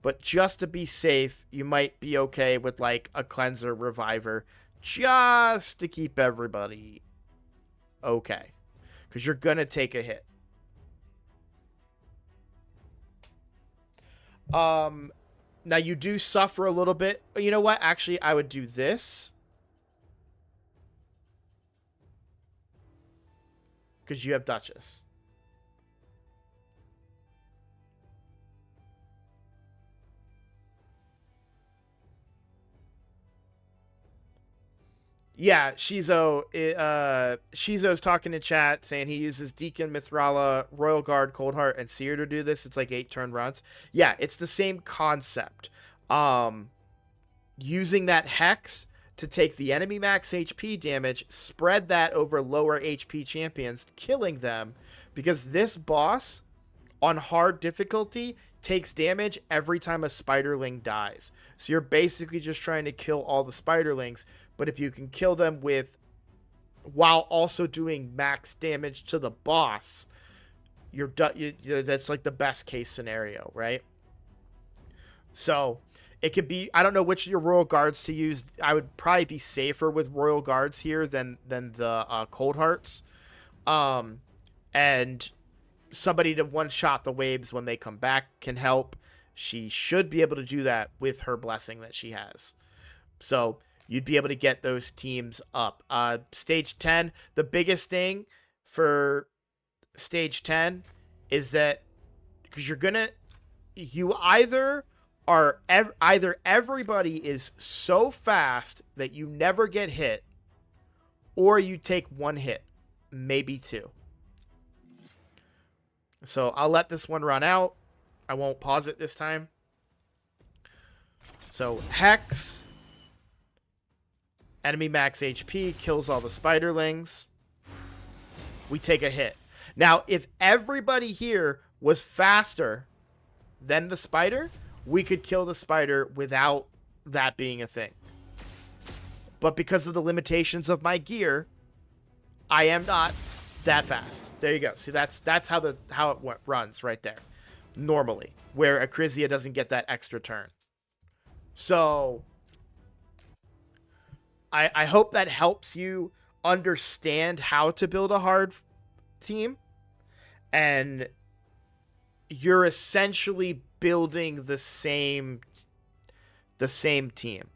but just to be safe, you might be okay with like a cleanser reviver, just to keep everybody okay, because you're gonna take a hit. Now you do suffer a little bit. You know what? Actually, I would do this. Because you have Duchess. Yeah, Shizo's talking in chat saying he uses Deacon, Mithrala, Royal Guard, Cold Heart, and Seer to do this. It's like 8 turn runs. Yeah, it's the same concept. Using that Hex to take the enemy max HP damage, spread that over lower HP champions, killing them, because this boss on hard difficulty takes damage every time a spiderling dies. So you're basically just trying to kill all the spiderlings, but if you can kill them while also doing max damage to the boss, that's like the best case scenario, right? So it could be, I don't know which of your Royal Guards to use. I would probably be safer with Royal Guards here than the Cold Hearts. And somebody to one-shot the waves when they come back can help. She should be able to do that with her blessing that she has. So you'd be able to get those teams up. Stage 10, the biggest thing for Stage 10 is that, because either everybody is so fast that you never get hit, or you take 1 hit, maybe 2. So I'll let this one run out. I won't pause it this time. So Hex, enemy max HP, kills all the spiderlings. We take a hit. Now, if everybody here was faster than the spider, we could kill the spider without that being a thing. But because of the limitations of my gear, I am not that fast. There you go. See, that's how it runs right there. Normally, where Acrizia doesn't get that extra turn. So I hope that helps you understand how to build a hard team. And you're essentially building the same team.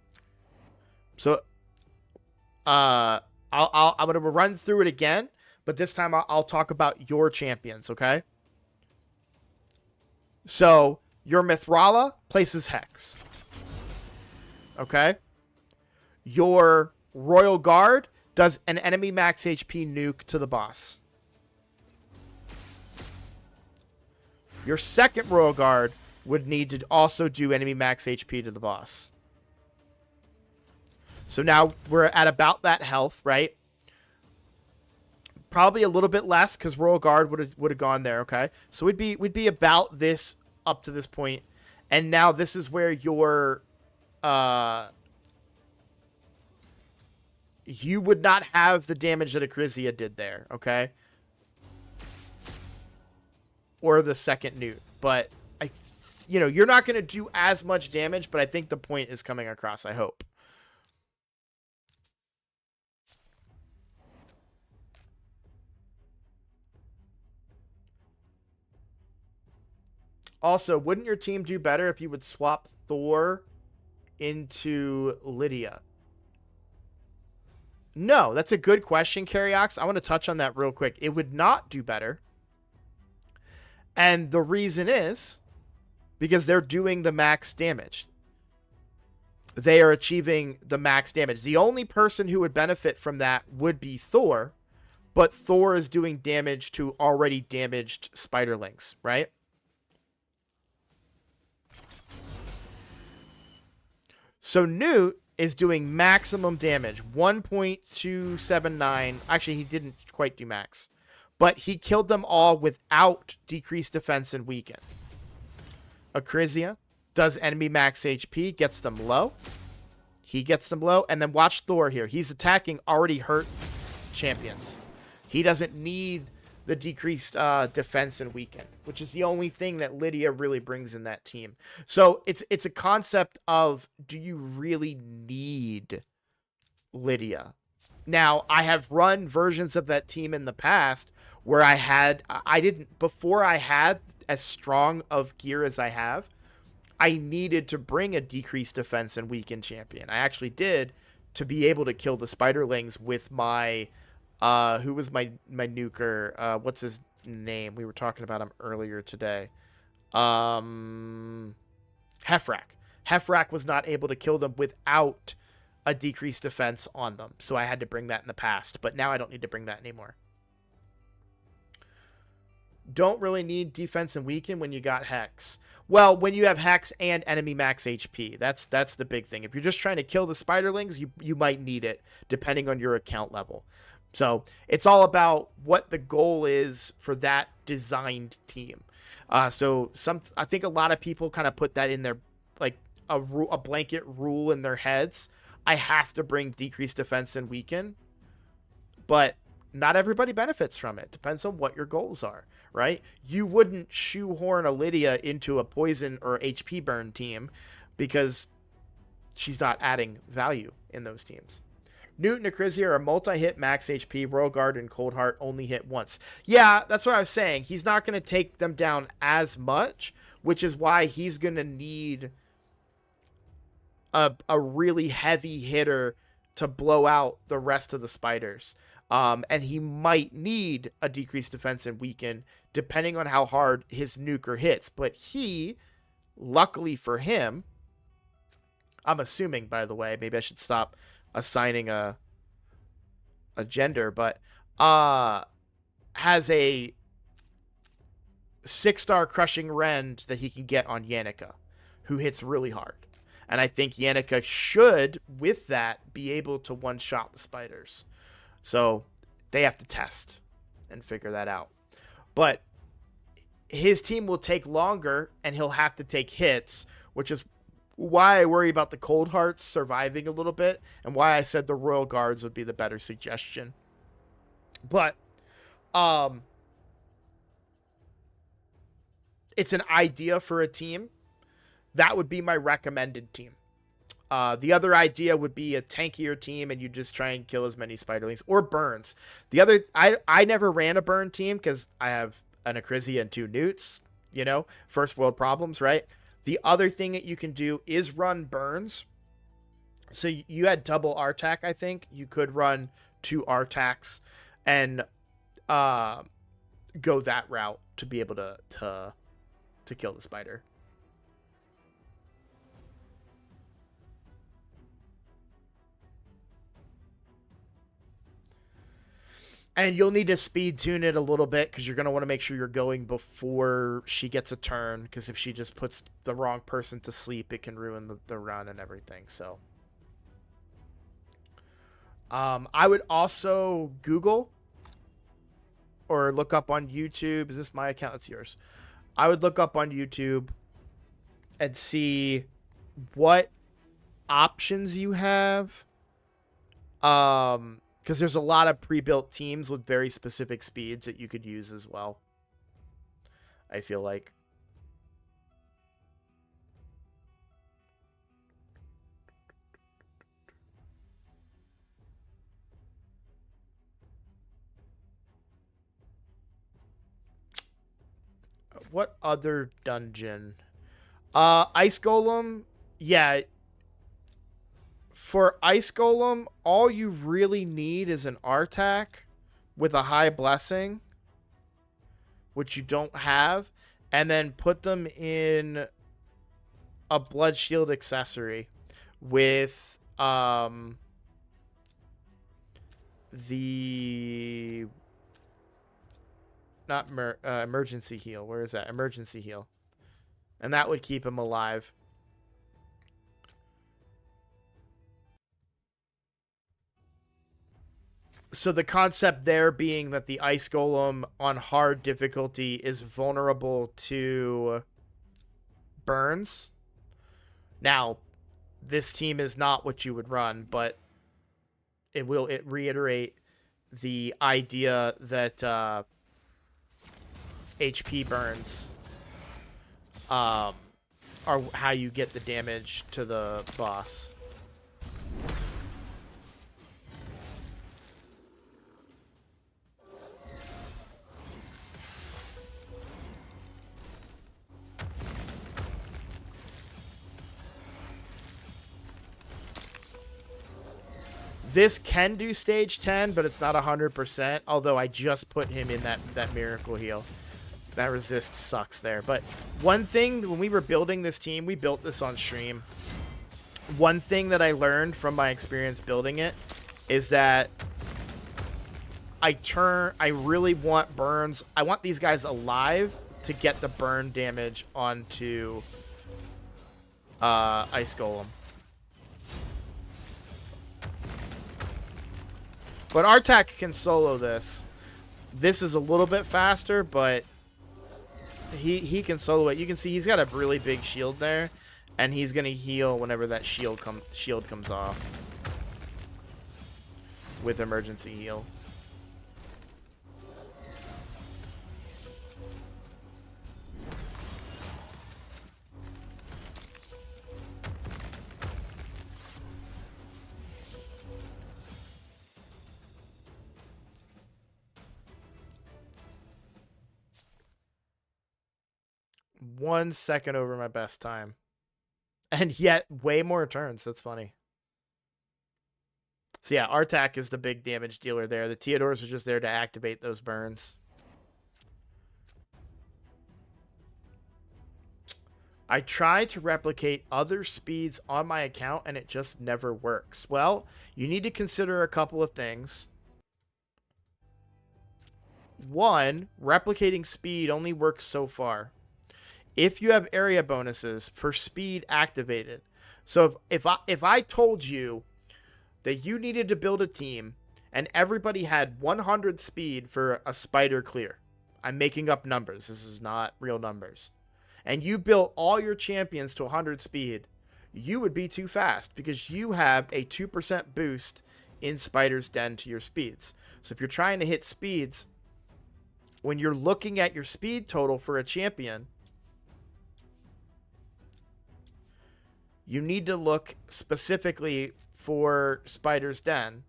So I'm gonna run through it again, but this time I'll talk about your champions, okay? So your Mithrala places Hex. Okay? Your Royal Guard does an enemy max HP nuke to the boss. Your second Royal Guard would need to also do enemy max HP to the boss. So now we're at about that health, right? Probably a little bit less because Royal Guard would have gone there, okay? So we'd be about this up to this point. And now this is where your you would not have the damage that Acrizia did there, okay? Or the second Newt. But you're not going to do as much damage, but I think the point is coming across, I hope. Also, wouldn't your team do better if you would swap Thor into Lydia? No, that's a good question, Carryox. I want to touch on that real quick. It would not do better. And the reason is because they're doing the max damage. They are achieving the max damage. The only person who would benefit from that would be Thor, but Thor is doing damage to already damaged spiderlings, right? So Newt is doing maximum damage, 1.279. Actually, he didn't quite do max. But he killed them all without decreased defense and weaken. Acrizia does enemy max HP, gets them low. He gets them low. And then watch Thor here. He's attacking already hurt champions. He doesn't need the decreased defense and weaken, which is the only thing that Lydia really brings in that team. So it's a concept of, do you really need Lydia? Now, I have run versions of that team in the past where before I had as strong of gear as I have, I needed to bring a decreased defense and weaken champion. I actually did, to be able to kill the spiderlings with my who was my nuker? What's his name? We were talking about him earlier today. Hefrak. Hefrak was not able to kill them without a decreased defense on them. So I had to bring that in the past. But now I don't need to bring that anymore. Don't really need defense and weaken when you got Hex. Well, when you have Hex and enemy max HP. That's the big thing. If you're just trying to kill the spiderlings, you might need it, depending on your account level. So it's all about what the goal is for that designed team. I think a lot of people kind of put that in their, like, a blanket rule in their heads. I have to bring decreased defense and weaken, but not everybody benefits from it. Depends on what your goals are, right? You wouldn't shoehorn a Lydia into a poison or HP burn team because she's not adding value in those teams. Newt and Acrizia are multi-hit max HP. Royal Guard and Cold Heart only hit once. Yeah, that's what I was saying. He's not going to take them down as much, which is why he's going to need a really heavy hitter to blow out the rest of the spiders. And he might need a decreased defense and weaken, depending on how hard his nuker hits. But he, luckily for him, I'm assuming, by the way, maybe I should stop assigning a gender, but has a 6-star crushing rend that he can get on Yannicka, who hits really hard. And I think Yannicka should, with that, be able to one-shot the spiders. So they have to test and figure that out. But his team will take longer, and he'll have to take hits, which is why I worry about the Cold Hearts surviving a little bit, and why I said the Royal Guards would be the better suggestion. But it's an idea for a team. That would be my recommended team. The other idea would be a tankier team, and you just try and kill as many spiderlings or burns. I never ran a burn team because I have an Acrizia and 2 newts. You know, first world problems, right? The other thing that you can do is run burns. So you had double Artac, I think. You could run 2 Artacs and go that route to be able to kill the spider. And you'll need to speed tune it a little bit because you're going to want to make sure you're going before she gets a turn, because if she just puts the wrong person to sleep, it can ruin the run and everything. So I would also Google or look up on YouTube. Is this my account? It's yours. I would look up on YouTube and see what options you have. Because there's a lot of pre-built teams with very specific speeds that you could use as well, I feel like. What other dungeon? Ice Golem. Yeah. For Ice Golem, all you really need is an Artac with a high blessing, which you don't have, and then put them in a Blood Shield accessory with the not emergency heal. Where is that? Emergency heal. And that would keep him alive. So the concept there being that the Ice Golem on hard difficulty is vulnerable to burns. Now, this team is not what you would run, but it reiterate the idea that HP burns are how you get the damage to the boss. This can do stage 10, but it's not 100%, although I just put him in that miracle heal. That resist sucks there. But one thing, when we were building this team, we built this on stream. One thing that I learned from my experience building it is that I really want burns. I want these guys alive to get the burn damage onto Ice Golem. But Artac can solo this. This is a little bit faster, but he can solo it. You can see he's got a really big shield there, and he's gonna heal whenever that shield comes off with emergency heal. One second over my best time. And yet, way more turns. That's funny. So yeah, Artac is the big damage dealer there. The Theodores are just there to activate those burns. I try to replicate other speeds on my account, and it just never works. Well, you need to consider a couple of things. One, replicating speed only works so far. If you have area bonuses for speed activated, So if I told you that you needed to build a team and everybody had 100 speed for a spider clear, I'm making up numbers. This is not real numbers. And you built all your champions to 100 speed, you would be too fast because you have a 2% boost in Spider's Den to your speeds. So if you're trying to hit speeds, when you're looking at your speed total for a champion, you need to look specifically for Spider's Den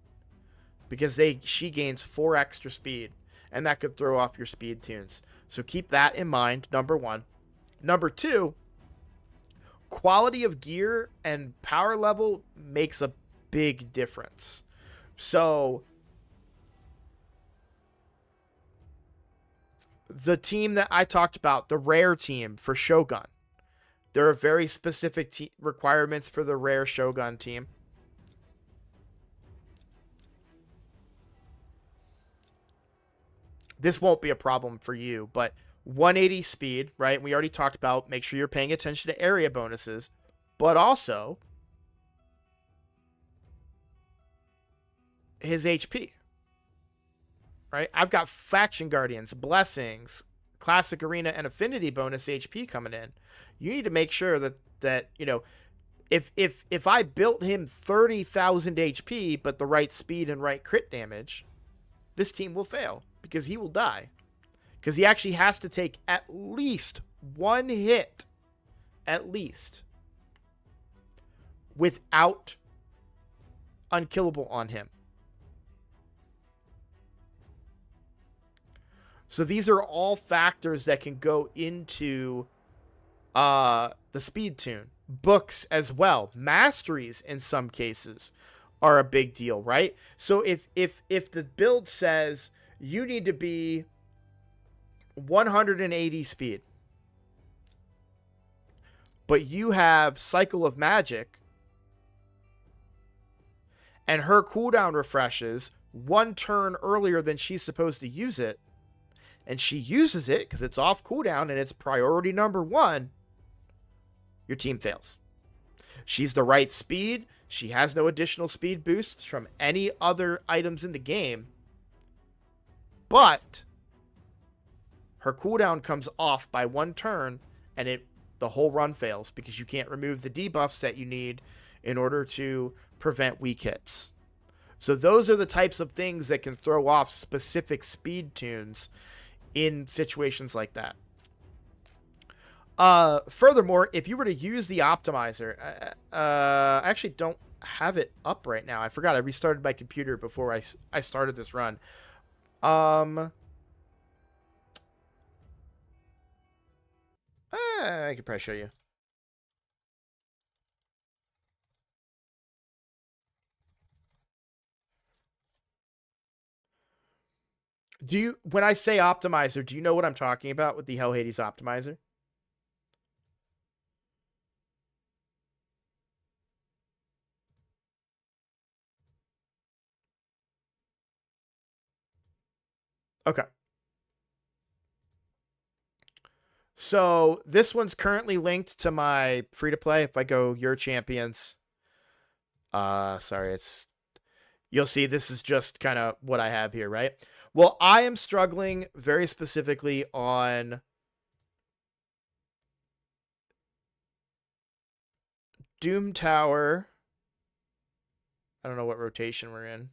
because she gains 4 extra speed, and that could throw off your speed tunes. So keep that in mind, number one. Number two, quality of gear and power level makes a big difference. So the team that I talked about, the rare team for Shogun, there are very specific requirements for the rare Shogun team. This won't be a problem for you, but 180 speed, right? We already talked about make sure you're paying attention to area bonuses, but also his HP, right? I've got Faction Guardians, Blessings, Classic Arena, and Affinity bonus HP coming in. You need to make sure that you know, if I built him 30,000 HP but the right speed and right crit damage, this team will fail because he will die. Because he actually has to take at least one hit, at least, without unkillable on him. So these are all factors that can go into the speed tune. Books as well. Masteries in some cases are a big deal, right? So if the build says you need to be 180 speed, but you have Cycle of Magic and her cooldown refreshes 1 turn earlier than she's supposed to use it, and she uses it because it's off cooldown and it's priority number 1, your team fails. She's the right speed. She has no additional speed boosts from any other items in the game, but her cooldown comes off by 1 turn, and the whole run fails because you can't remove the debuffs that you need in order to prevent weak hits. So those are the types of things that can throw off specific speed tunes in situations like that. Furthermore, if you were to use the optimizer, I actually don't have it up right now. I forgot I restarted my computer before I started this run. I could probably show you. When I say optimizer, do you know what I'm talking about with the Hell Hades optimizer? Okay. So this one's currently linked to my free to play. If I go your champions, sorry, you'll see this is just kind of what I have here, right? Well, I am struggling very specifically on Doom Tower. I don't know what rotation we're in.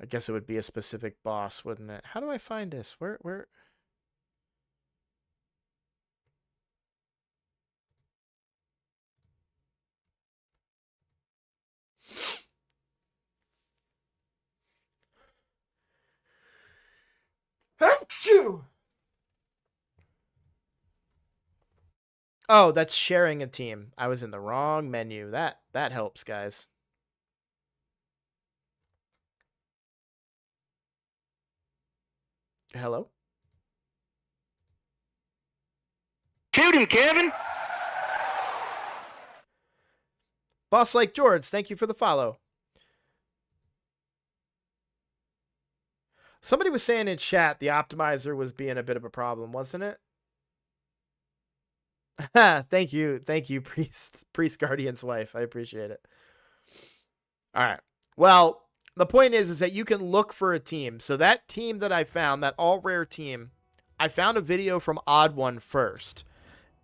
I guess it would be a specific boss, wouldn't it? How do I find this? Where? Achoo! Oh, that's sharing a team. I was in the wrong menu. That helps, guys. Hello? Shoot him, Kevin! Boss Like George, thank you for the follow. Somebody was saying in chat the optimizer was being a bit of a problem, wasn't it? Thank you, Priest Guardian's wife. I appreciate it. All right. Well, the point is that you can look for a team. So that team that I found, that all rare team, I found a video from Odd One first,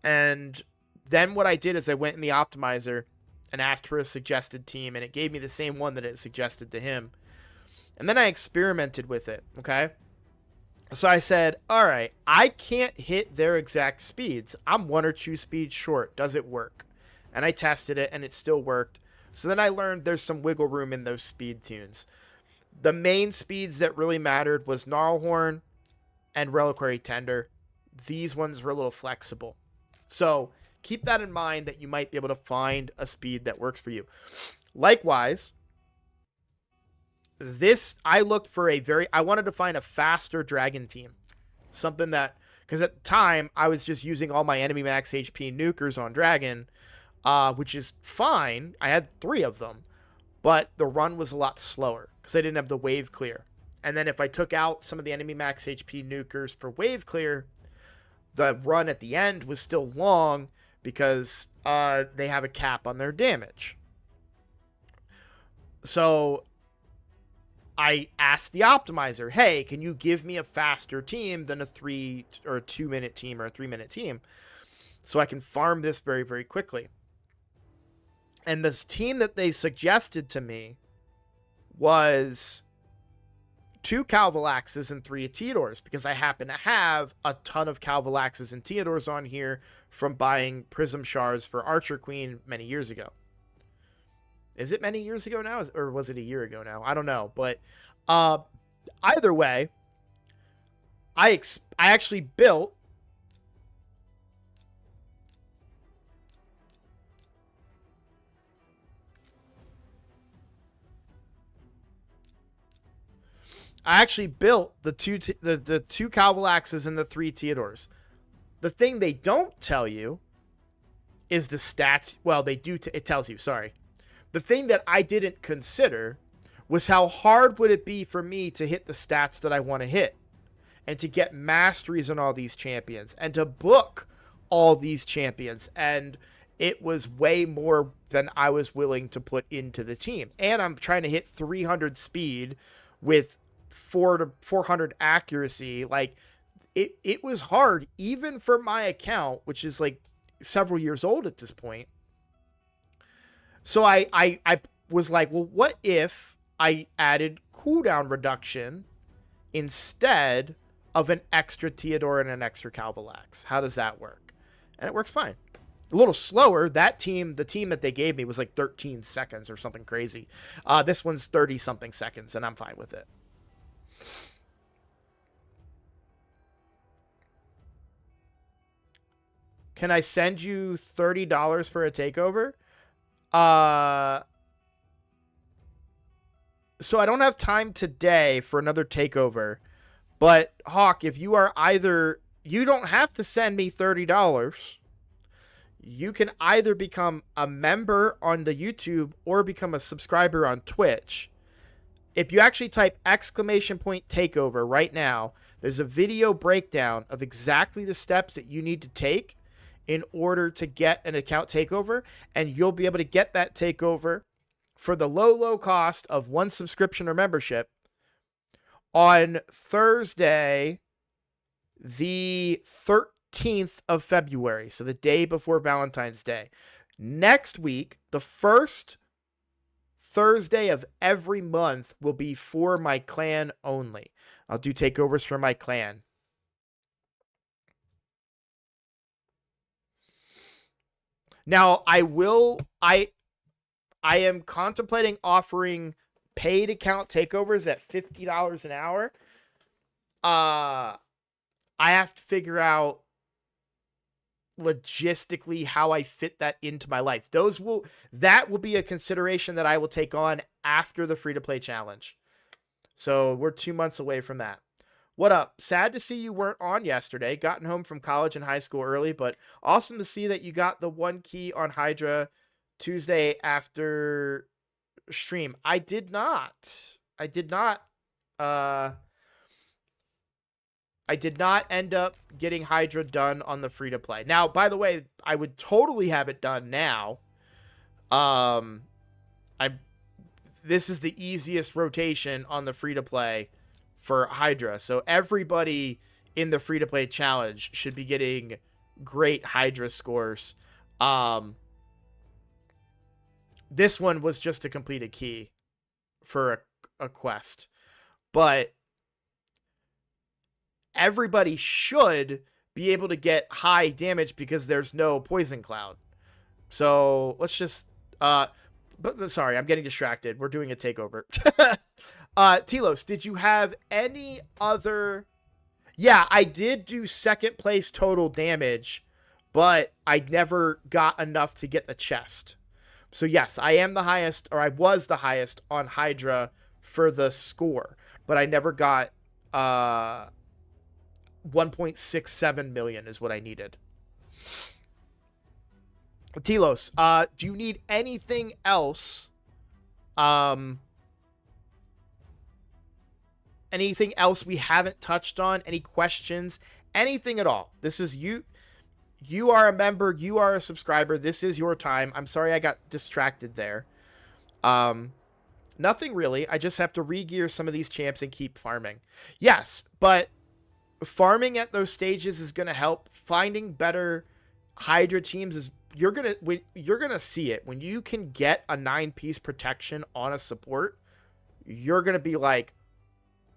and then what I did is I went in the optimizer and asked for a suggested team, and it gave me the same one that it suggested to him. And then I experimented with it. Okay. So I said, all right, I can't hit their exact speeds. I'm 1 or 2 speeds short. Does it work? And I tested it, and it still worked. So then I learned there's some wiggle room in those speed tunes. The main speeds that really mattered was Gnarlhorn and Reliquary Tender. These ones were a little flexible. So keep that in mind that you might be able to find a speed that works for you. Likewise, I looked for I wanted to find a faster dragon team. Something that, because at the time, I was just using all my enemy max HP nukers on dragon, which is fine. I had 3 of them, but the run was a lot slower because I didn't have the wave clear. And then if I took out some of the enemy max HP nukers for wave clear, the run at the end was still long because they have a cap on their damage. So I asked the optimizer, hey, can you give me a faster team than a 3 or a 2 minute team or a 3 minute team so I can farm this very, very quickly? And this team that they suggested to me was 2 Calvalaxes and 3 Theodores, because I happen to have a ton of Calvalaxes and Theodores on here from buying Prism Shards for Archer Queen many years ago. Is it many years ago now? Or was it a year ago now? I don't know. But either way, I actually built the two Calvalaxes and the 3 Theodores. The thing they don't tell you is the stats. Well, they do. It tells you. Sorry. The thing that I didn't consider was how hard would it be for me to hit the stats that I want to hit, and to get masteries on all these champions, and to book all these champions. And it was way more than I was willing to put into the team. And I'm trying to hit 300 speed with 400 accuracy. Like, it was hard, even for my account, which is like several years old at this point. So I was like, well, what if I added cooldown reduction instead of an extra Theodore and an extra Calvalax? How does that work? And it works fine. A little slower. That team, the team that they gave me was like 13 seconds or something crazy. This one's 30-something seconds, and I'm fine with it. Can I send you $30 for a takeover? So I don't have time today for another takeover, but Hawk, if you are you don't have to send me $30. You can either become a member on the YouTube or become a subscriber on Twitch. If you actually type !takeover right now, there's a video breakdown of exactly the steps that you need to take in order to get an account takeover, and you'll be able to get that takeover for the low cost of 1 subscription or membership on Thursday, the 13th of February, so the day before Valentine's Day. Next week, the first Thursday of every month will be for my clan only. I'll do takeovers for my clan. Now, I am contemplating offering paid account takeovers at $50 an hour. I have to figure out logistically how I fit that into my life. That will be a consideration that I will take on after the free-to-play challenge. So we're 2 months away from that. What up? Sad to see you weren't on yesterday. Gotten home from college and high school early, but awesome to see that you got the 1 key on Hydra Tuesday after stream. I did not. I did not end up getting Hydra done on the free-to-play. Now, by the way, I would totally have it done now. This is the easiest rotation on the free-to-play for Hydra. So everybody in the free-to-play challenge should be getting great Hydra scores. This one was just to complete a key for a quest. But everybody should be able to get high damage because there's no poison cloud. So let's just but sorry, I'm getting distracted. We're doing a takeover. Telos, did you have any other? Yeah, I did do second place total damage, but I never got enough to get the chest. So yes, I am the highest, or I was the highest on Hydra for the score, but I never got 1.67 million is what I needed. Telos, do you need anything else? Anything else we haven't touched on? Any questions? Anything at all? This is you. You are a member. You are a subscriber. This is your time. I'm sorry I got distracted there. Nothing really. I just have to re-gear some of these champs and keep farming. Yes, but farming at those stages is going to help. Finding better Hydra teams is you're gonna see it when you can get a 9-piece protection on a support. You're gonna be like,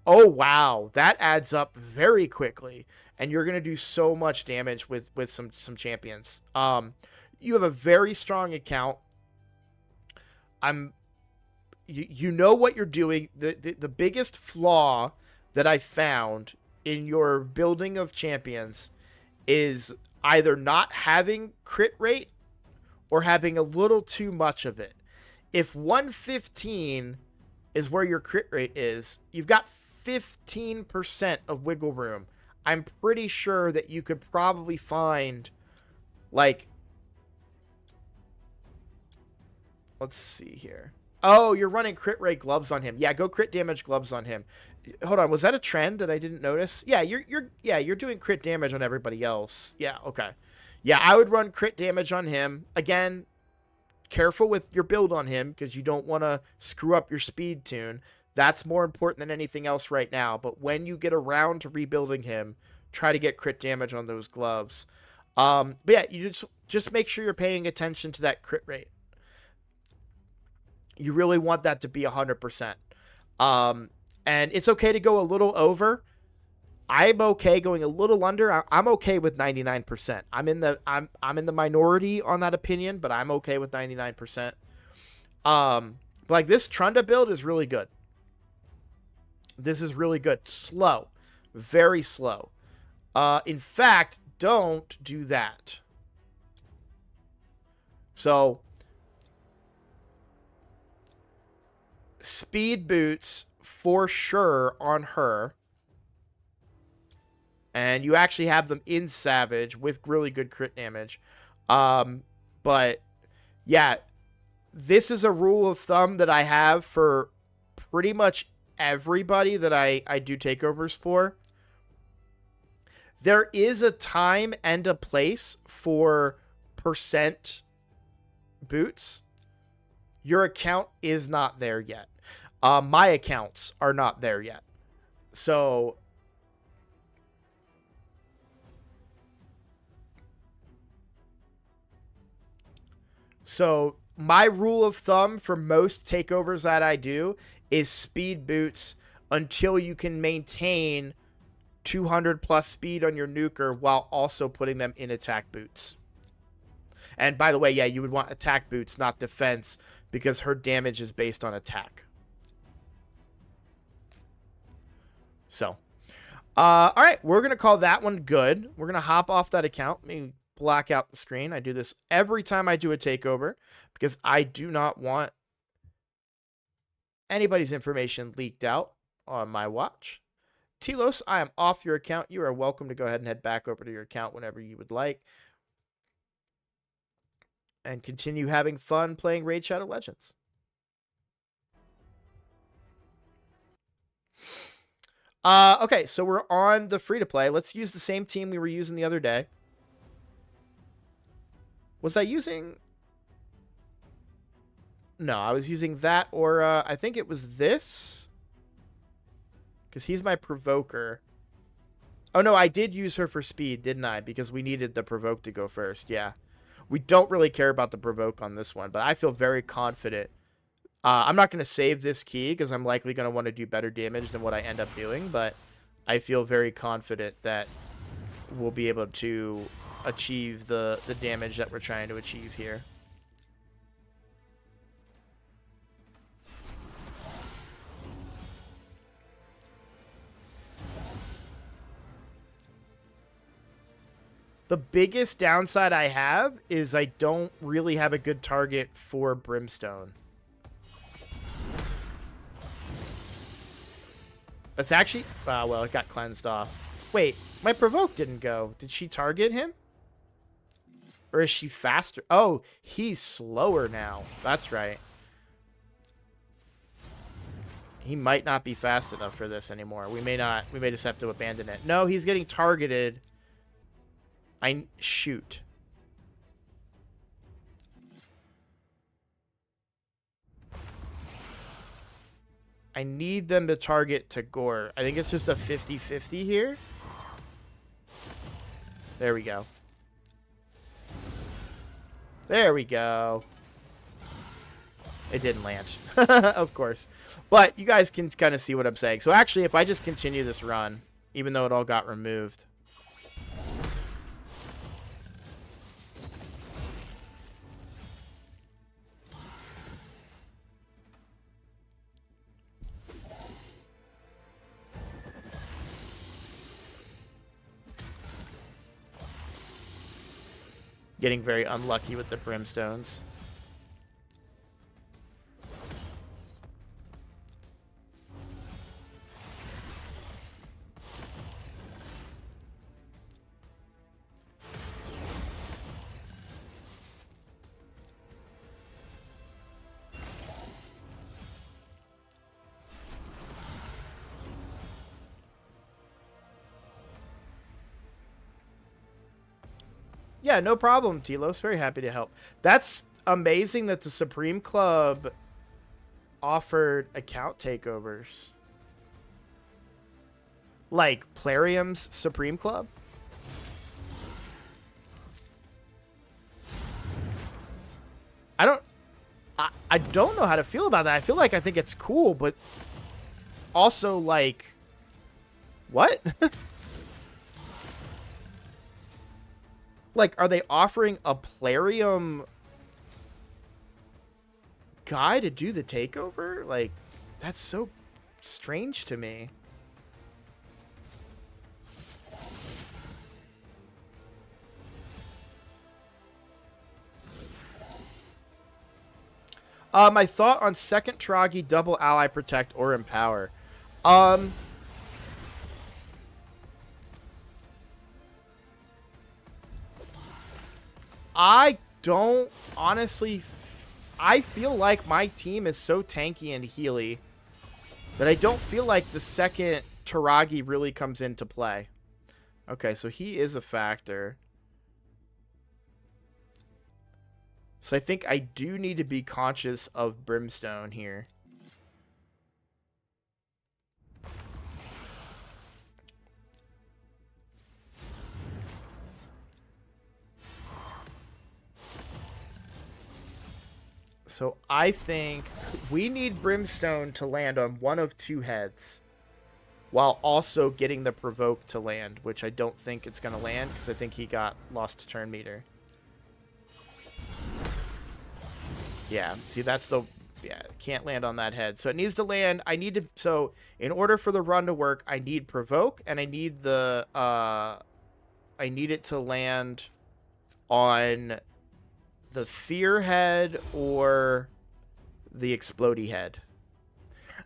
oh wow, that adds up very quickly, and you're gonna do so much damage with some champions. You have a very strong account. You know what you're doing. The biggest flaw that I found in your building of champions is either not having crit rate or having a little too much of it. If 115 is where your crit rate is, you've got 15% of wiggle room. I'm pretty sure that you could probably find, like, let's see here. Oh, you're running crit rate gloves on him. Yeah, go crit damage gloves on him. Hold on, was that a trend that I didn't notice? Yeah, you're doing crit damage on everybody else. Yeah, okay. Yeah, I would run crit damage on him. Again, careful with your build on him because you don't want to screw up your speed tune. That's more important than anything else right now. But when you get around to rebuilding him, try to get crit damage on those gloves. But yeah, you just make sure you're paying attention to that crit rate. You really want that to be 100%. And it's okay to go a little over. I'm okay going a little under. I'm okay with 99%. I'm in the minority on that opinion, but I'm okay with 99%. Like this Trunda build is really good. This is really good. Slow. Very slow. In fact, don't do that. So speed boots for sure on her. And you actually have them in Savage with really good crit damage. But yeah, this is a rule of thumb that I have for pretty much everybody that I do takeovers for. There is a time and a place for percent boots. Your account is not there yet. My accounts are not there yet. So my rule of thumb for most takeovers that I do is speed boots until you can maintain 200 plus speed on your nuker while also putting them in attack boots. And by the way, yeah, you would want attack boots, not defense, because her damage is based on attack. So, all right, we're going to call that one good. We're going to hop off that account. Let me black out the screen. I do this every time I do a takeover because I do not want anybody's information leaked out on my watch. Telos, I am off your account. You are welcome to go ahead and head back over to your account whenever you would like. And continue having fun playing Raid Shadow Legends. Okay, so we're on the free-to-play. Let's use the same team we were using the other day. Was I using... No, I was using that aura. I think it was this. Because he's my provoker. Oh, no, I did use her for speed, didn't I? Because we needed the provoke to go first, yeah. We don't really care about the provoke on this one, but I feel very confident. I'm not going to save this key because I'm likely going to want to do better damage than what I end up doing, but I feel very confident that we'll be able to achieve the damage that we're trying to achieve here. The biggest downside I have is I don't really have a good target for Brimstone. It's actually... well, it got cleansed off. Wait, my provoke didn't go. Did she target him? Or is she faster? Oh, he's slower now. That's right. He might not be fast enough for this anymore. We may not... We may just have to abandon it. No, he's getting targeted. Shoot. I need them to target to Gore. I think it's just a 50-50 here. There we go. There we go. It didn't land. Of course. But you guys can kind of see what I'm saying. So actually, if I just continue this run, even though it all got removed... Getting very unlucky with the brimstones. Yeah, no problem, Telos. Very happy to help. That's amazing that the Supreme Club offered account takeovers. Like Plarium's Supreme Club? I don't know how to feel about that. I feel like I think it's cool, but also like... What? Like, are they offering a Plarium guy to do the takeover? Like, that's so strange to me. My thought on second Tragi, double ally protect or empower. I don't honestly... I feel like my team is so tanky and healy that I don't feel like the second Taragi really comes into play. Okay, so he is a factor. So I think I do need to be conscious of Brimstone here. So I think we need Brimstone to land on one of two heads while also getting the provoke to land, which I don't think it's going to land because I think he got lost to turn meter. Yeah, see, that's the... Yeah, can't land on that head. So it needs to land. I need to... So in order for the run to work, I need provoke and I need the... I need it to land on... the fear head or the explodey head.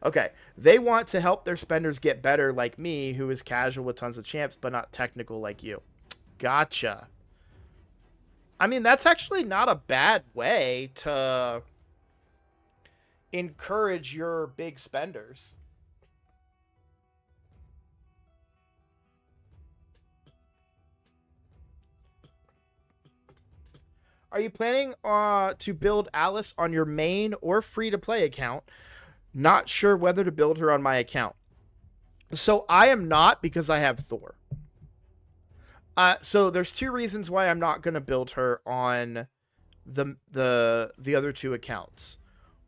Okay, they want to help their spenders get better like me, who is casual with tons of champs, but not technical like you. Gotcha. I mean, that's actually not a bad way to encourage your big spenders. Are you planning to build Alice on your main or free-to-play account? Not sure whether to build her on my account. So I am not, because I have Thor. So there's two reasons why I'm not going to build her on the other two accounts.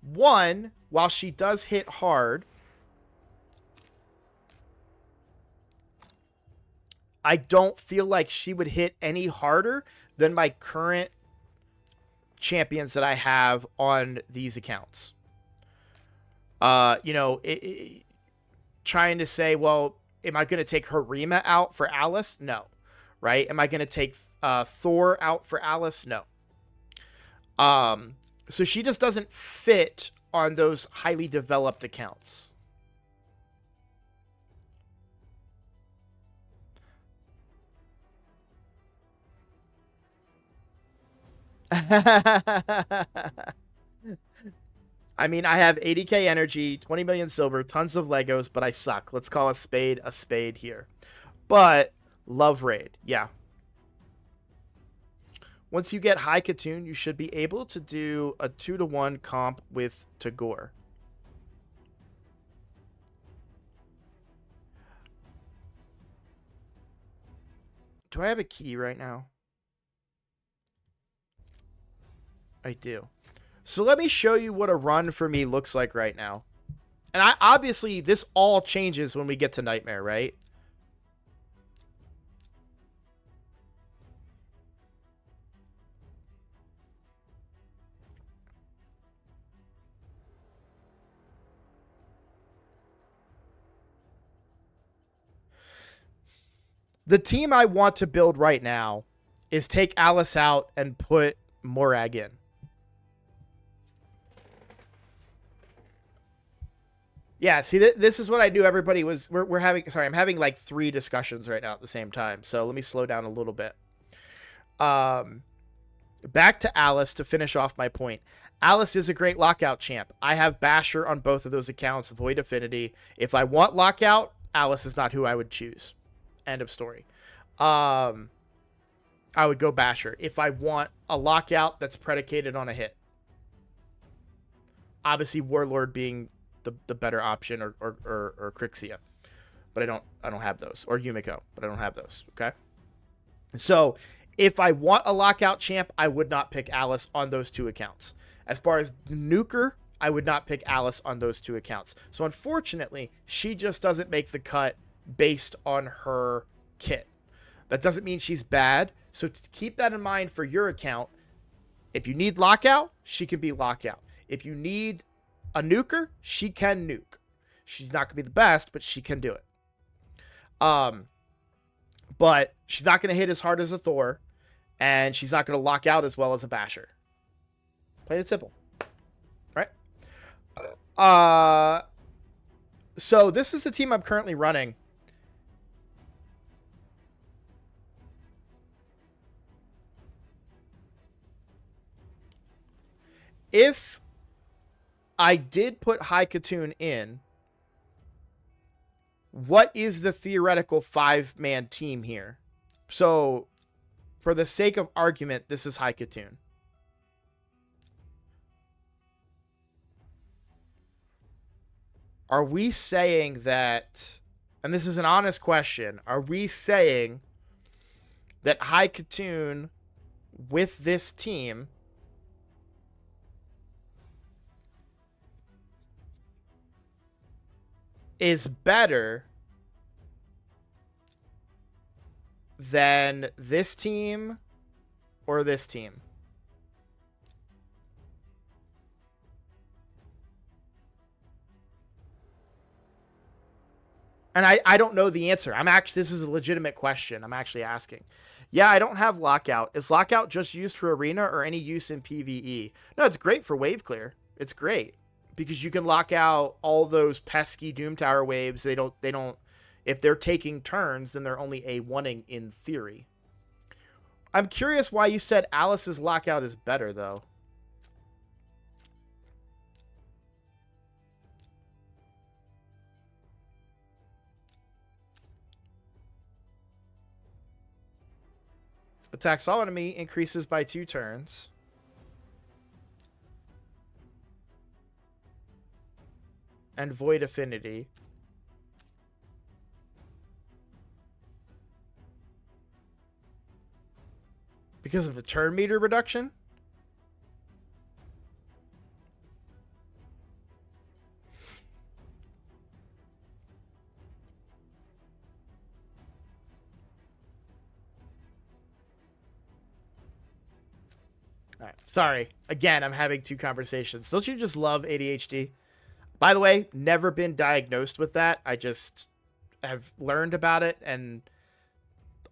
One, while she does hit hard, I don't feel like she would hit any harder than my current champions that I have on these accounts. Trying to say, well, am I going to take Harima out for Alice? No. Right? Am I going to take Thor out for Alice? No. So she just doesn't fit on those highly developed accounts. I mean, I have 80k energy, 20 million silver, tons of Legos, but I suck. Let's call a spade here. But love raid, yeah. Once you get high Katoon, you should be able to do a 2-to-1 comp with Tagore. Do I have a key right now? I do. So let me show you what a run for me looks like right now. And obviously, this all changes when we get to Nightmare, right? The team I want to build right now is take Alice out and put Morag in. Yeah, see, this is what I knew everybody was... We're having... Sorry, I'm having like 3 discussions right now at the same time. So let me slow down a little bit. Back to Alice to finish off my point. Alice is a great lockout champ. I have Basher on both of those accounts, Void Affinity. If I want lockout, Alice is not who I would choose. End of story. I would go Basher. If I want a lockout that's predicated on a hit. Obviously, Warlord being the better option, or Crixia. But I don't have those. Or Yumiko, but I don't have those. Okay? So, if I want a lockout champ, I would not pick Alice on those 2 accounts. As far as Nuker, I would not pick Alice on those 2 accounts. So, unfortunately, she just doesn't make the cut based on her kit. That doesn't mean she's bad. So, keep that in mind for your account. If you need lockout, she can be lockout. If you need a nuker, she can nuke. She's not going to be the best, but she can do it. But she's not going to hit as hard as a Thor, and she's not going to lock out as well as a Basher. Plain and simple. Right? So this is the team I'm currently running. If I did put High Katoon in, what is the theoretical 5-man team here? So, for the sake of argument, this is High Katoon. Are we saying that, and this is an honest question, are we saying that High Katoon with this team is better than this team or this team? And I don't know the answer. This is a legitimate question. I'm actually asking. Yeah, I don't have lockout. Is lockout just used for arena or any use in PvE? No, it's great for wave clear. It's great because you can lock out all those pesky Doom Tower waves. They don't if they're taking turns, then they're only A1ing in theory. I'm curious why you said Alice's lockout is better though. Attacks all enemy increases by 2 turns. And Void Affinity. Because of the turn meter reduction? All right. Sorry. Again, I'm having 2 conversations. Don't you just love ADHD? By the way, never been diagnosed with that. I just have learned about it, and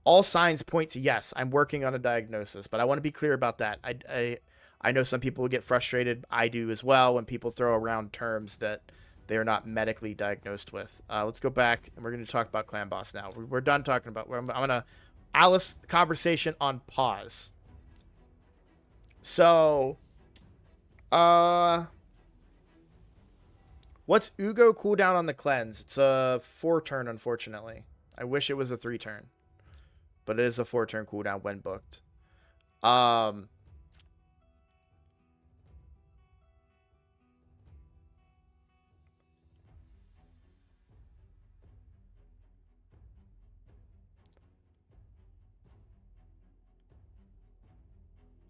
all signs point to yes, I'm working on a diagnosis. But I want to be clear about that. I know some people get frustrated. I do as well when people throw around terms that they are not medically diagnosed with. Let's go back, and we're going to talk about Clan Boss now. We're done talking about. I'm going to Alice conversation on pause. So, what's Ugo cooldown on the cleanse? It's a 4-turn, unfortunately. I wish it was a 3-turn, but it is a 4-turn cooldown when booked.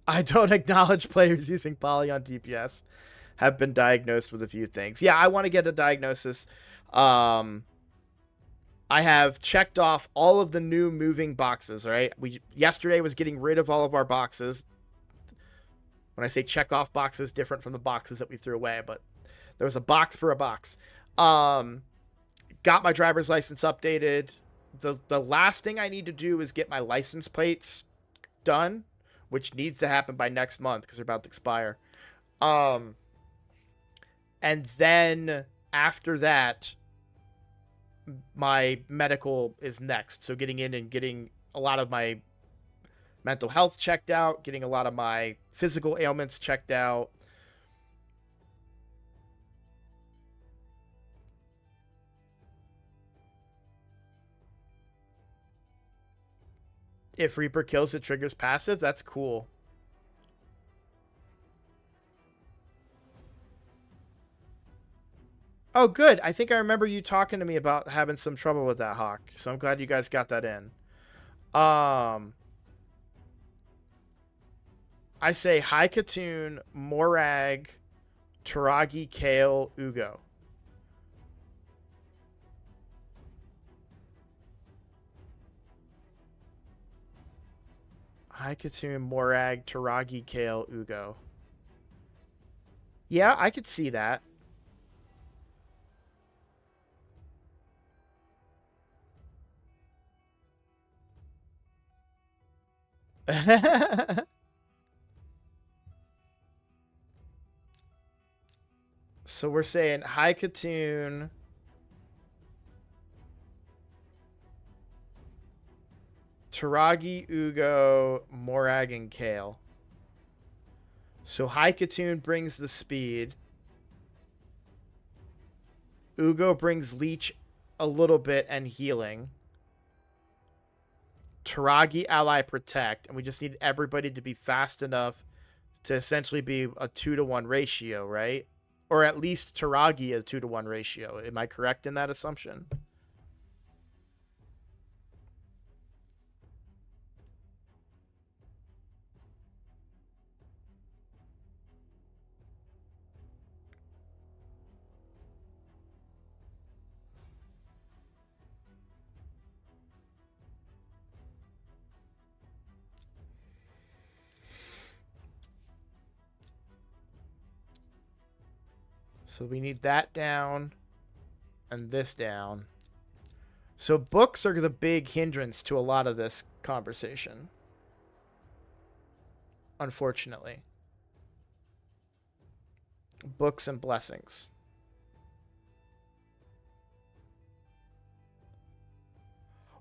I don't acknowledge players using poly on DPS have been diagnosed with a few things. Yeah, I want to get a diagnosis. I have checked off all of the new moving boxes, right? Yesterday was getting rid of all of our boxes. When I say check off boxes, different from the boxes that we threw away, but there was a box for a box. Got my driver's license updated. The last thing I need to do is get my license plates done, which needs to happen by next month because they're about to expire. And then after that, my medical is next. So getting in and getting a lot of my mental health checked out, getting a lot of my physical ailments checked out. If Reaper kills, it triggers passive. That's cool. Oh, good. I think I remember you talking to me about having some trouble with that, Hawk. So I'm glad you guys got that in. I say High Katoon, Morag, Taragi, Kale, Ugo. High Katoon, Morag, Taragi, Kale, Ugo. Yeah, I could see that. So we're saying High Katoon, Taragi, Ugo, Morag, and Kale. So High Katoon brings the speed. Ugo brings leech a little bit and healing. Taragi, ally, protect. And we just need everybody to be fast enough to essentially be a 2-to-1 ratio, right? Or at least Taragi a 2-to-1 ratio. Am I correct in that assumption? So we need that down and this down. So books are the big hindrance to a lot of this conversation. Unfortunately. Books and blessings.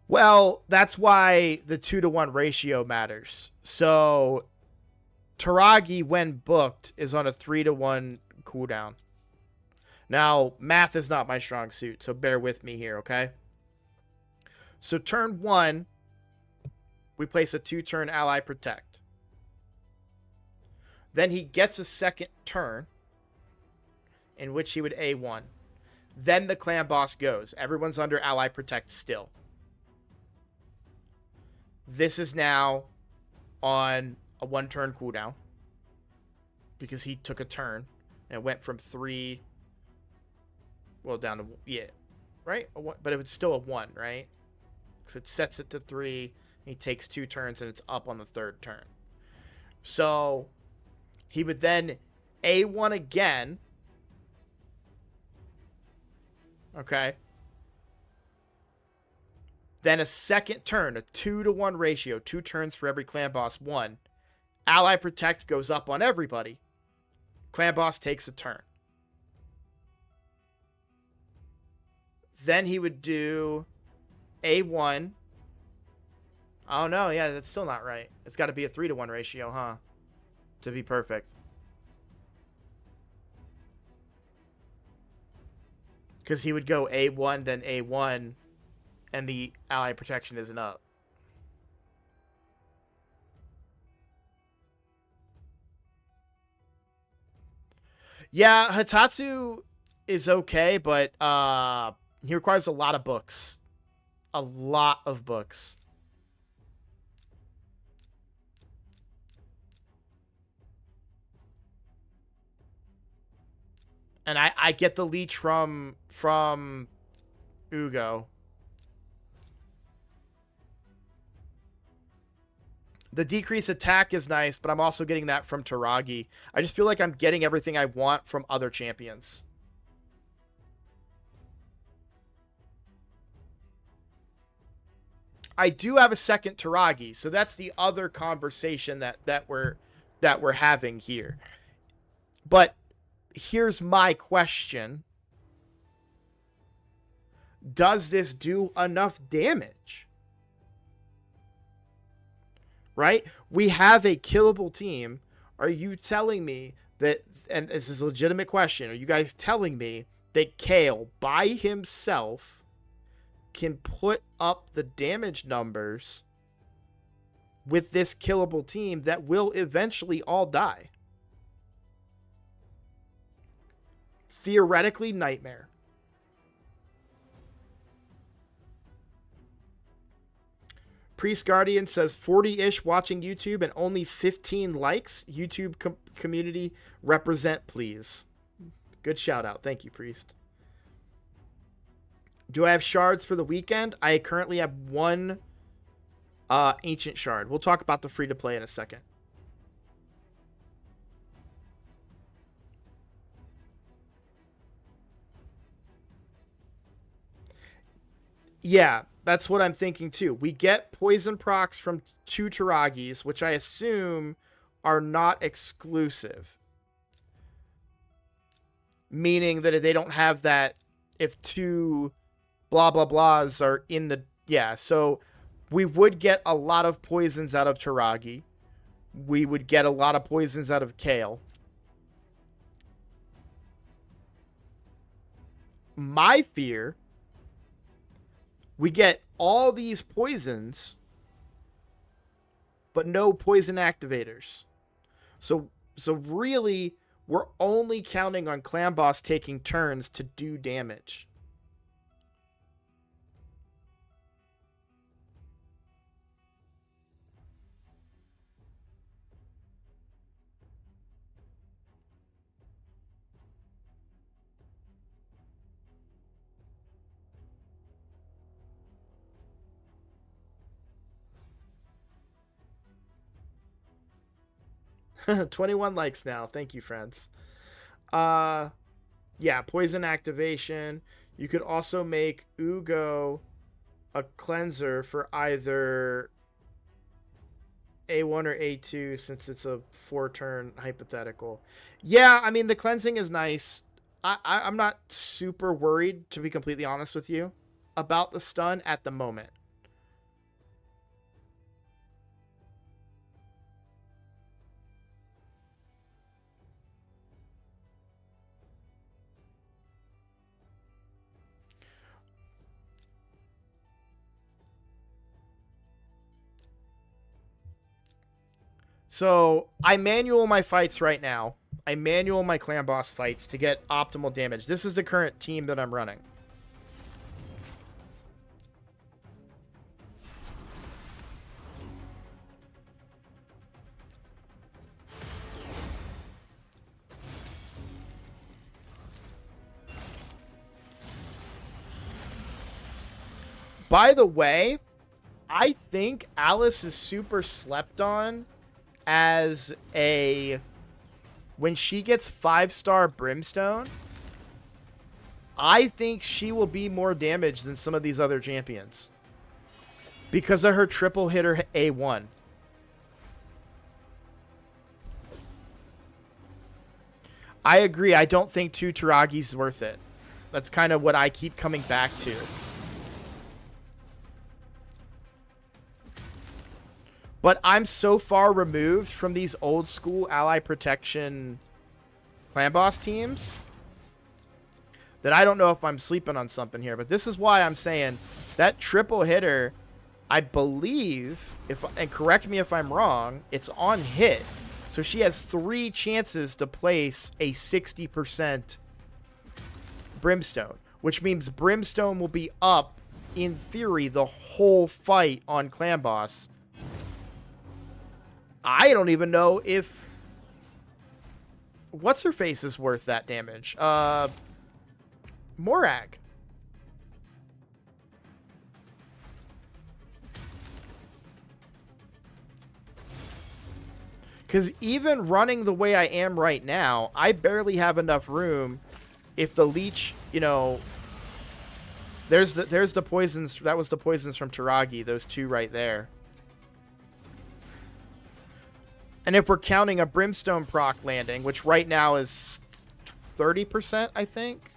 Well, that's why the 2-to-1 ratio matters. So Taragi, when booked, is on a 3-to-1 cooldown. Now, math is not my strong suit, so bear with me here, okay? So turn 1, we place a 2-turn ally protect. Then he gets a second turn in which he would A1. Then the clan boss goes. Everyone's under ally protect still. This is now on a 1-turn cooldown because he took a turn and it went from 3, well, down to, yeah, right? But it was still a 1, right? Because it sets it to 3, he takes 2 turns, and it's up on the 3rd turn. So he would then A1 again. Okay. Then a second turn, a 2-to-1 ratio, 2 turns for every clan boss, 1. Ally protect goes up on everybody. Clan boss takes a turn. Then he would do A1. Oh no, yeah, that's still not right. It's got to be a 3-to-1 ratio, huh? To be perfect. Because he would go A1, then A1, and the ally protection isn't up. Yeah, Hitatsu is okay, but he requires a lot of books. A lot of books. And I get the leech from Ugo. The decreased attack is nice, but I'm also getting that from Taragi. I just feel like I'm getting everything I want from other champions. I do have a second Taragi, so that's the other conversation that we're having here. But here's my question. Does this do enough damage? Right? We have a killable team. Are you telling me that, and this is a legitimate question, are you guys telling me that Kale by himself can put up the damage numbers with this killable team that will eventually all die? Theoretically, nightmare. Priest Guardian says 40-ish watching YouTube and only 15 likes. YouTube community represent, please. Good shout out. Thank you, Priest. Do I have shards for the weekend? I currently have 1 ancient shard. We'll talk about the free-to-play in a second. Yeah, that's what I'm thinking too. We get poison procs from 2 Taragis, which I assume are not exclusive. Meaning that they don't have that if 2 blah blah blahs are in the... Yeah, so we would get a lot of poisons out of Taragi. We would get a lot of poisons out of Kale. My fear... we get all these poisons, but no poison activators. So really, we're only counting on Clan Boss taking turns to do damage. $21 likes now. Thank you, friends. Yeah, poison activation. You could also make Ugo a cleanser for either A1 or A2 since it's a 4-turn hypothetical. Yeah, I mean, the cleansing is nice. I'm not super worried, to be completely honest with you, about the stun at the moment. So I manual my fights right now. I manual my clan boss fights to get optimal damage. This is the current team that I'm running. By the way, I think Alice is super slept on as a... When she gets 5-star Brimstone, I think she will be more damaged than some of these other champions. Because of her triple hitter A1. I agree. I don't think 2 Taragi's worth it. That's kind of what I keep coming back to. But I'm so far removed from these old school ally protection clan boss teams that I don't know if I'm sleeping on something here. But this is why I'm saying that triple hitter, I believe, and correct me if I'm wrong, it's on hit. So she has 3 chances to place a 60% Brimstone, which means Brimstone will be up, in theory, the whole fight on clan boss. I don't even know if... What's-her-face is worth that damage? Morag. Because even running the way I am right now, I barely have enough room if the leech, you know... There's the poisons. That was the poisons from Taragi. Those 2 right there. And if we're counting a Brimstone proc landing, which right now is 30%, I think.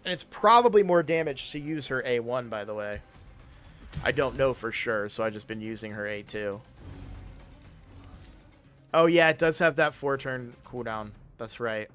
And it's probably more damage to use her A1, by the way. I don't know for sure, so I've just been using her A2. Oh, yeah, it does have that 4-turn cooldown. That's right.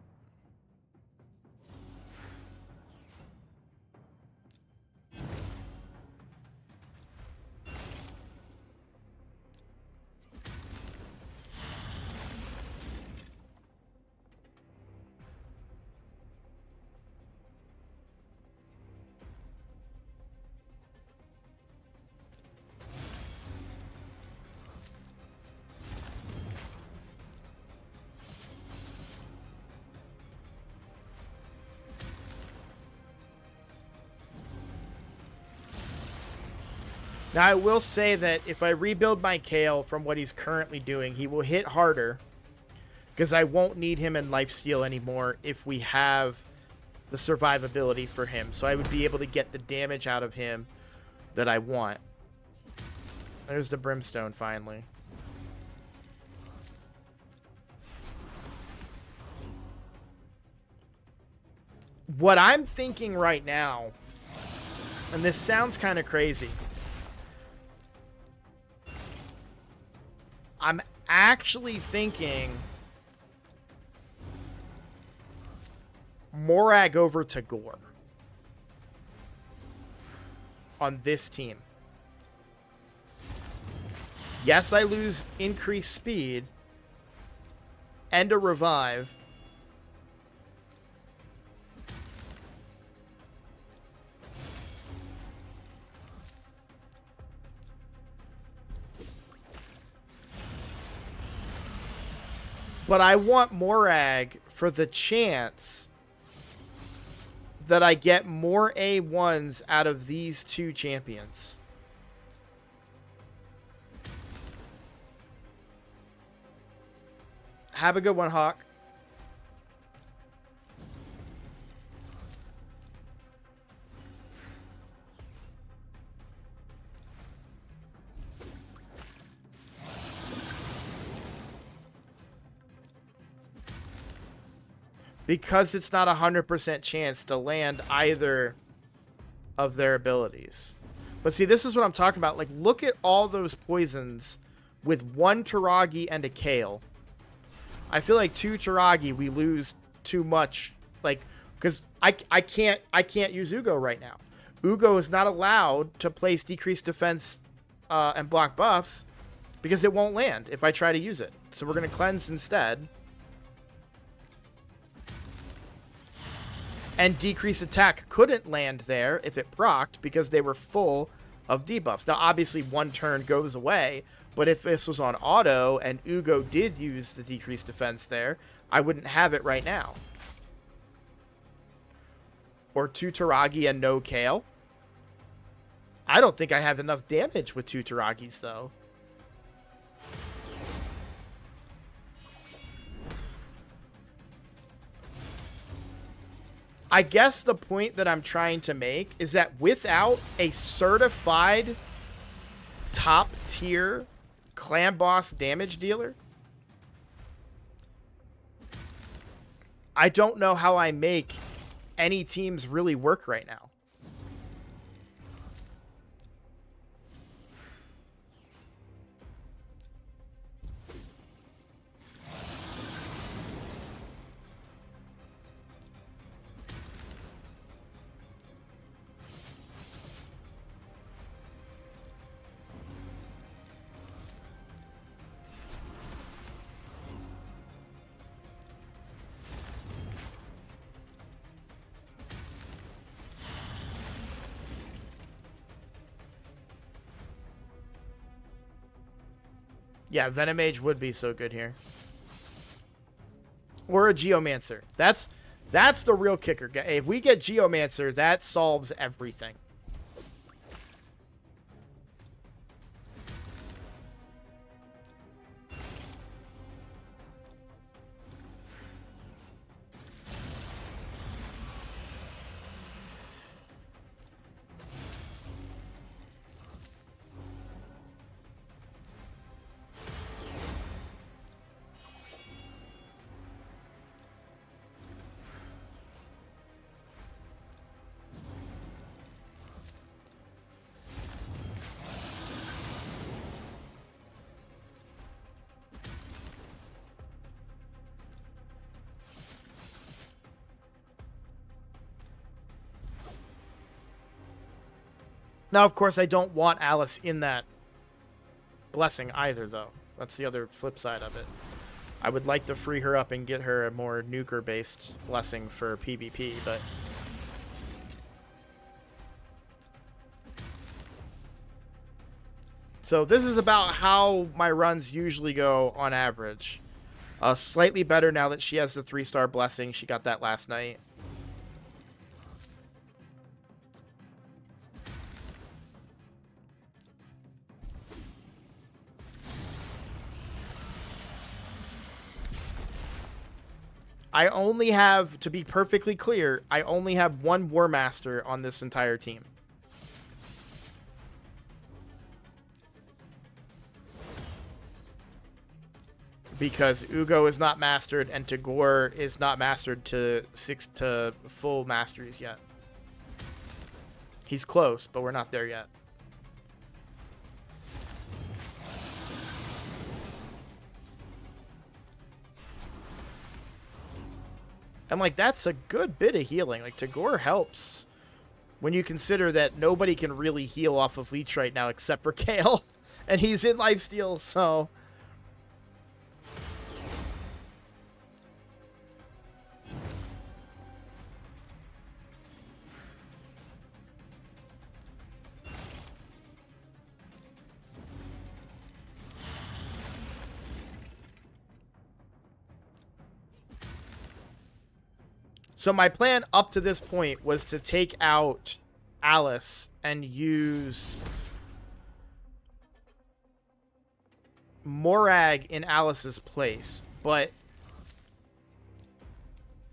Now, I will say that if I rebuild my Kale from what he's currently doing, he will hit harder. Because I won't need him in lifesteal anymore if we have the survivability for him. So I would be able to get the damage out of him that I want. There's the Brimstone, finally. What I'm thinking right now, and this sounds kind of crazy, I'm actually thinking Morag over to Gore on this team. Yes, I lose increased speed and a revive. But I want Morag for the chance that I get more A1s out of these 2 champions. Have a good one, Hawk. Because it's not 100% chance to land either of their abilities. But see, this is what I'm talking about. Like, look at all those poisons with 1 Taragi and a Kale. I feel like 2 Taragi, we lose too much. Like, because I can't use Ugo right now. Ugo is not allowed to place decreased defense and block buffs because it won't land if I try to use it. So we're going to cleanse instead. And decrease attack couldn't land there if it procced because they were full of debuffs. Now, obviously, 1 turn goes away, but if this was on auto and Ugo did use the decreased defense there, I wouldn't have it right now. Or 2 Taragi and no Kale. I don't think I have enough damage with 2 Taragis, though. I guess the point that I'm trying to make is that without a certified top tier clan boss damage dealer, I don't know how I make any teams really work right now. Yeah, Venomage would be so good here. Or a Geomancer. That's the real kicker. If we get Geomancer, that solves everything. Now, of course, I don't want Alice in that blessing either, though. That's the other flip side of it. I would like to free her up and get her a more nuker-based blessing for PvP, but... So this is about how my runs usually go on average. Slightly better now that she has the 3-star blessing. She got that last night. I only have, to be perfectly clear, I only have 1 War Master on this entire team. Because Ugo is not mastered and Tagore is not mastered to full masteries yet. He's close, but we're not there yet. And, like, that's a good bit of healing. Like, Tagore helps when you consider that nobody can really heal off of Leech right now except for Kale. And he's in lifesteal, so... So my plan up to this point was to take out Alice and use Morag in Alice's place. But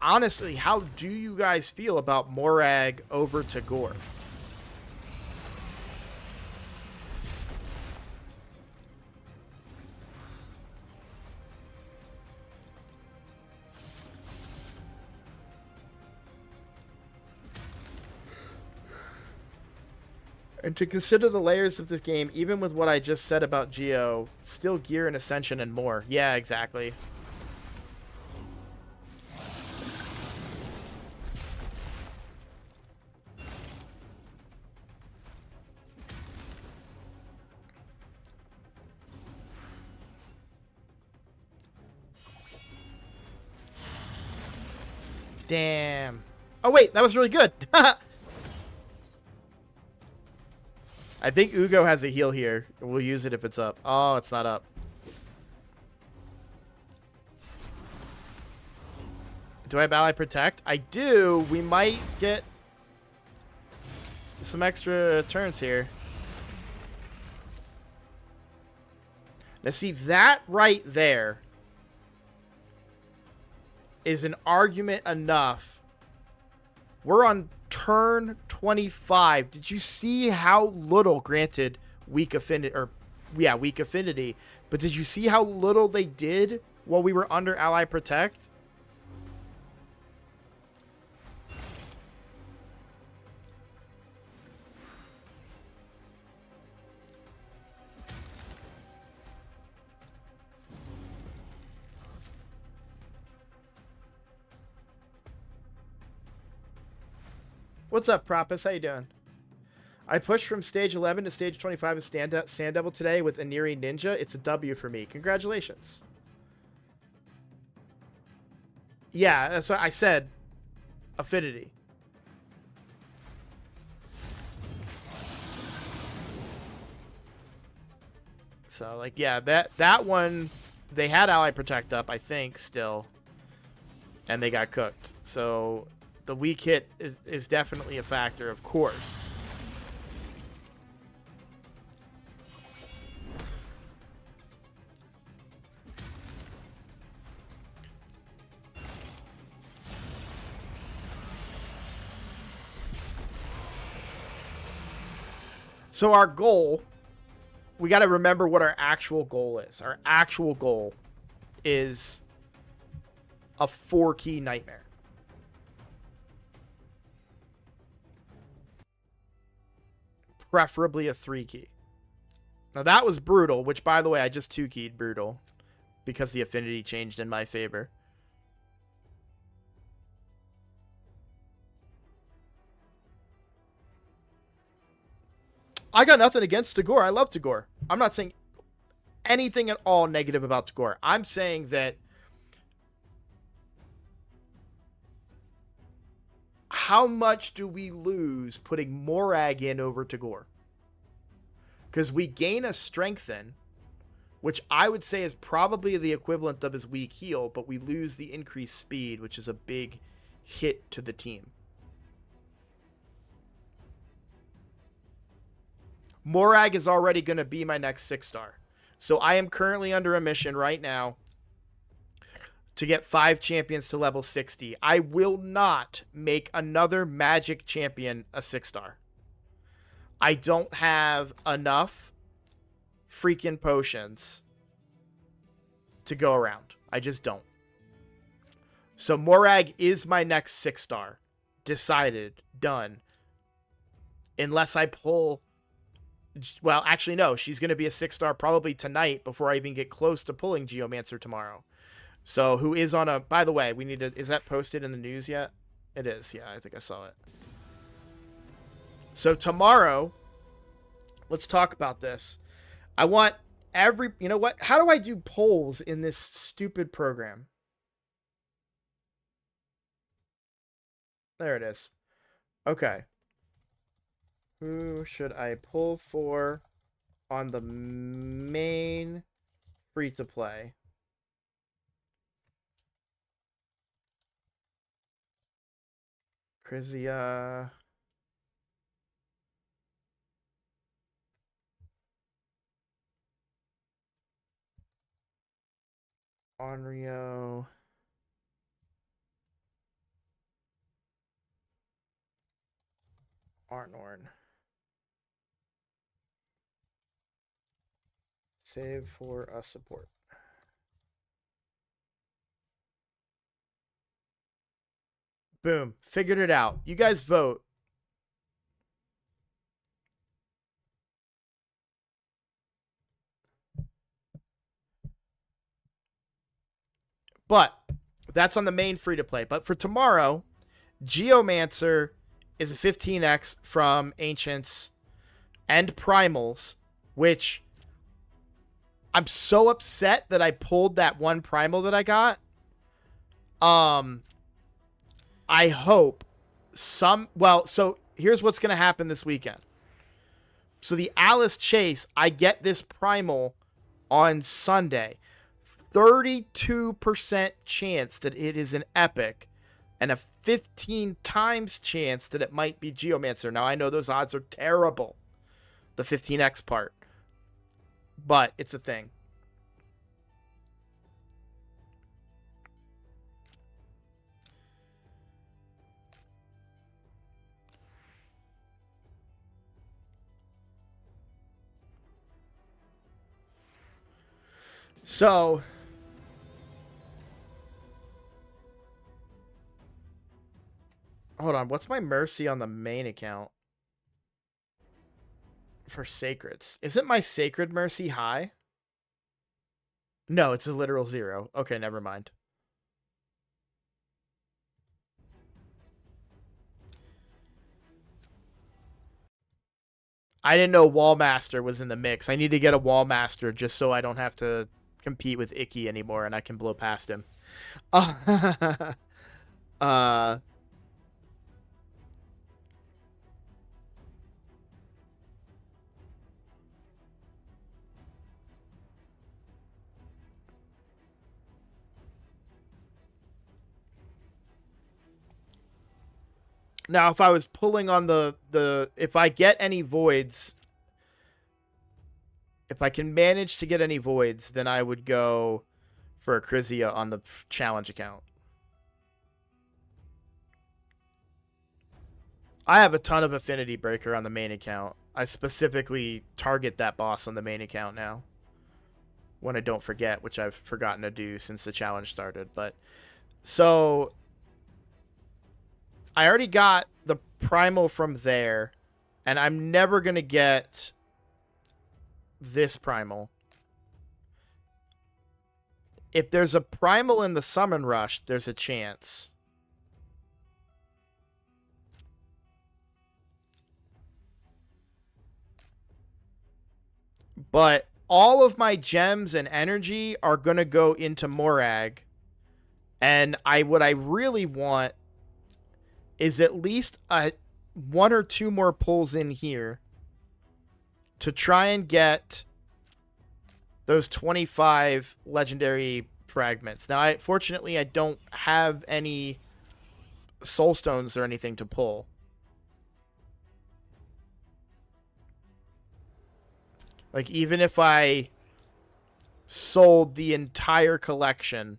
honestly, how do you guys feel about Morag over Tagore? And to consider the layers of this game, even with what I just said about Geo, still gear and ascension and more. Yeah, exactly. Damn. Oh, wait, that was really good. I think Ugo has a heal here. We'll use it if it's up. Oh, it's not up. Do I have Ally Protect? I do. We might get some extra turns here. Now, see, that right there is an argument enough. We're on turn 25. Did you see how little, granted, weak affinity, weak affinity, but did you see how little they did while we were under Ally Protect? What's up, Propus? How you doing? I pushed from stage 11 to stage 25 of Sand Devil today with Aniri Ninja. It's a W for me. Congratulations. Yeah, that's what I said. Affinity. So, like, yeah, that one, they had Ally Protect up, I think, still. And they got cooked. So, the weak hit is definitely a factor, of course. So our goal, we got to remember what our actual goal is. Our actual goal is a 4-key nightmare. Preferably a 3-key. Now that was brutal, which by the way, I just 2-keyed brutal because the affinity changed in my favor. I got nothing against Tagore. I love Tagore. I'm not saying anything at all negative about Tagore. I'm saying that how much do we lose putting Morag in over Tagore? Because we gain a strengthen, which I would say is probably the equivalent of his weak heal, but we lose the increased speed, which is a big hit to the team. Morag is already going to be my next 6-star. So I am currently under a mission right now to get 5 champions to level 60. I will not make another Magic champion a 6-star. I don't have enough freaking potions to go around. I just don't. So Morag is my next 6-star. Decided. Done. Unless I pull... Well, actually, no. She's going to be a 6-star probably tonight before I even get close to pulling Geomancer tomorrow. So, who is on a... By the way, we need to... Is that posted in the news yet? It is. Yeah, I think I saw it. So, tomorrow, let's talk about this. I want every... You know what? How do I do polls in this stupid program? There it is. Okay. Who should I pull for on the main free-to-play? Krizia. Onryo. Arnorn. Save for a support. Boom. Figured it out. You guys vote. But that's on the main free-to-play. But for tomorrow, Geomancer is a 15x from Ancients and Primals, which I'm so upset that I pulled that one Primal that I got. I hope so here's what's going to happen this weekend. So the Alice Chase, I get this Primal on Sunday. 32% chance that it is an epic and a 15 times chance that it might be Geomancer. Now, I know those odds are terrible, the 15x part, but it's a thing. So, hold on. What's my mercy on the main account for sacreds? Isn't my sacred mercy high? No, it's a literal 0. Okay, never mind. I didn't know Wallmaster was in the mix. I need to get a Wallmaster just so I don't have to compete with Icky anymore and I can blow past him. Now, if I was pulling on if I get any voids, if I can manage to get any voids, then I would go for a Crizia on the challenge account. I have a ton of Affinity Breaker on the main account. I specifically target that boss on the main account now, when I don't forget, which I've forgotten to do since the challenge started. But so I already got the Primal from there, and I'm never going to get this Primal. If there's a Primal in the Summon Rush, there's a chance. But all of my gems and energy are going to go into Morag. And what I really want is at least one or two more pulls in here to try and get those 25 legendary fragments. Now, fortunately, I don't have any soul stones or anything to pull. Like, even if I sold the entire collection,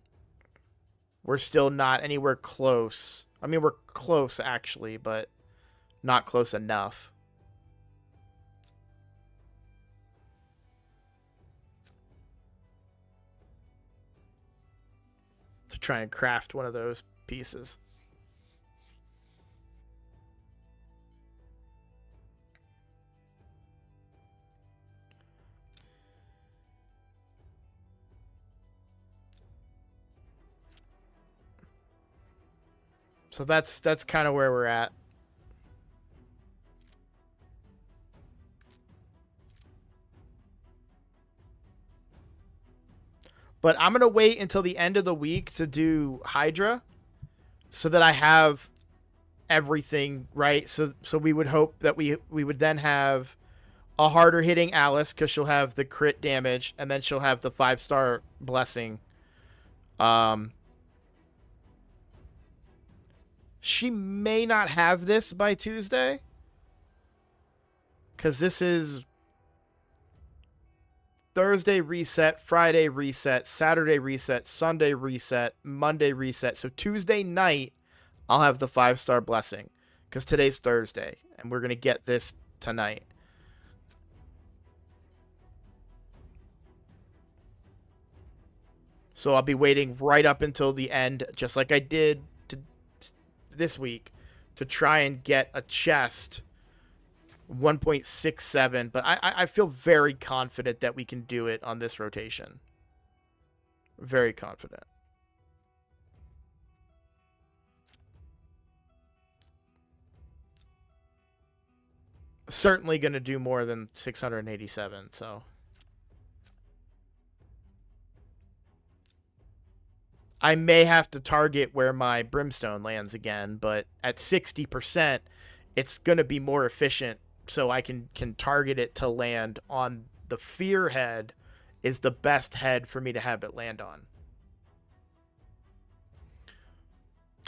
we're still not anywhere close. I mean, we're close, actually, but not close enough. To try and craft one of those pieces. So that's kind of where we're at. But I'm going to wait until the end of the week to do Hydra so that I have everything right. So we would hope that we would then have a harder hitting Alice because she'll have the crit damage and then she'll have the 5-star blessing. She may not have this by Tuesday because this is Thursday reset, Friday reset, Saturday reset, Sunday reset, Monday reset. So Tuesday night, I'll have the 5-star blessing because today's Thursday and we're going to get this tonight. So I'll be waiting right up until the end, just like I did this week, to try and get a chest 1.67, but I feel very confident that we can do it on this rotation. Very confident. certainly going to do more than 687, so. I may have to target where my brimstone lands again, but at 60%, it's going to be more efficient, so I can target it to land on the fear head is the best head for me to have it land on.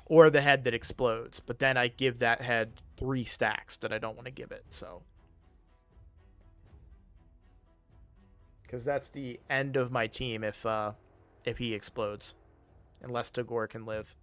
Or the head that explodes, but then I give that head 3 stacks that I don't want to give it, so. Because that's the end of my team if he explodes. Unless Tagore can live.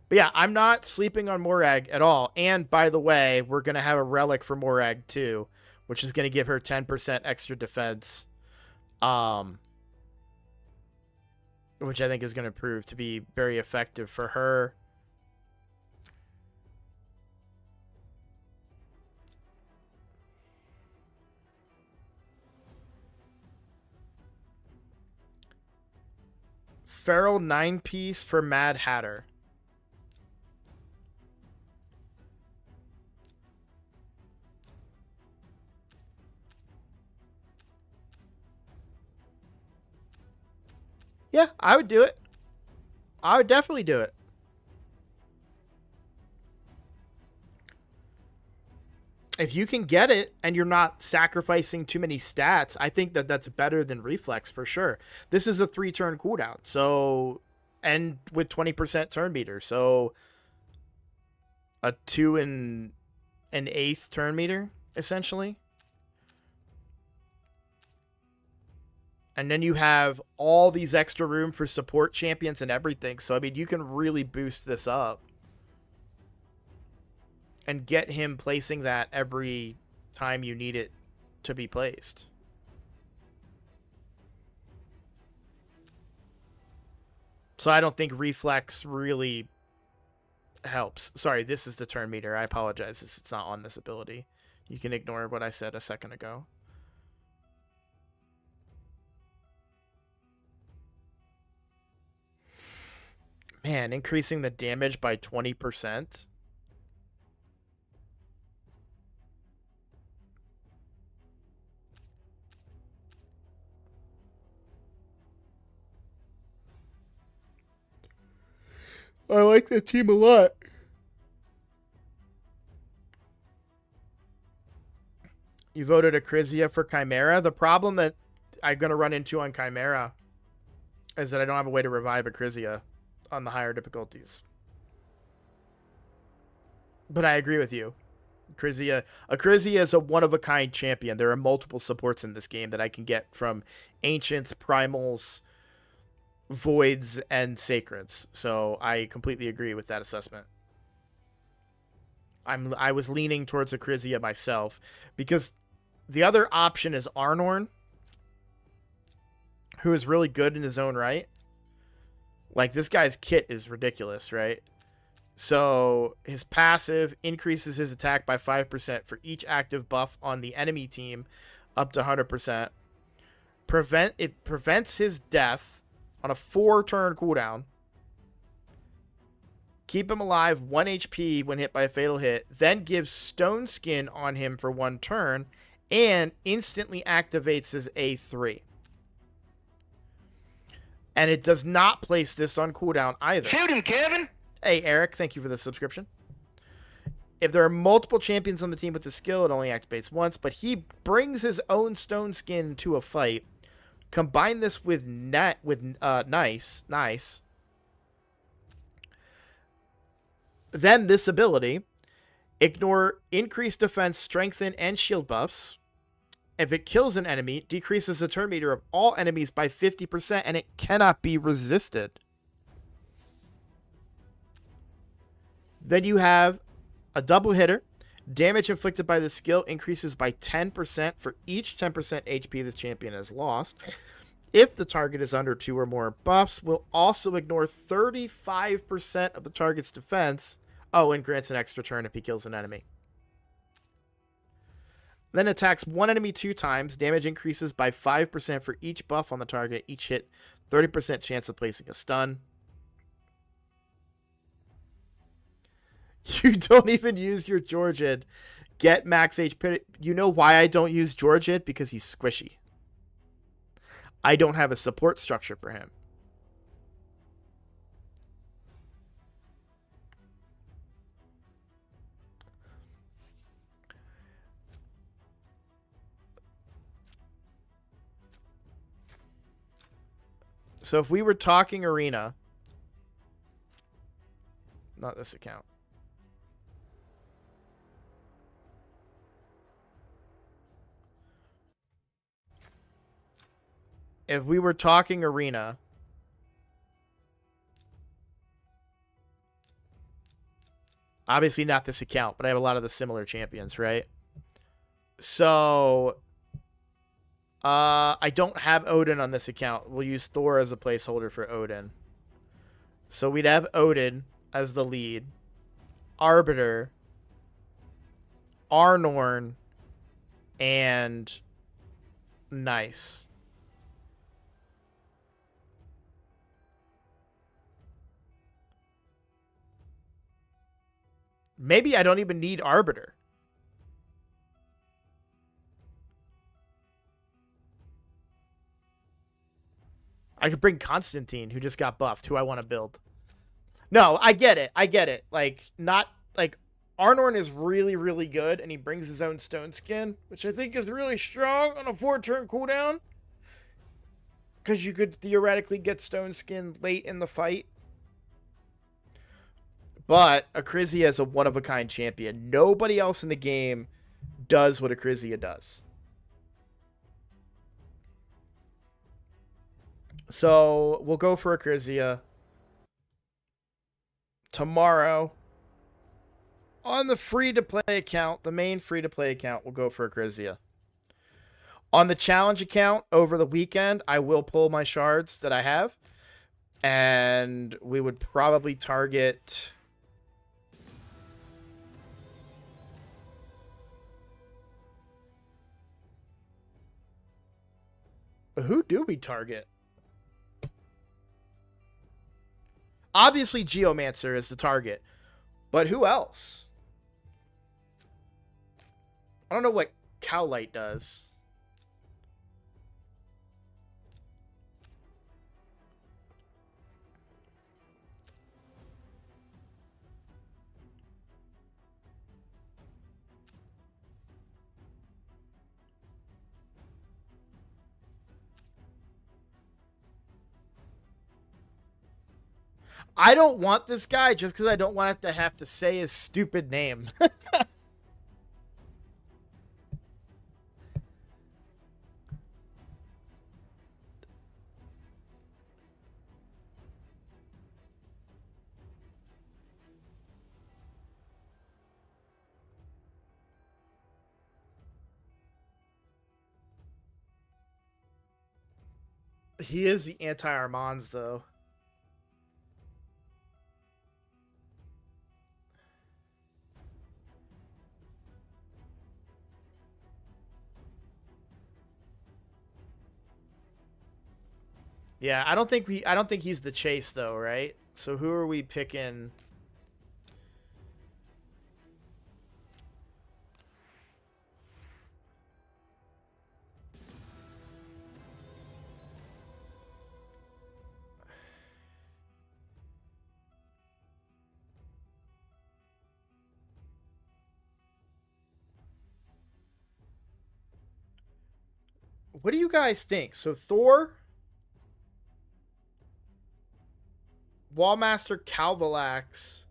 But yeah, I'm not sleeping on Morag at all. And by the way, we're going to have a relic for Morag too, which is going to give her 10% extra defense. Which I think is going to prove to be very effective for her. Feral 9-piece for Mad Hatter. Yeah, I would do it. I would definitely do it. If you can get it and you're not sacrificing too many stats, I think that that's better than reflex for sure. This is a 3-turn cooldown, so, and with 20% turn meter, so a 2 and an 1/8 turn meter essentially. And then you have all these extra room for support champions and everything. So I mean, you can really boost this up. And get him placing that every time you need it to be placed. So I don't think reflex really helps. Sorry, this is the turn meter. I apologize. It's not on this ability. You can ignore what I said a second ago. Man, increasing the damage by 20%. I like the team a lot. You voted Acrizia for Chimera. The problem that I'm going to run into on Chimera is that I don't have a way to revive Acrizia on the higher difficulties. But I agree with you. Acrizia is a one-of-a-kind champion. There are multiple supports in this game that I can get from Ancients, Primals, Voids, and Sacreds. So I completely agree with that assessment. I was leaning towards Acrizia myself because the other option is Arnorn, who is really good in his own right. Like, this guy's kit is ridiculous, right? So his passive increases his attack by 5% for each active buff on the enemy team up to 100%. It prevents his death on a 4-turn cooldown. Keep him alive 1 HP when hit by a fatal hit. Then gives Stone Skin on him for 1 turn. And instantly activates his A3. And it does not place this on cooldown either. Shoot him, Kevin! Hey, Eric, thank you for the subscription. If there are multiple champions on the team with the skill, it only activates once. But he brings his own Stone Skin to a fight. Combine this with Nice. Then this ability. Ignore increased defense, strengthen, and shield buffs. If it kills an enemy, decreases the turn meter of all enemies by 50%, and it cannot be resisted. Then you have a double hitter. Damage inflicted by the skill increases by 10% for each 10% HP this champion has lost. If the target is under 2 or more buffs, will also ignore 35% of the target's defense. Oh, and grants an extra turn if he kills an enemy. Then attacks one enemy 2 times. Damage increases by 5% for each buff on the target. Each hit, 30% chance of placing a stun. You don't even use your Georgian. Get max HP. You know why I don't use Georgian? Because he's squishy. I don't have a support structure for him. So if we were talking arena, not this account. If we were talking arena, obviously not this account, but I have a lot of the similar champions, right? So I don't have Odin on this account. We'll use Thor as a placeholder for Odin. So we'd have Odin as the lead, Arbiter, Arnorn, and Nice. Maybe I don't even need Arbiter. I could bring Constantine, who just got buffed, who I want to build. No, I get it. I get it. Like, not like Arnorn is really, really good, and he brings his own stone skin, which I think is really strong on a 4-turn cooldown. Because you could theoretically get stone skin late in the fight. But Acrizia is a one-of-a-kind champion. Nobody else in the game does what Acrizia does. So we'll go for Acrizia tomorrow. On the free-to-play account, the main free-to-play account, we'll go for Acrizia. On the challenge account, over the weekend, I will pull my shards that I have. And we would probably target... Who do we target? Obviously, Geomancer is the target. But who else? I don't know what Cowlight does. I don't want this guy just because I don't want to have to say his stupid name. He is the anti-Armands, though. Yeah, I don't think he's the chase though, right? So who are we picking? What do you guys think? So Thor, Wallmaster, Calvalax.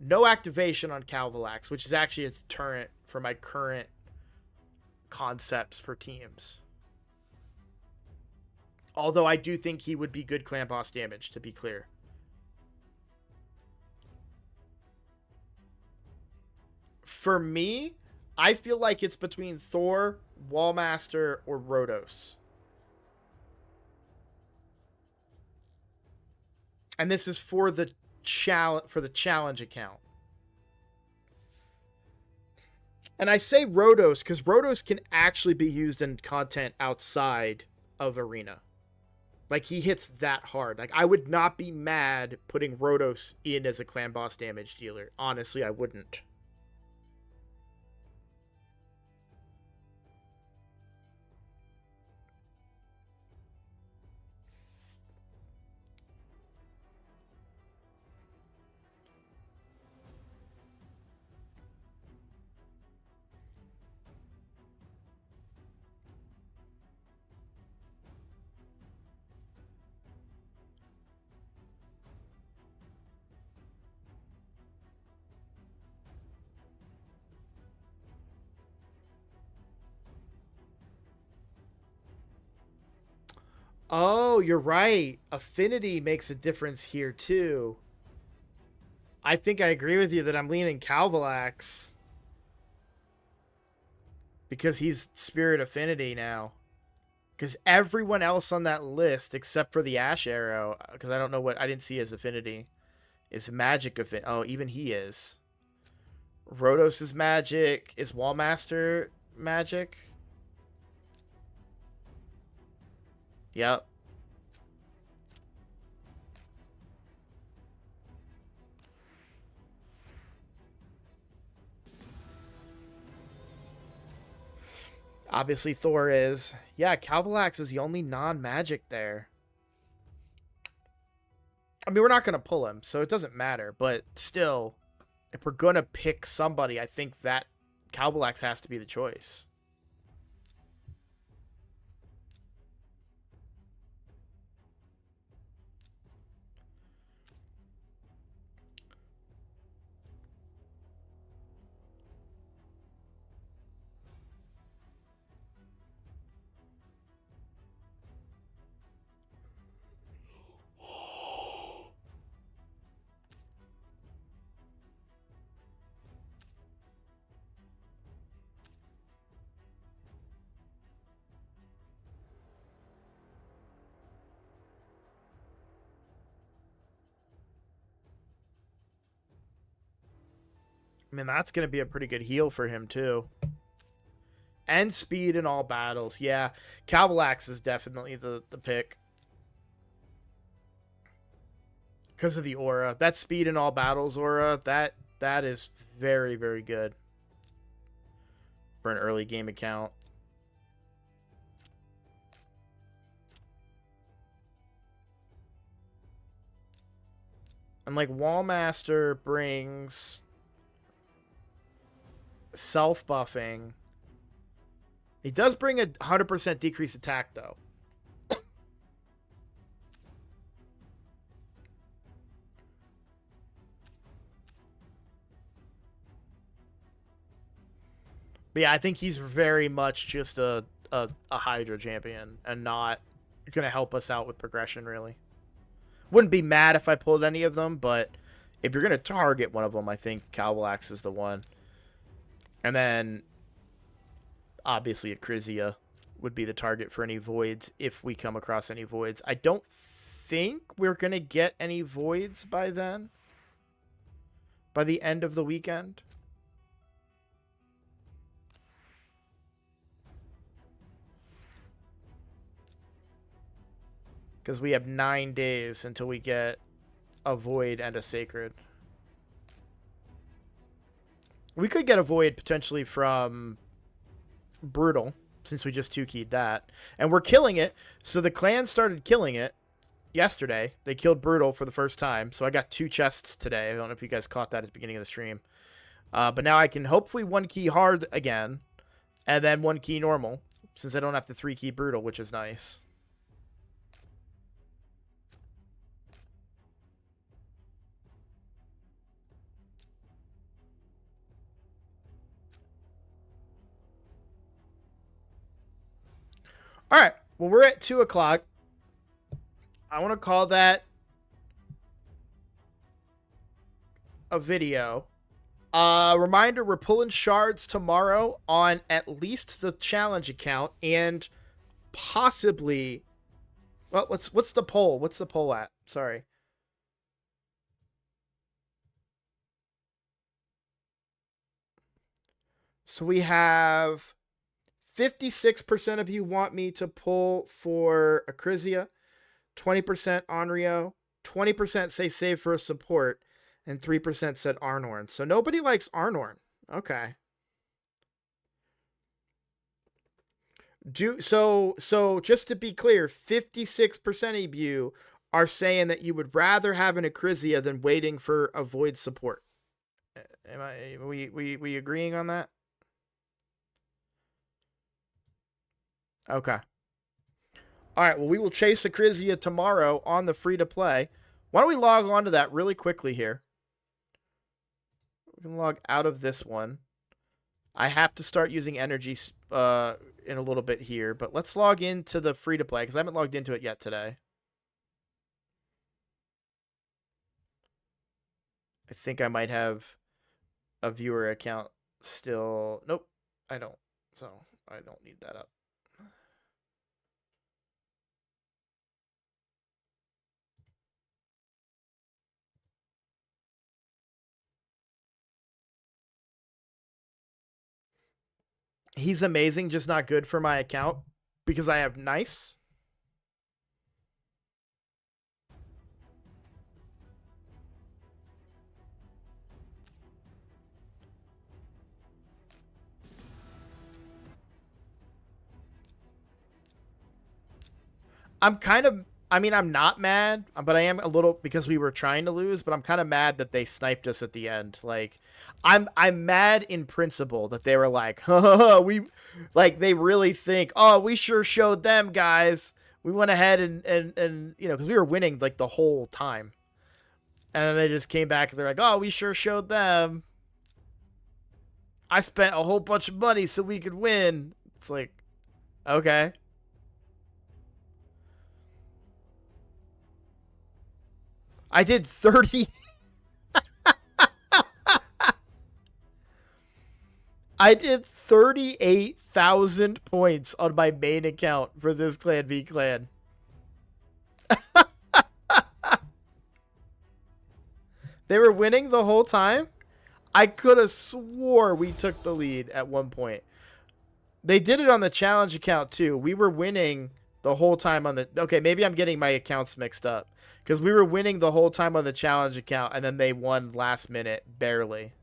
No activation on Calvalax, which is actually a deterrent for my current concepts for teams. Although I do think he would be good clan boss damage, to be clear. For me, I feel like it's between Thor, Wallmaster, or Rhodos. And this is for the challenge account. And I say Rotos because Rotos can actually be used in content outside of Arena. Like, he hits that hard. Like, I would not be mad putting Rotos in as a clan boss damage dealer. Honestly, I wouldn't. Oh, you're right. Affinity makes a difference here, too. I think I agree with you that I'm leaning Calvalax. Because he's Spirit Affinity now. Because everyone else on that list, except for the Ash Arrow, because I don't know what, I didn't see his affinity, is Magic Affinity. Oh, even he is. Rotos is Magic. Is Wallmaster Magic? Yep. Obviously Thor is. Yeah, Calvalax is the only non-magic there. I mean, we're not going to pull him, so it doesn't matter. But still, if we're going to pick somebody, I think that Calvalax has to be the choice. I mean, that's going to be a pretty good heal for him, too. And speed in all battles. Yeah, Calvalax is definitely the pick. Because of the aura. That speed in all battles aura, that is very, very good. For an early game account. And like Wallmaster brings self-buffing. He does bring a 100% decreased attack, though. But yeah, I think he's very much just a Hydra champion and not going to help us out with progression, really. Wouldn't be mad if I pulled any of them, but if you're going to target one of them, I think Calvalax is the one. And then, obviously, Acrizia would be the target for any voids if we come across any voids. I don't think we're going to get any voids by then. By the end of the weekend. Because we have 9 days until we get a void and a sacred. We could get a void potentially from Brutal, since we just 2-keyed that. And we're killing it. So the clan started killing it yesterday. They killed Brutal for the first time. So I got 2 chests today. I don't know if you guys caught that at the beginning of the stream. But now I can hopefully 1-key hard again. And then 1-key normal. Since I don't have to 3-key Brutal, which is nice. All right. Well, we're at 2 o'clock. I want to call that a video. Reminder, we're pulling shards tomorrow on at least the challenge account and possibly... Well, what's the poll? What's the poll at? Sorry. So we have 56% of you want me to pull for Acrizia, 20% Onryo, 20% say save for a support, and 3% said Arnorn. So nobody likes Arnorn. Okay. So just to be clear, 56% of you are saying that you would rather have an Acrizia than waiting for a void support. We agreeing on that? Okay. All right, well, we will chase Acrizia tomorrow on the free-to-play. Why don't we log on to that really quickly here? We can log out of this one. I have to start using energy in a little bit here, but let's log into the free-to-play because I haven't logged into it yet today. I think I might have a viewer account still. Nope, I don't. So I don't need that up. He's amazing, just not good for my account because I have nice. I'm not mad, but I am a little because we were trying to lose, but I'm kind of mad that they sniped us at the end. Like I'm mad in principle that they were like, we like they really think, "Oh, we sure showed them, guys." We went ahead and you know, cuz we were winning like the whole time. And then they just came back and they're like, "Oh, we sure showed them. I spent a whole bunch of money so we could win." It's like, "Okay." I did 30 I did 38,000 points on my main account for this Clan v Clan. They were winning the whole time? I could have swore we took the lead at one point. They did it on the challenge account too. We were winning the whole time on the... Okay, maybe I'm getting my accounts mixed up. Because we were winning the whole time on the challenge account, and then they won last minute, barely.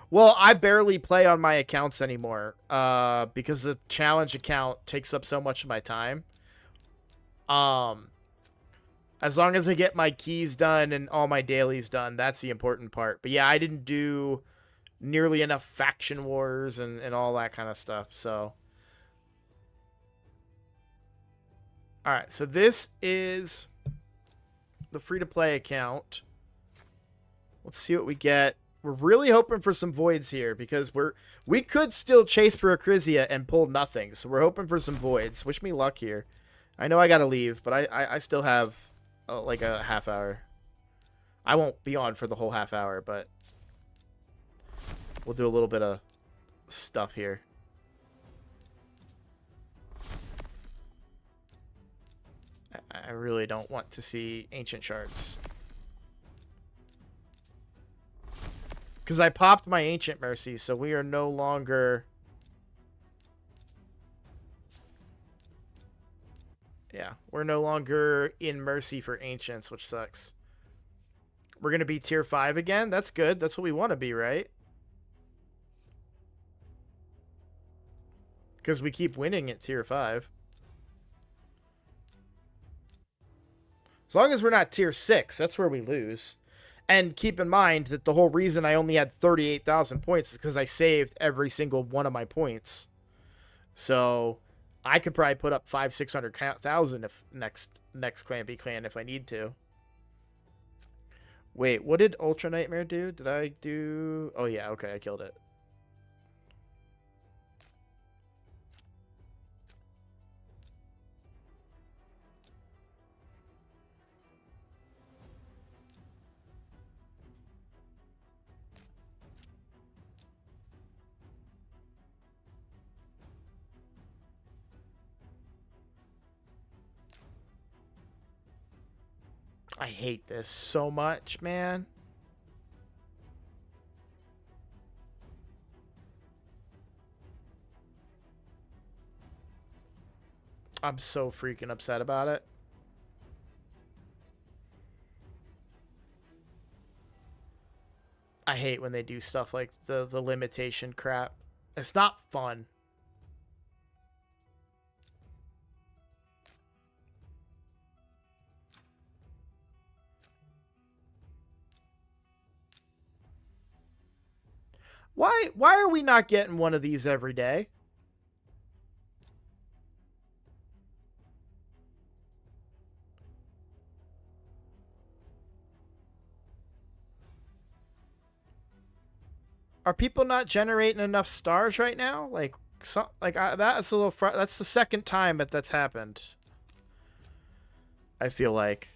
Well, I barely play on my accounts anymore because the challenge account takes up so much of my time. Um, as long as I get my keys done and all my dailies done, that's the important part. But yeah, I didn't do nearly enough faction wars and all that kind of stuff. So, all right. So this is the free-to-play account. Let's see what we get. We're really hoping for some voids here because we could still chase for Acrizia and pull nothing. So we're hoping for some voids. Wish me luck here. I know I gotta leave, but I still have like a half hour. I won't be on for the whole half hour, but we'll do a little bit of stuff here. I really don't want to see ancient shards. Because I popped my Ancient Mercy, so we are no longer... Yeah, we're no longer in Mercy for Ancients, which sucks. We're going to be Tier 5 again? That's good. That's what we want to be, right? Because we keep winning at Tier 5. As long as we're not Tier 6, that's where we lose. And keep in mind that the whole reason I only had 38,000 points is because I saved every single one of my points. So I could probably put up 500,000-600,000 if next Clan v Clan if I need to. Wait, what did Ultra Nightmare do? Did I do... Oh yeah, okay, I killed it. I hate this so much, man. I'm so freaking upset about it. I hate when they do stuff like the limitation crap. It's not fun. Why are we not getting one of these every day? Are people not generating enough stars right now? Like that's a little that's the second time that's happened. I feel like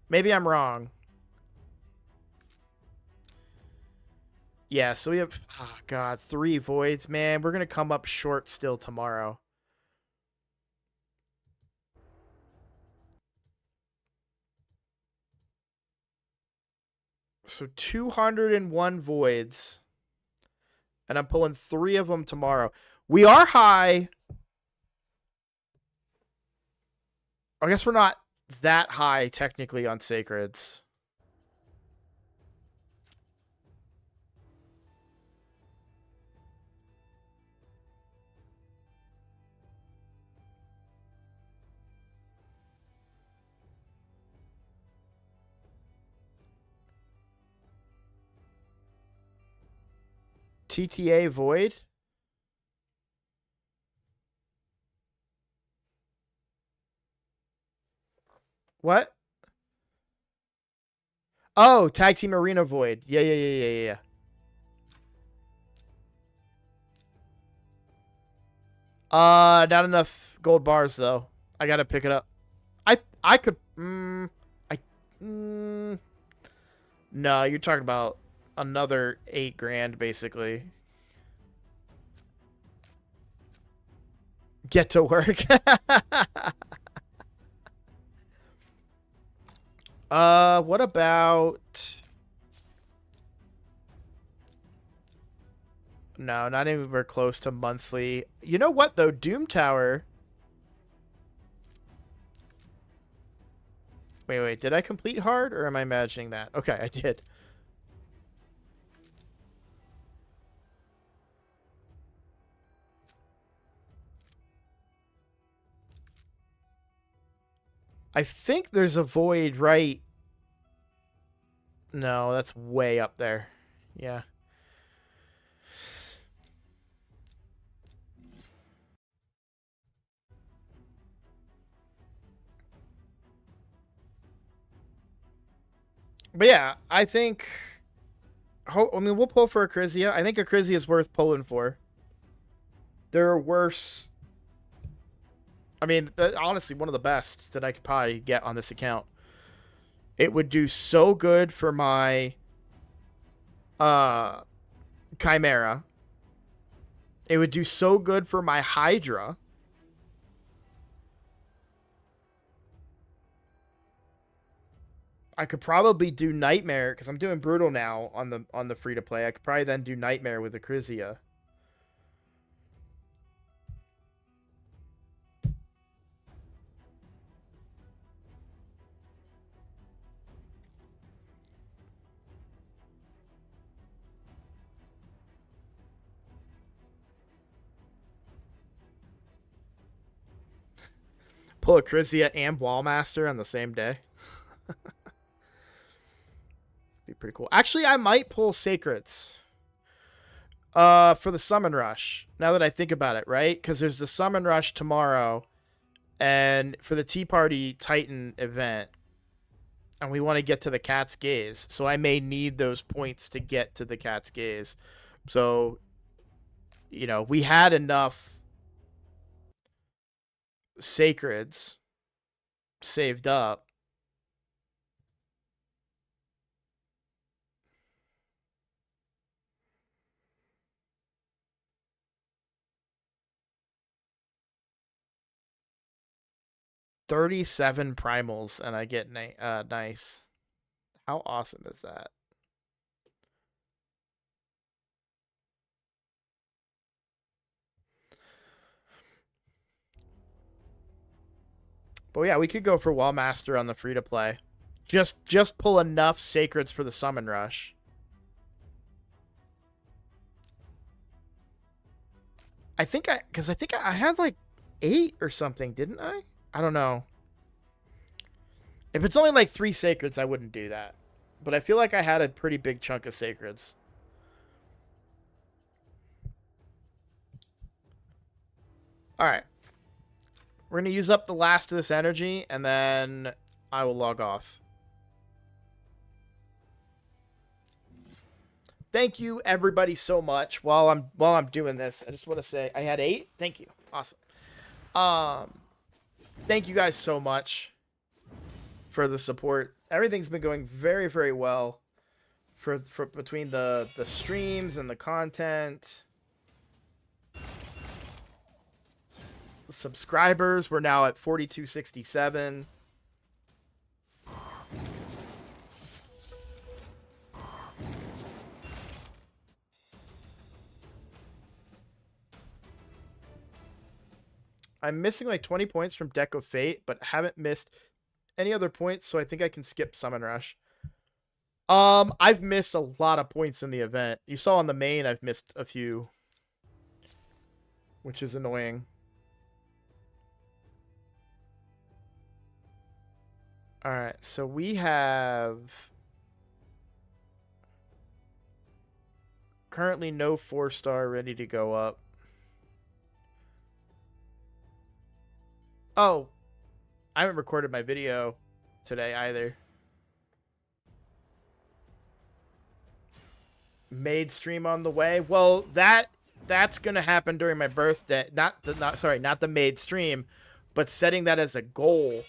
maybe I'm wrong. Yeah, so we have oh god, 3 voids, man. We're going to come up short still tomorrow. So 201 voids. And I'm pulling 3 of them tomorrow. We are high. I guess we're not that high technically on sacreds. TTA void. What? Oh, tag team arena void. Yeah. Not enough gold bars though. I gotta pick it up. I could. I. Mm, no, you're talking about another 8 grand basically. Get to work. What about? No, not anywhere close to monthly. You know what though? Doom Tower. Wait. Did I complete hard or am I imagining that? Okay, I did. I think there's a void right. No, that's way up there. Yeah. But yeah, I think. I mean, we'll pull for Acrizia. I think Acrizia is worth pulling for. There are worse. I mean, honestly, one of the best that I could probably get on this account. It would do so good for my uh Chimera. It would do so good for my Hydra. I could probably do Nightmare because I'm doing Brutal now on the free to play. I could probably then do Nightmare with Acrizia. Pull Acrizia and Wallmaster on the same day. Be pretty cool. Actually, I might pull Sacreds. For the Summon Rush. Now that I think about it, right? Because there's the Summon Rush tomorrow, and for the Tea Party Titan event, and we want to get to the Cat's Gaze, so I may need those points to get to the Cat's Gaze. So, we had enough Sacreds saved up. 37 primals and I get nice. How awesome is that? But yeah, we could go for Wall Master on the free to play. Just pull enough sacreds for the summon rush. I think I had like 8 or something, didn't I? I don't know. If it's only like 3 sacreds, I wouldn't do that. But I feel like I had a pretty big chunk of sacreds. All right. We're going to use up the last of this energy, and then I will log off. Thank you, everybody, so much. While I'm doing this, I just want to say I had 8. Thank you. Awesome. Thank you guys so much for the support. Everything's been going very, very well for between the streams and the content. Subscribers, we're now at 4267. I'm missing like 20 points from Deck of Fate, but haven't missed any other points, so I think I can skip Summon Rush. I've missed a lot of points in the event. You saw on the main I've missed a few, which is annoying. Alright, so we have currently no 4-star ready to go up. Oh, I haven't recorded my video today either. Maid stream on the way. Well, that's gonna happen during my birthday. Not the maid stream, but setting that as a goal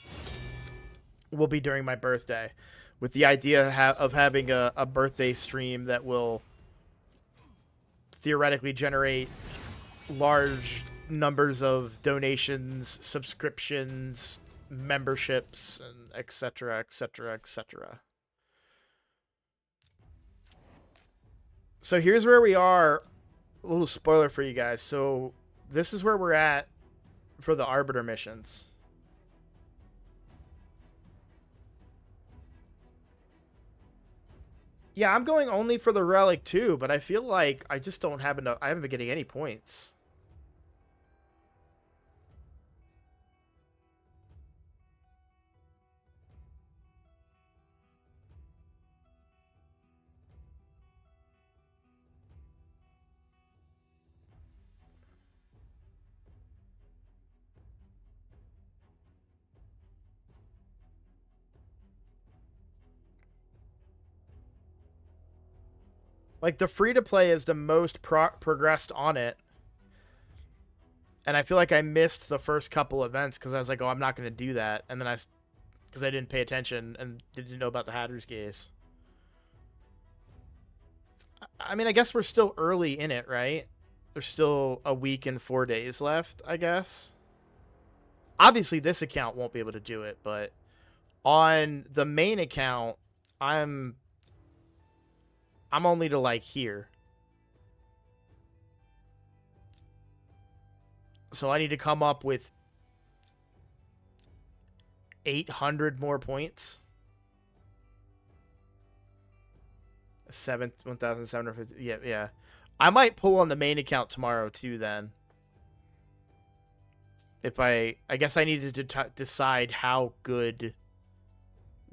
will be during my birthday, with the idea of having a birthday stream that will theoretically generate large numbers of donations, subscriptions, memberships, and etc., etc., etc. So here's where we are. A little spoiler for you guys. So this is where we're at for the Arbiter missions. Yeah, I'm going only for the Relic too, but I feel like I just don't have enough. I haven't been getting any points. Like, the free-to-play is the most progressed on it. And I feel like I missed the first couple events because I was like, oh, I'm not going to do that. And then because I didn't pay attention and didn't know about the Hadrus case. I mean, I guess we're still early in it, right? There's still a week and 4 days left, I guess. Obviously, this account won't be able to do it, but on the main account, I'm only to, like, here. So I need to come up with 800 more points. 1,750. Yeah. I might pull on the main account tomorrow too. Then, if I guess I needed to decide how good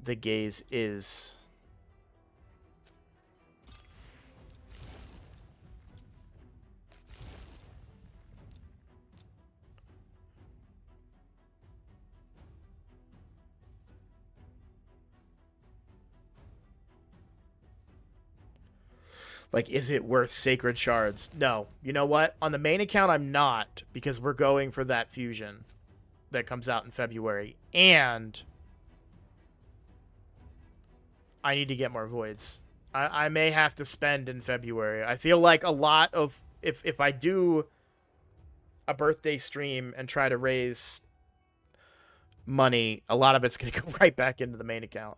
the gaze is. Like, is it worth Sacred Shards? No. You know what? On the main account, I'm not, because we're going for that fusion that comes out in February. And I need to get more voids. I may have to spend in February. I feel like a lot of... If I do a birthday stream and try to raise money, a lot of it's going to go right back into the main account.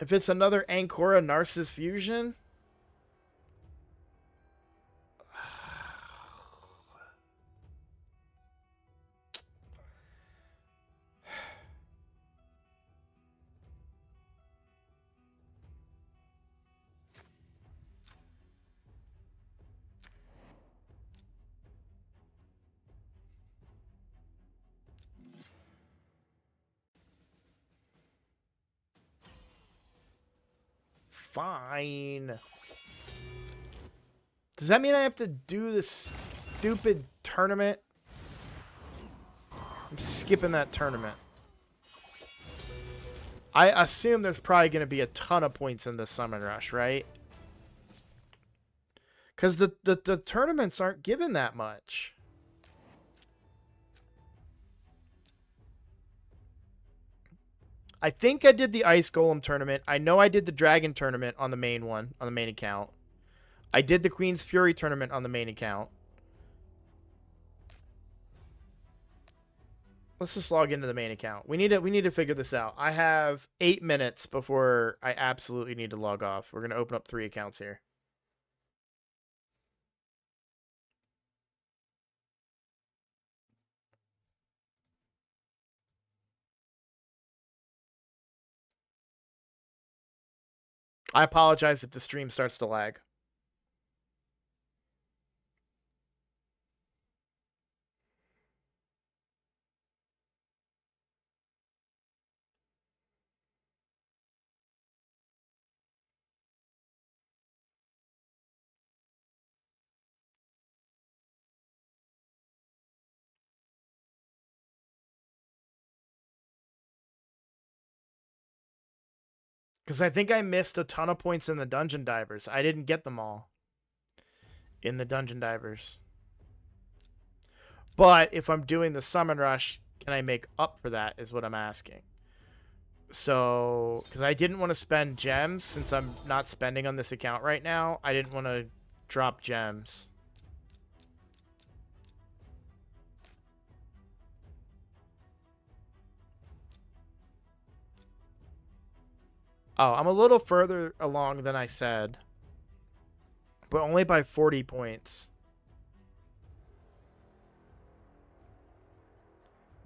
If it's another Ancora Narcissus fusion, fine. Does that mean I have to do this stupid tournament? I'm skipping that tournament. I assume there's probably going to be a ton of points in this Summon Rush, right? Because the tournaments aren't given that much. I think I did the Ice Golem tournament. I know I did the Dragon tournament on the main one, on the main account. I did the Queen's Fury tournament on the main account. Let's just log into the main account. We need to figure this out. I have 8 minutes before I absolutely need to log off. We're going to open up 3 accounts here. I apologize if the stream starts to lag. Because I think I missed a ton of points in the Dungeon Divers. I didn't get them all in the Dungeon Divers. But if I'm doing the Summon Rush, can I make up for that is what I'm asking. So, because I didn't want to spend gems since I'm not spending on this account right now. I didn't want to drop gems. Oh, I'm a little further along than I said. But only by 40 points.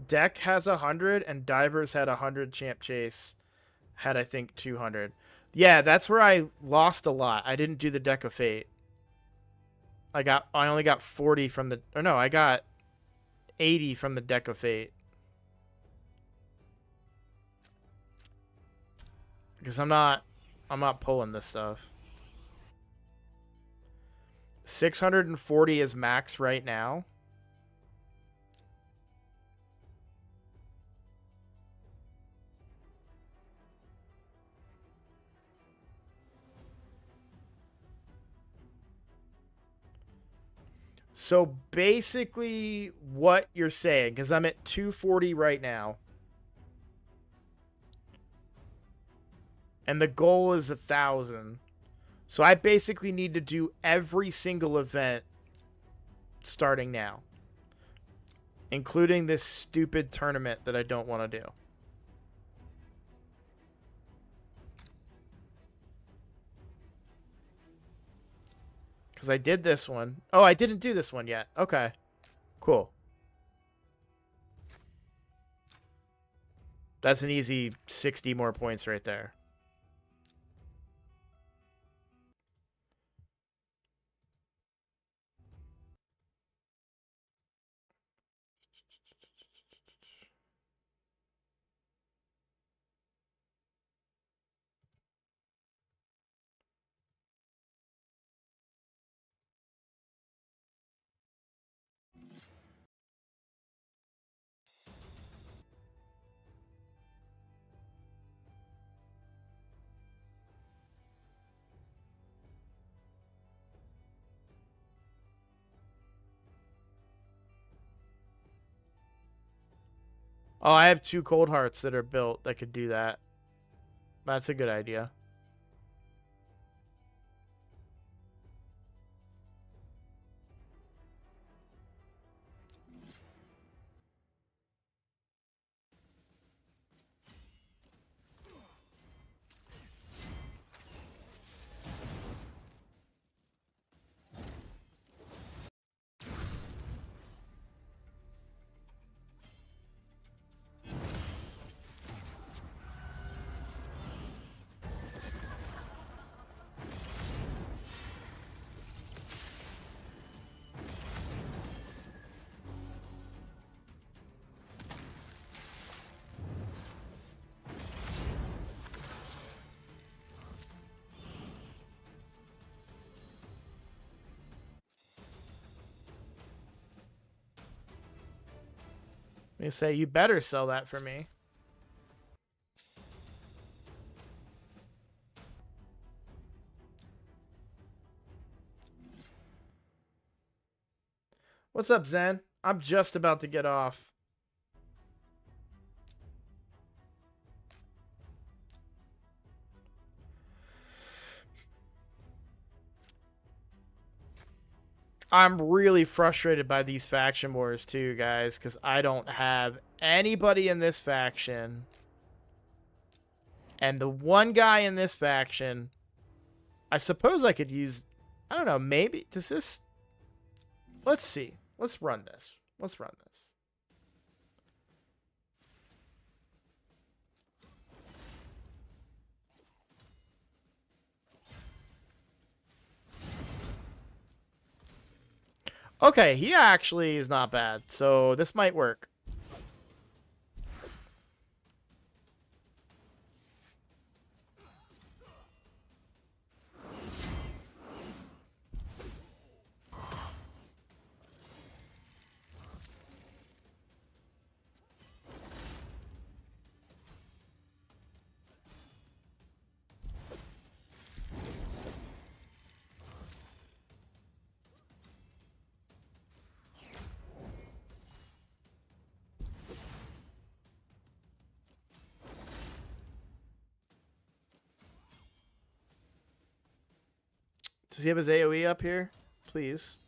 Deck has 100 and Divers had 100. Champ Chase had, I think, 200. Yeah, that's where I lost a lot. I didn't do the Deck of Fate. I only got 40 from the, or no, I got 80 from the Deck of Fate. Because I'm not pulling this stuff. 640 is max right now. So basically what you're saying, because I'm at 240 right now. And the goal is 1,000. So I basically need to do every single event starting now. Including this stupid tournament that I don't want to do. Because I did this one. Oh, I didn't do this one yet. Okay. Cool. That's an easy 60 more points right there. Oh, I have 2 cold hearts that are built that could do that. That's a good idea. They say you better sell that for me. What's up, Zen? I'm just about to get off. I'm really frustrated by these faction wars too, guys, because I don't have anybody in this faction. And the one guy in this faction, I suppose I could use, I don't know, maybe, does this, let's see. Let's run this. Let's run this. Okay, he actually is not bad, so this might work. Does he have his AoE up here? Please.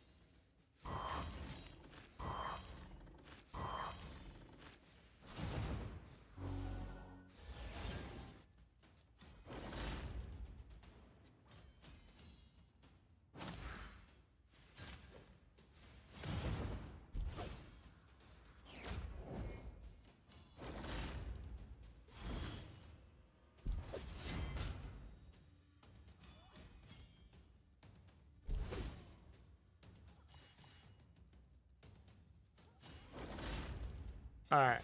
All right.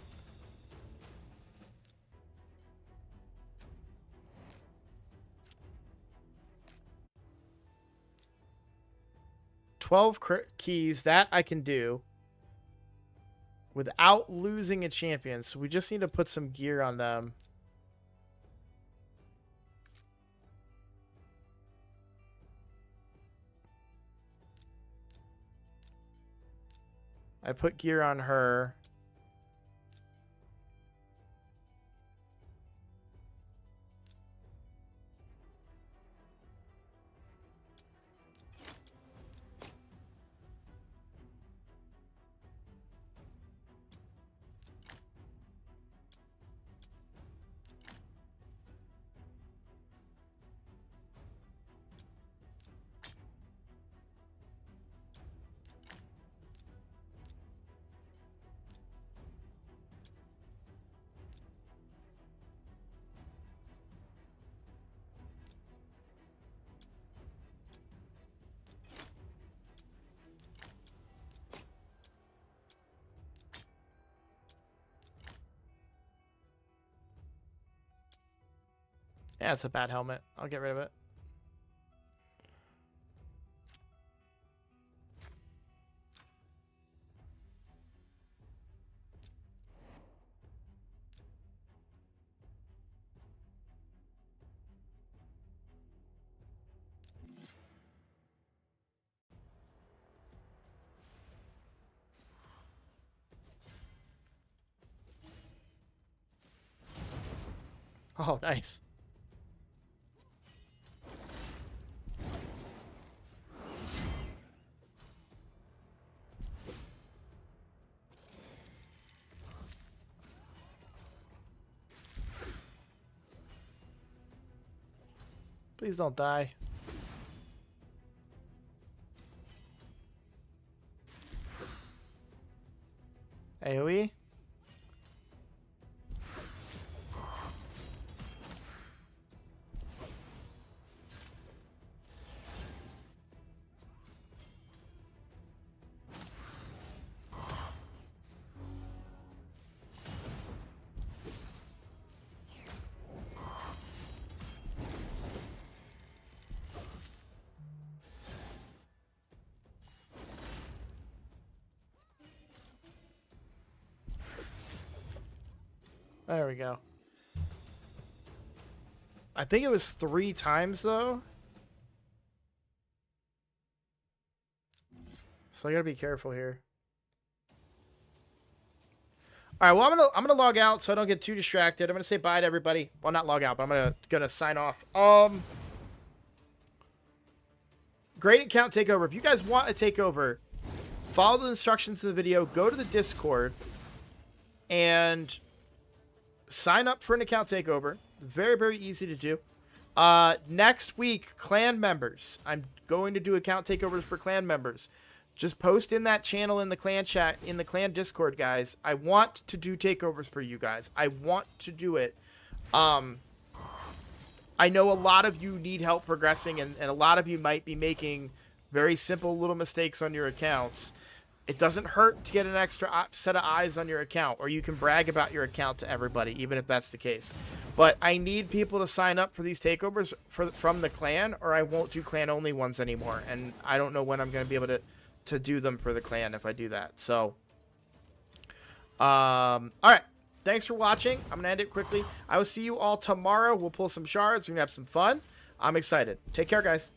$12 keys, that I can do without losing a champion. So we just need to put some gear on them. I put gear on her. Yeah, it's a bad helmet. I'll get rid of it. Oh, nice. Please don't die. AoE? There we go. I think it was 3 times though. So I gotta be careful here. All right, well I'm gonna log out so I don't get too distracted. I'm gonna say bye to everybody. Well, not log out, but I'm gonna sign off. Great account takeover. If you guys want a takeover, follow the instructions in the video. Go to the Discord and sign up for an account takeover. Very, very easy to do. Next week, clan members. I'm going to do account takeovers for clan members. Just post in that channel in the clan chat, in the clan Discord, guys. I want to do takeovers for you guys. I want to do it. I know a lot of you need help progressing, and a lot of you might be making very simple little mistakes on your accounts. It doesn't hurt to get an extra set of eyes on your account, or you can brag about your account to everybody, even if that's the case. But I need people to sign up for these takeovers from the clan, or I won't do clan-only ones anymore. And I don't know when I'm going to be able to do them for the clan if I do that. So, all right. Thanks for watching. I'm going to end it quickly. I will see you all tomorrow. We'll pull some shards. We're going to have some fun. I'm excited. Take care, guys.